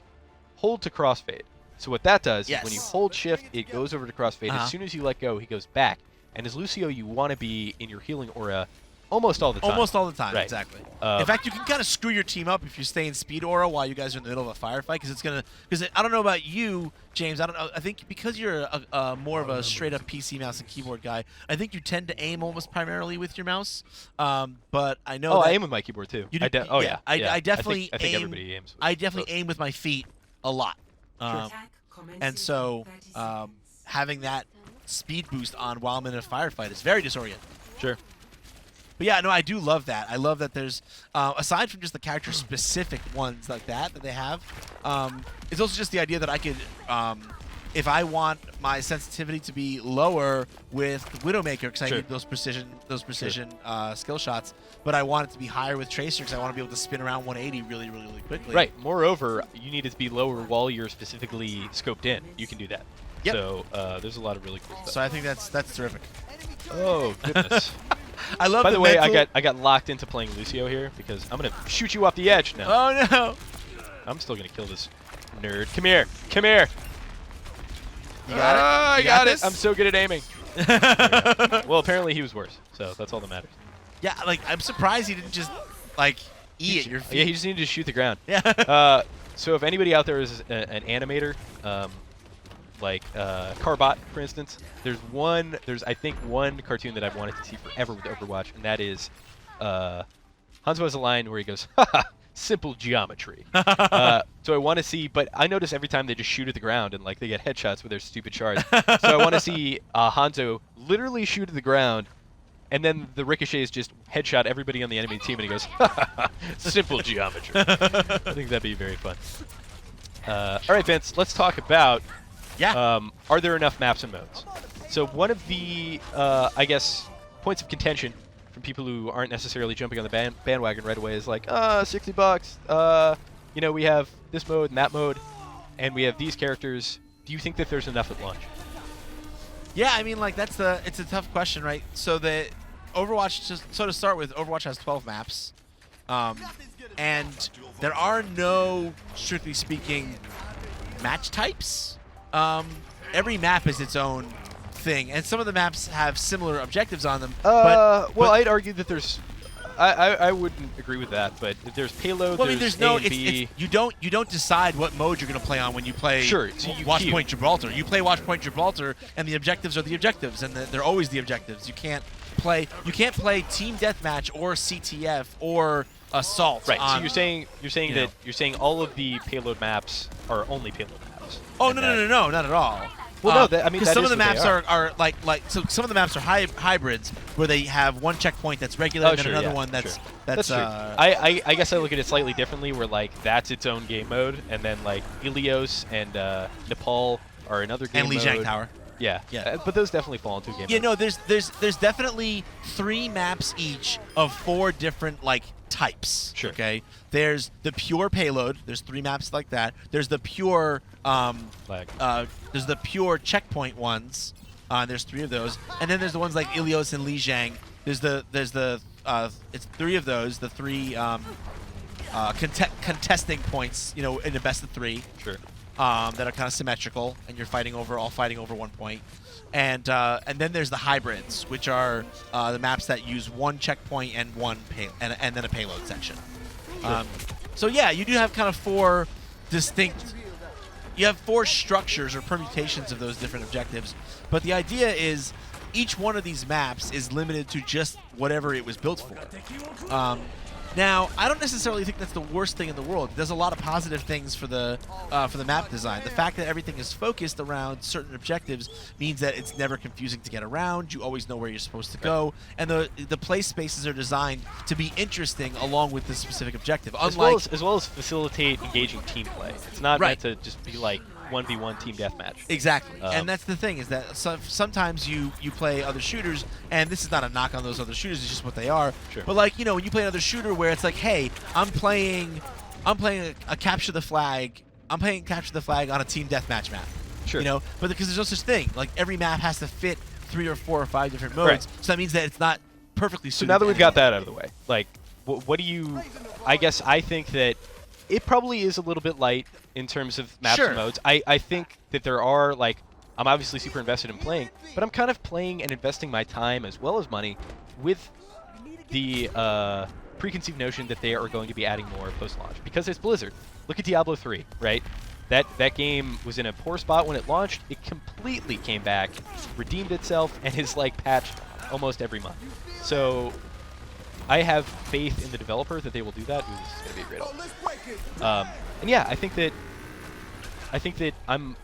Hold to crossfade. So what that does is when you hold shift, it goes over to crossfade. As soon as you let go, he goes back. And as Lucio, you want to be in your healing aura almost all the time. Almost all the time, right. Exactly. In fact, you can kind of screw your team up if you stay in speed aura while you guys are in the middle of a firefight, because I don't know about you, James. I don't know. I think because you're more of a straight up PC mouse and keyboard guy, I think you tend to aim almost primarily with your mouse. But I know. Oh, I aim with my keyboard too. You do, yeah. I definitely. I think everybody aims. I definitely aim with my feet a lot. And so having that speed boost on while I'm in a firefight is very disorienting. Sure. But yeah, no, I do love that. I love that there's, aside from just the character-specific ones like that they have, it's also just the idea that I could, if I want my sensitivity to be lower with Widowmaker, because I need those precision skill shots, but I want it to be higher with Tracer because I want to be able to spin around 180 really, really, really quickly. Right. Moreover, you need it to be lower while you're specifically scoped in. You can do that. Yep. So there's a lot of really cool stuff. So I think that's terrific. Oh goodness. I love. By the way, I got locked into playing Lucio here because I'm gonna shoot you off the edge now. Oh no! I'm still gonna kill this nerd. Come here. Come here. You got it? I got it. I'm so good at aiming. Yeah. Well, apparently he was worse, so that's all that matters. Yeah, like I'm surprised he didn't just like eat at your feet. Yeah, he just needed to shoot the ground. Yeah. So if anybody out there is an animator, like Carbot, for instance, there's I think one cartoon that I've wanted to see forever with Overwatch, and that is Hanzo has a line where he goes, "Haha, simple geometry." So I want to see, but I notice every time they just shoot at the ground and like they get headshots with their stupid shards. So I want to see Hanzo literally shoot at the ground, and then the ricochets just headshot everybody on the enemy team, and he goes, "Ha, ha, ha, simple geometry." I think that'd be very fun. All right, Vince, let's talk about are there enough maps and modes? So one of the, I guess, points of contention from people who aren't necessarily jumping on the bandwagon right away is like, $60. You know, we have this mode and that mode, and we have these characters. Do you think that there's enough at launch? Yeah, I mean, like it's a tough question, right? So the Overwatch, to start with, Overwatch has 12 maps, and there are no, strictly speaking, match types. Every map is its own thing, and some of the maps have similar objectives on them. Well, I'd argue that there's. I wouldn't agree with that, but there's payload. Well, I mean, there's no. A and B. You don't decide what mode you're going to play on when you play. Sure, so you Watch queue. Point Gibraltar. You play Watch Point Gibraltar, and the objectives are the objectives, and they're always the objectives. You can't play Team Deathmatch or CTF or Assault. Right. On, So you're saying all of the payload maps are only payload maps. Oh and no, not at all. Well, no, I mean, because that some is of the what they maps are like so some of the maps are hybrids where they have one checkpoint that's regular and then another one that's true. I guess I look at it slightly differently, where like that's its own game mode, and then like Ilios and Nepal are another game and mode. Lijiang Tower. Yeah. But those definitely fall into a game. Yeah, mode. no, there's definitely 3 maps each of 4 different like types. Sure. Okay. There's the pure payload. There's 3 maps like that. There's the pure there's the pure checkpoint ones. There's 3 of those, and then there's the ones like Ilios and Lijiang. There's it's 3 of those. The 3 contesting points. You know, in the best of 3. Sure. That are kind of symmetrical, and you're all fighting over 1 point. And then there's the hybrids, which are the maps that use 1 checkpoint and and then a payload section. Sure. So yeah, you do have kind of 4 distinct. You have 4 structures or permutations of those different objectives, but the idea is each one of these maps is limited to just whatever it was built for. Now, I don't necessarily think that's the worst thing in the world. It does a lot of positive things for the map design. The fact that everything is focused around certain objectives means that it's never confusing to get around. You always know where you're supposed to go, and the play spaces are designed to be interesting along with the specific objective. As well as facilitate engaging team play. It's not meant to just be like 1v1 team deathmatch. Exactly. And that's the thing, is that sometimes you play other shooters, and this is not a knock on those other shooters, it's just what they are. Sure. But like, you know, when you play another shooter where it's like, hey, I'm playing a capture the flag. I'm playing capture the flag on a team deathmatch map. Sure. You know, but because there's no such thing. Like every map has to fit 3 or 4 or 5 different modes. Right. So that means that it's not perfectly suited. So now that we've got that out of the way, like, what do you? I guess I think that it probably is a little bit light in terms of maps and modes. I think that there are, like, I'm obviously super invested in playing, but I'm kind of playing and investing my time as well as money with the preconceived notion that they are going to be adding more post-launch, because it's Blizzard. Look at Diablo 3, right? That game was in a poor spot when it launched. It completely came back, redeemed itself, and is like patched almost every month. So I have faith in the developer that they will do that. Ooh, this is going to be a great one. And yeah, I think that I'm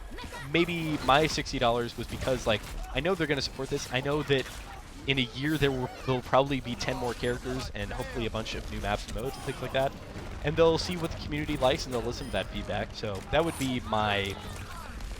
maybe my $60 was because, like, I know they're going to support this. I know that in a year there'll probably be 10 more characters and hopefully a bunch of new maps and modes and things like that. And they'll see what the community likes and they'll listen to that feedback. So that would be my,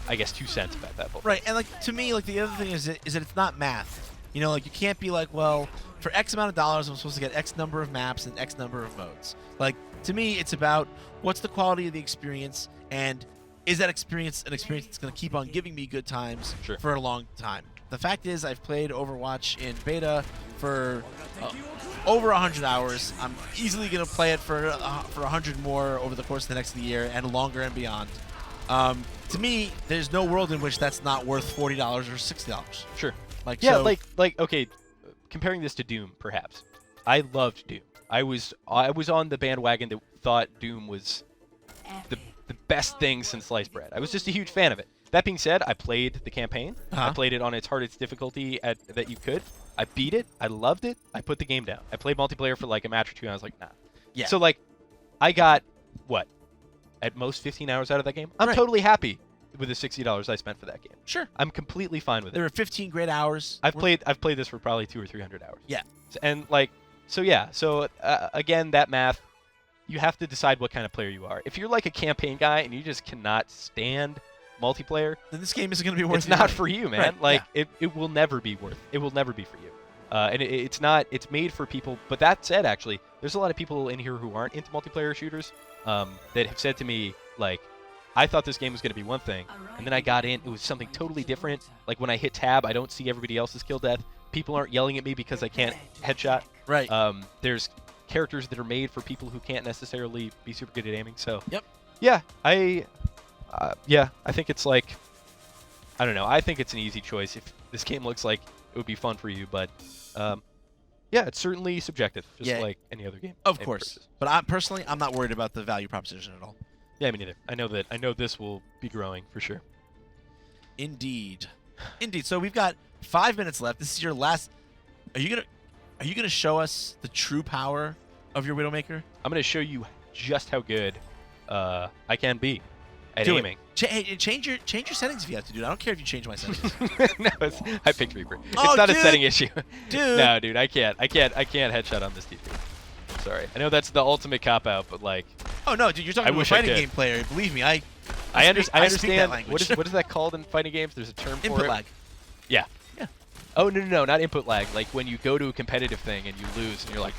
I guess, 2 cents about that whole thing. Right, and like to me, like the other thing is that it's not math. You know, like you can't be like, well, for X amount of dollars, I'm supposed to get X number of maps and X number of modes. Like, to me, it's about what's the quality of the experience, and is that experience an experience that's going to keep on giving me good times for a long time. The fact is, I've played Overwatch in beta for over 100 hours. I'm easily going to play it for 100 more over the course of the next year and longer and beyond. To me, there's no world in which that's not worth $40 or $60. Sure. Like, yeah, so like okay, comparing this to Doom, perhaps. I loved Doom. I was on the bandwagon that thought Doom was the best thing since sliced bread. I was just a huge fan of it. That being said, I played the campaign. I played it on its hardest difficulty that you could. I beat it. I loved it. I put the game down. I played multiplayer for like a match or 2, and I was like, nah. Yeah. So like, I got what? At most 15 hours out of that game. I'm totally happy with the $60 I spent for that game. Sure. I'm completely fine with There it. were 15 great hours. I've played this for probably 200 or 300 hours. Yeah. And like, so yeah. So again, that math, you have to decide what kind of player you are. If you're like a campaign guy and you just cannot stand multiplayer, then this game isn't going to be worth. It's not for you, man. Right, Like yeah. it will never be worth. It will never be for you. And it's not. It's made for people. But that said, actually, there's a lot of people in here who aren't into multiplayer shooters that have said to me like, I thought this game was going to be one thing, and then I got in. It was something totally different. Like when I hit tab, I don't see everybody else's kill death. People aren't yelling at me because I can't headshot. Right. There's characters that are made for people who can't necessarily be super good at aiming. So Yep. Yeah, I think it's like, I don't know. I think it's an easy choice. If this game looks like it would be fun for you, but yeah, it's certainly subjective, just like any other game. Of course. But I'm not worried about the value proposition at all. Yeah, me neither. I know this will be growing for sure. Indeed. So we've got 5 minutes left. This is your last. Are you gonna show us the true power of your Widowmaker? I'm gonna show you just how good I can be at Do aiming. Change your settings if you have to, dude. I don't care if you change my settings. No, I picked Reaper. Oh, it's not dude. a setting issue. Dude. No, dude, I can't headshot on this TV. Sorry. I know that's the ultimate cop out, but like. Oh no, dude, you're talking to a wish I fighting could. game player. Believe me, I I speak understand. that language. What is that called in fighting games? There's a term for Input it. lag. Yeah. Yeah. Oh no, not input lag. Like when you go to a competitive thing and you lose, and you're like,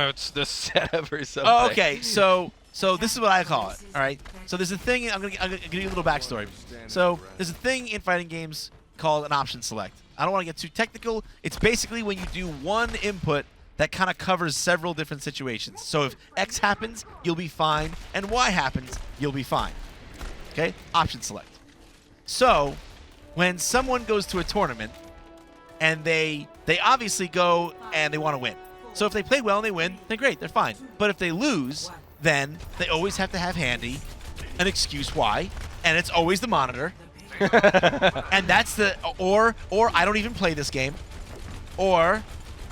it's the setup or something. Oh, okay. So this is what I call it. All right. So there's a thing. I'm gonna give you a little backstory. So there's a thing in fighting games called an option select. I don't want to get too technical. It's basically when you do one input that kind of covers several different situations. So if X happens, you'll be fine, and Y happens, you'll be fine. Okay? Option select. So when someone goes to a tournament and they obviously go and they want to win. So if they play well and they win, then great, they're fine. But if they lose, then they always have to have handy an excuse why, and it's always the monitor. And that's the or I don't even play this game, or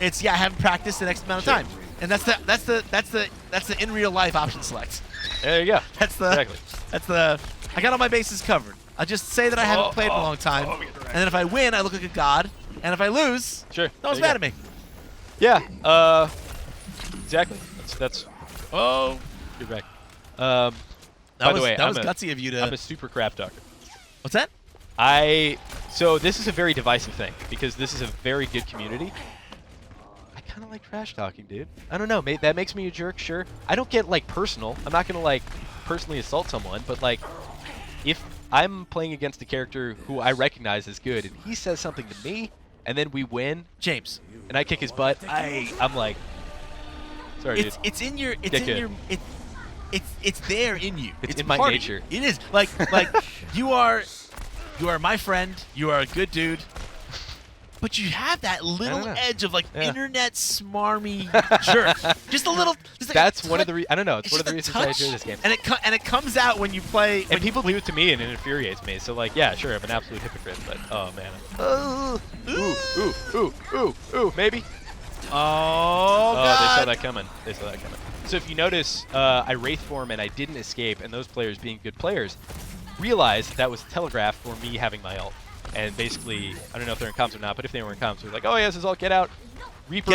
it's I haven't practiced the next amount of time, and that's the in real life option select. There you go. Exactly. I got all my bases covered. I just say that I haven't played in a long time, and then if I win, I look like a god, and if I lose, no one's mad at me. Yeah. Exactly. That's. Oh, you're back. By the way, that was gutsy of you to. I'm a super crap talker. What's that? So this is a very divisive thing because this is a very good community. I kind of like trash talking, dude. I don't know. That makes me a jerk, sure. I don't get like personal. I'm not gonna like personally assault someone, but like if I'm playing against a character who I recognize as good and he says something to me and then we win, James, and I kick his butt, I'm like, sorry, dude. It's in your it's there in you. It's in my part of nature. you. It is like you are my friend. You are a good dude. But you have that little edge of like internet smarmy jerk. Just a little. Just like that's one of the. I don't know. It's one of the reasons I enjoy this game. And it comes out when you play. And people do it to me, and it infuriates me. So like, yeah, sure, I'm an absolute hypocrite. But oh man. Ooh, maybe. Oh, God. They saw that coming. So if you notice, I wraith form and I didn't escape, and those players being good players realized that was telegraphed for me having my ult. And basically, I don't know if they're in comms or not, but if they were in comms, they're like, oh, yes, his ult, get out. Reaper.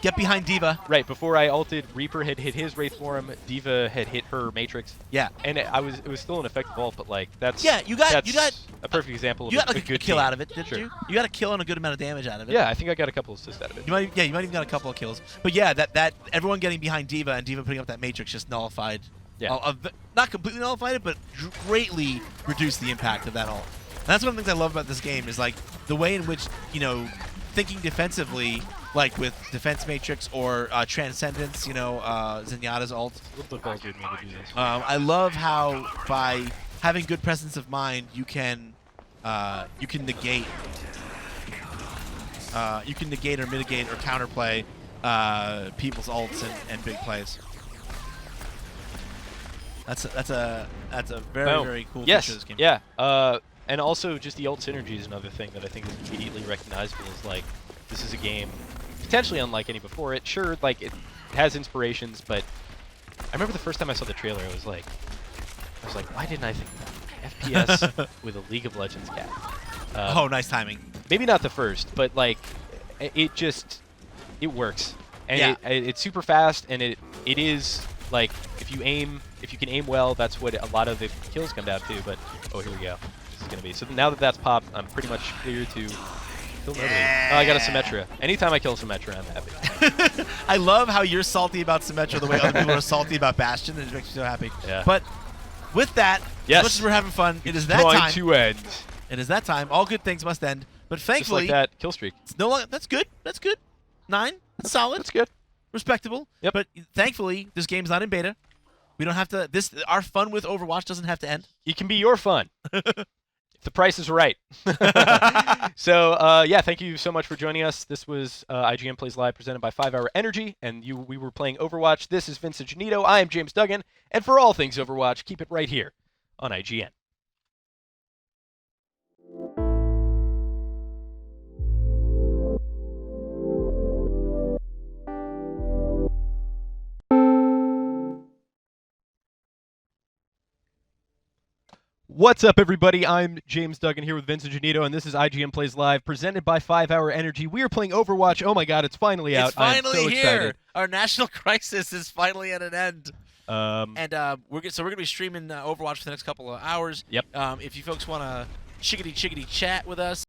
Get behind D.Va. Right, before I ulted, Reaper had hit his wraith form, D.Va had hit her Matrix. Yeah. And it was still an effective ult, but like, that's you got a perfect example of you got a like good a kill team. out of it, didn't you? You got a kill and a good amount of damage out of it. Yeah, I think I got a couple assists out of it. You might even got a couple of kills. But yeah, that everyone getting behind D.Va and D.Va putting up that Matrix just nullified. Yeah. Not completely nullified it, but greatly reduced the impact of that ult. And that's one of the things I love about this game is like the way in which, thinking defensively, like with Defense Matrix or Transcendence, Zenyatta's ult. A little bit balls with me to do this. I love how by having good presence of mind, you can negate or mitigate or counterplay people's ults and big plays. That's a very very cool feature of this game. Yeah. And also just the ult synergy is another thing that I think is immediately recognizable. Is like this is a game potentially unlike any before it. Sure, like it has inspirations, but I remember the first time I saw the trailer, I was like, why didn't I think of that? FPS with a League of Legends cat. Oh, nice timing. Maybe not the first, but like it works, and Yeah. it's super fast, and it is like if you can aim well, that's what a lot of the kills come down to. But oh, here we go. This is gonna be so. Now that that's popped, I'm pretty much clear to kill nobody. Oh, I got a Symmetra. Anytime I kill a Symmetra, I'm happy. I love how you're salty about Symmetra the way other people are salty about Bastion, and it makes me so happy. Yeah. But with that, Yes. as much as we're having fun, it is that Going time. to end. It is that time. All good things must end. But Just thankfully, like that kill streak. it's no longer. That's good. That's good. 9. That's solid. That's good. Respectable. Yep. But thankfully, this game's not in beta. We don't have to. Our fun with Overwatch doesn't have to end. It can be your fun. If the price is right. So, yeah, thank you so much for joining us. This was IGN Plays Live presented by 5 Hour Energy, and we were playing Overwatch. This is Vince Zenyatta. I am James Duggan, and for all things Overwatch, keep it right here on IGN. What's up, everybody? I'm James Duggan here with Vince Zenyatta, and this is IGN Plays Live, presented by 5 Hour Energy. We are playing Overwatch. Oh my god, it's finally out. It's finally I am so here. excited. Our national crisis is finally at an end. And we're gonna be streaming Overwatch for the next couple of hours. Yep. If you folks want to chickadee chat with us.